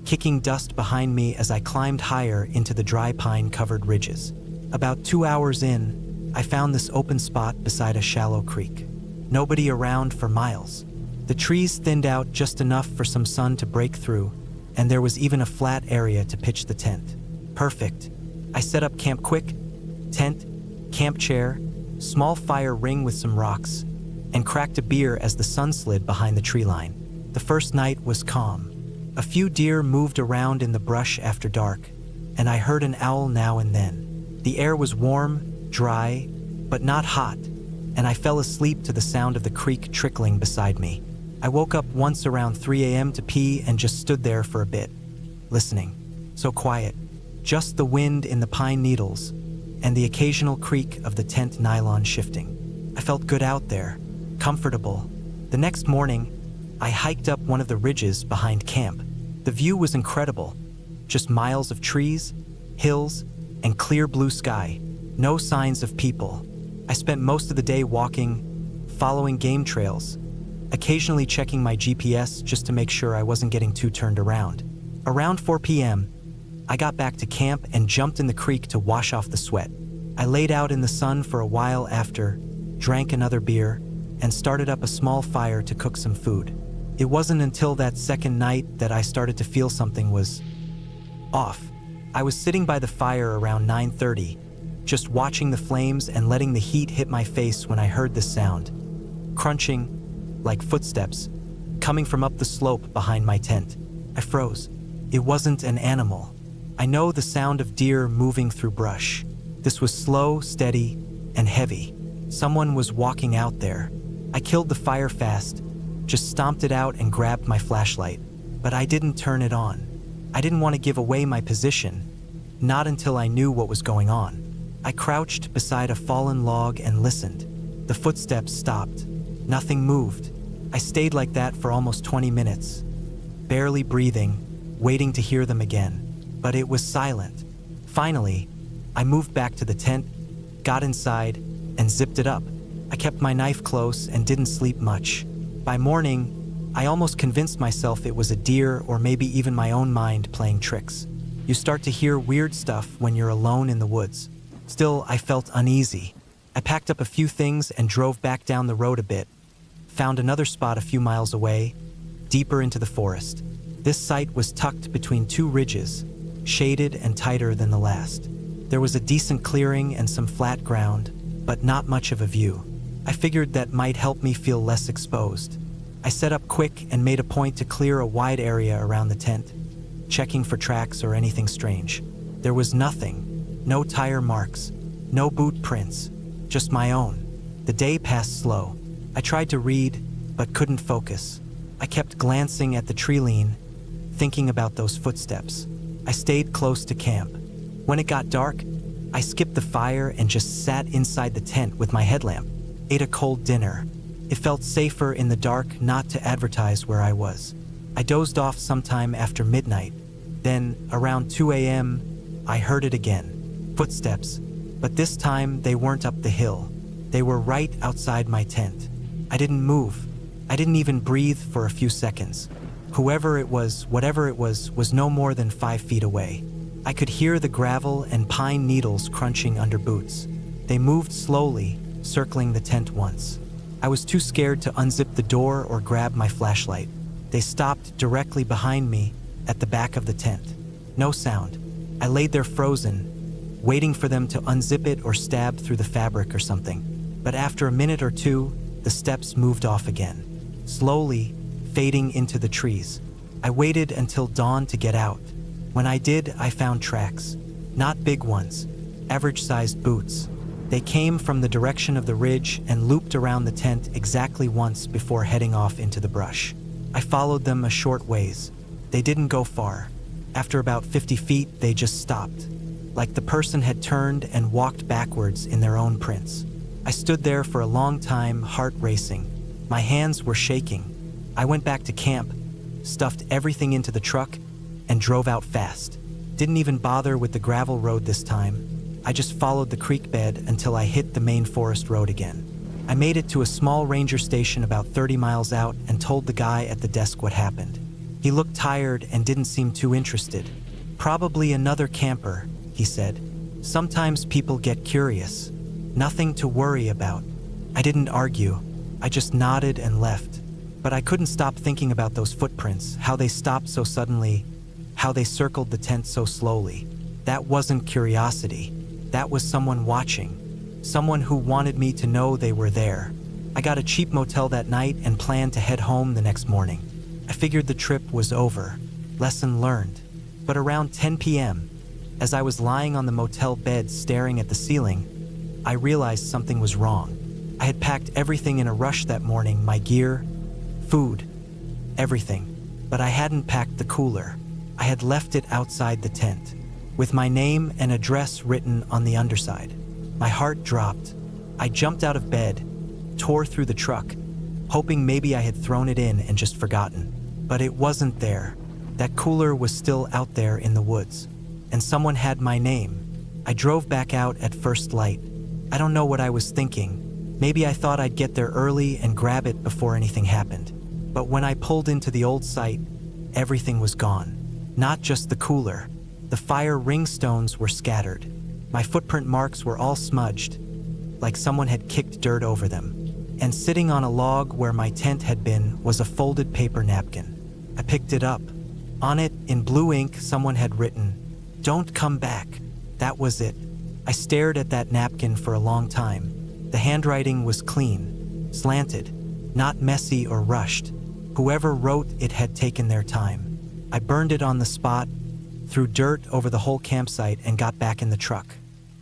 kicking dust behind me as I climbed higher into the dry pine-covered ridges. About 2 hours in, I found this open spot beside a shallow creek. Nobody around for miles. The trees thinned out just enough for some sun to break through, and there was even a flat area to pitch the tent. Perfect. I set up camp quick: tent, camp chair, small fire ring with some rocks, and cracked a beer as the sun slid behind the tree line. The first night was calm. A few deer moved around in the brush after dark, and I heard an owl now and then. The air was warm, dry, but not hot, and I fell asleep to the sound of the creek trickling beside me. I woke up once around 3 a.m. to pee and just stood there for a bit, listening. So quiet, just the wind in the pine needles and the occasional creak of the tent nylon shifting. I felt good out there, comfortable. The next morning, I hiked up one of the ridges behind camp. The view was incredible. Just miles of trees, hills, and clear blue sky. No signs of people. I spent most of the day walking, following game trails, occasionally checking my GPS just to make sure I wasn't getting too turned around. Around 4 p.m., I got back to camp and jumped in the creek to wash off the sweat. I laid out in the sun for a while after, drank another beer, and started up a small fire to cook some food. It wasn't until that second night that I started to feel something was off. I was sitting by the fire around 9:30, just watching the flames and letting the heat hit my face when I heard this sound. Crunching, like footsteps, coming from up the slope behind my tent. I froze. It wasn't an animal. I know the sound of deer moving through brush. This was slow, steady, and heavy. Someone was walking out there. I killed the fire fast, just stomped it out and grabbed my flashlight. But I didn't turn it on. I didn't want to give away my position, not until I knew what was going on. I crouched beside a fallen log and listened. The footsteps stopped. Nothing moved. I stayed like that for almost 20 minutes, barely breathing, waiting to hear them again. But it was silent. Finally, I moved back to the tent, got inside, and zipped it up. I kept my knife close and didn't sleep much. By morning, I almost convinced myself it was a deer or maybe even my own mind playing tricks. You start to hear weird stuff when you're alone in the woods. Still, I felt uneasy. I packed up a few things and drove back down the road a bit, found another spot a few miles away, deeper into the forest. This site was tucked between two ridges, shaded and tighter than the last. There was a decent clearing and some flat ground, but not much of a view. I figured that might help me feel less exposed. I set up quick and made a point to clear a wide area around the tent, checking for tracks or anything strange. There was nothing, no tire marks, no boot prints, just my own. The day passed slow. I tried to read, but couldn't focus. I kept glancing at the tree line, thinking about those footsteps. I stayed close to camp. When it got dark, I skipped the fire and just sat inside the tent with my headlamp, ate a cold dinner. It felt safer in the dark not to advertise where I was. I dozed off sometime after midnight. Then, around 2 a.m., I heard it again. Footsteps. But this time, they weren't up the hill. They were right outside my tent. I didn't move. I didn't even breathe for a few seconds. Whoever it was, whatever it was no more than 5 feet away. I could hear the gravel and pine needles crunching under boots. They moved slowly, circling the tent once. I was too scared to unzip the door or grab my flashlight. They stopped directly behind me at the back of the tent. No sound. I laid there frozen, waiting for them to unzip it or stab through the fabric or something. But after a minute or two, the steps moved off again, slowly fading into the trees. I waited until dawn to get out. When I did, I found tracks. Not big ones, average-sized boots. They came from the direction of the ridge and looped around the tent exactly once before heading off into the brush. I followed them a short ways. They didn't go far. After about 50 feet, they just stopped, like the person had turned and walked backwards in their own prints. I stood there for a long time, heart racing. My hands were shaking. I went back to camp, stuffed everything into the truck, and drove out fast. Didn't even bother with the gravel road this time. I just followed the creek bed until I hit the main forest road again. I made it to a small ranger station about 30 miles out and told the guy at the desk what happened. He looked tired and didn't seem too interested. "Probably another camper," he said. "Sometimes people get curious. Nothing to worry about." I didn't argue. I just nodded and left. But I couldn't stop thinking about those footprints, how they stopped so suddenly, how they circled the tent so slowly. That wasn't curiosity. That was someone watching. Someone who wanted me to know they were there. I got a cheap motel that night and planned to head home the next morning. I figured the trip was over. Lesson learned. But around 10 p.m., as I was lying on the motel bed staring at the ceiling, I realized something was wrong. I had packed everything in a rush that morning, my gear, food, everything. But I hadn't packed the cooler. I had left it outside the tent, with my name and address written on the underside. My heart dropped. I jumped out of bed, tore through the truck, hoping maybe I had thrown it in and just forgotten. But it wasn't there. That cooler was still out there in the woods, and someone had my name. I drove back out at first light. I don't know what I was thinking. Maybe I thought I'd get there early and grab it before anything happened. But when I pulled into the old site, everything was gone. Not just the cooler. The fire ring stones were scattered. My footprint marks were all smudged, like someone had kicked dirt over them. And sitting on a log where my tent had been was a folded paper napkin. I picked it up. On it, in blue ink, someone had written, "Don't come back." That was it. I stared at that napkin for a long time. The handwriting was clean, slanted, not messy or rushed. Whoever wrote it had taken their time. I burned it on the spot, threw dirt over the whole campsite, and got back in the truck.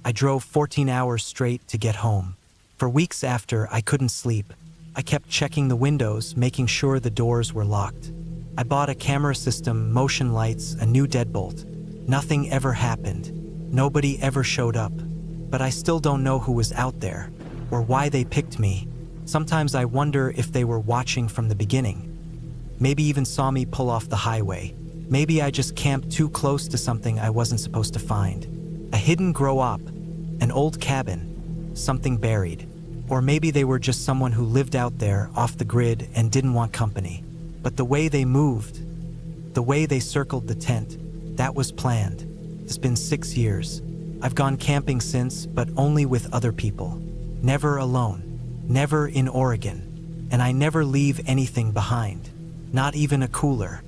I drove 14 hours straight to get home. For weeks after, I couldn't sleep. I kept checking the windows, making sure the doors were locked. I bought a camera system, motion lights, a new deadbolt. Nothing ever happened. Nobody ever showed up. But I still don't know who was out there, or why they picked me. Sometimes I wonder if they were watching from the beginning. Maybe even saw me pull off the highway. Maybe I just camped too close to something I wasn't supposed to find. A hidden grow-op, an old cabin, something buried. Or maybe they were just someone who lived out there off the grid and didn't want company. But the way they moved, the way they circled the tent, that was planned. It's been 6 years. I've gone camping since, but only with other people. Never alone. Never in Oregon. And I never leave anything behind. Not even a cooler.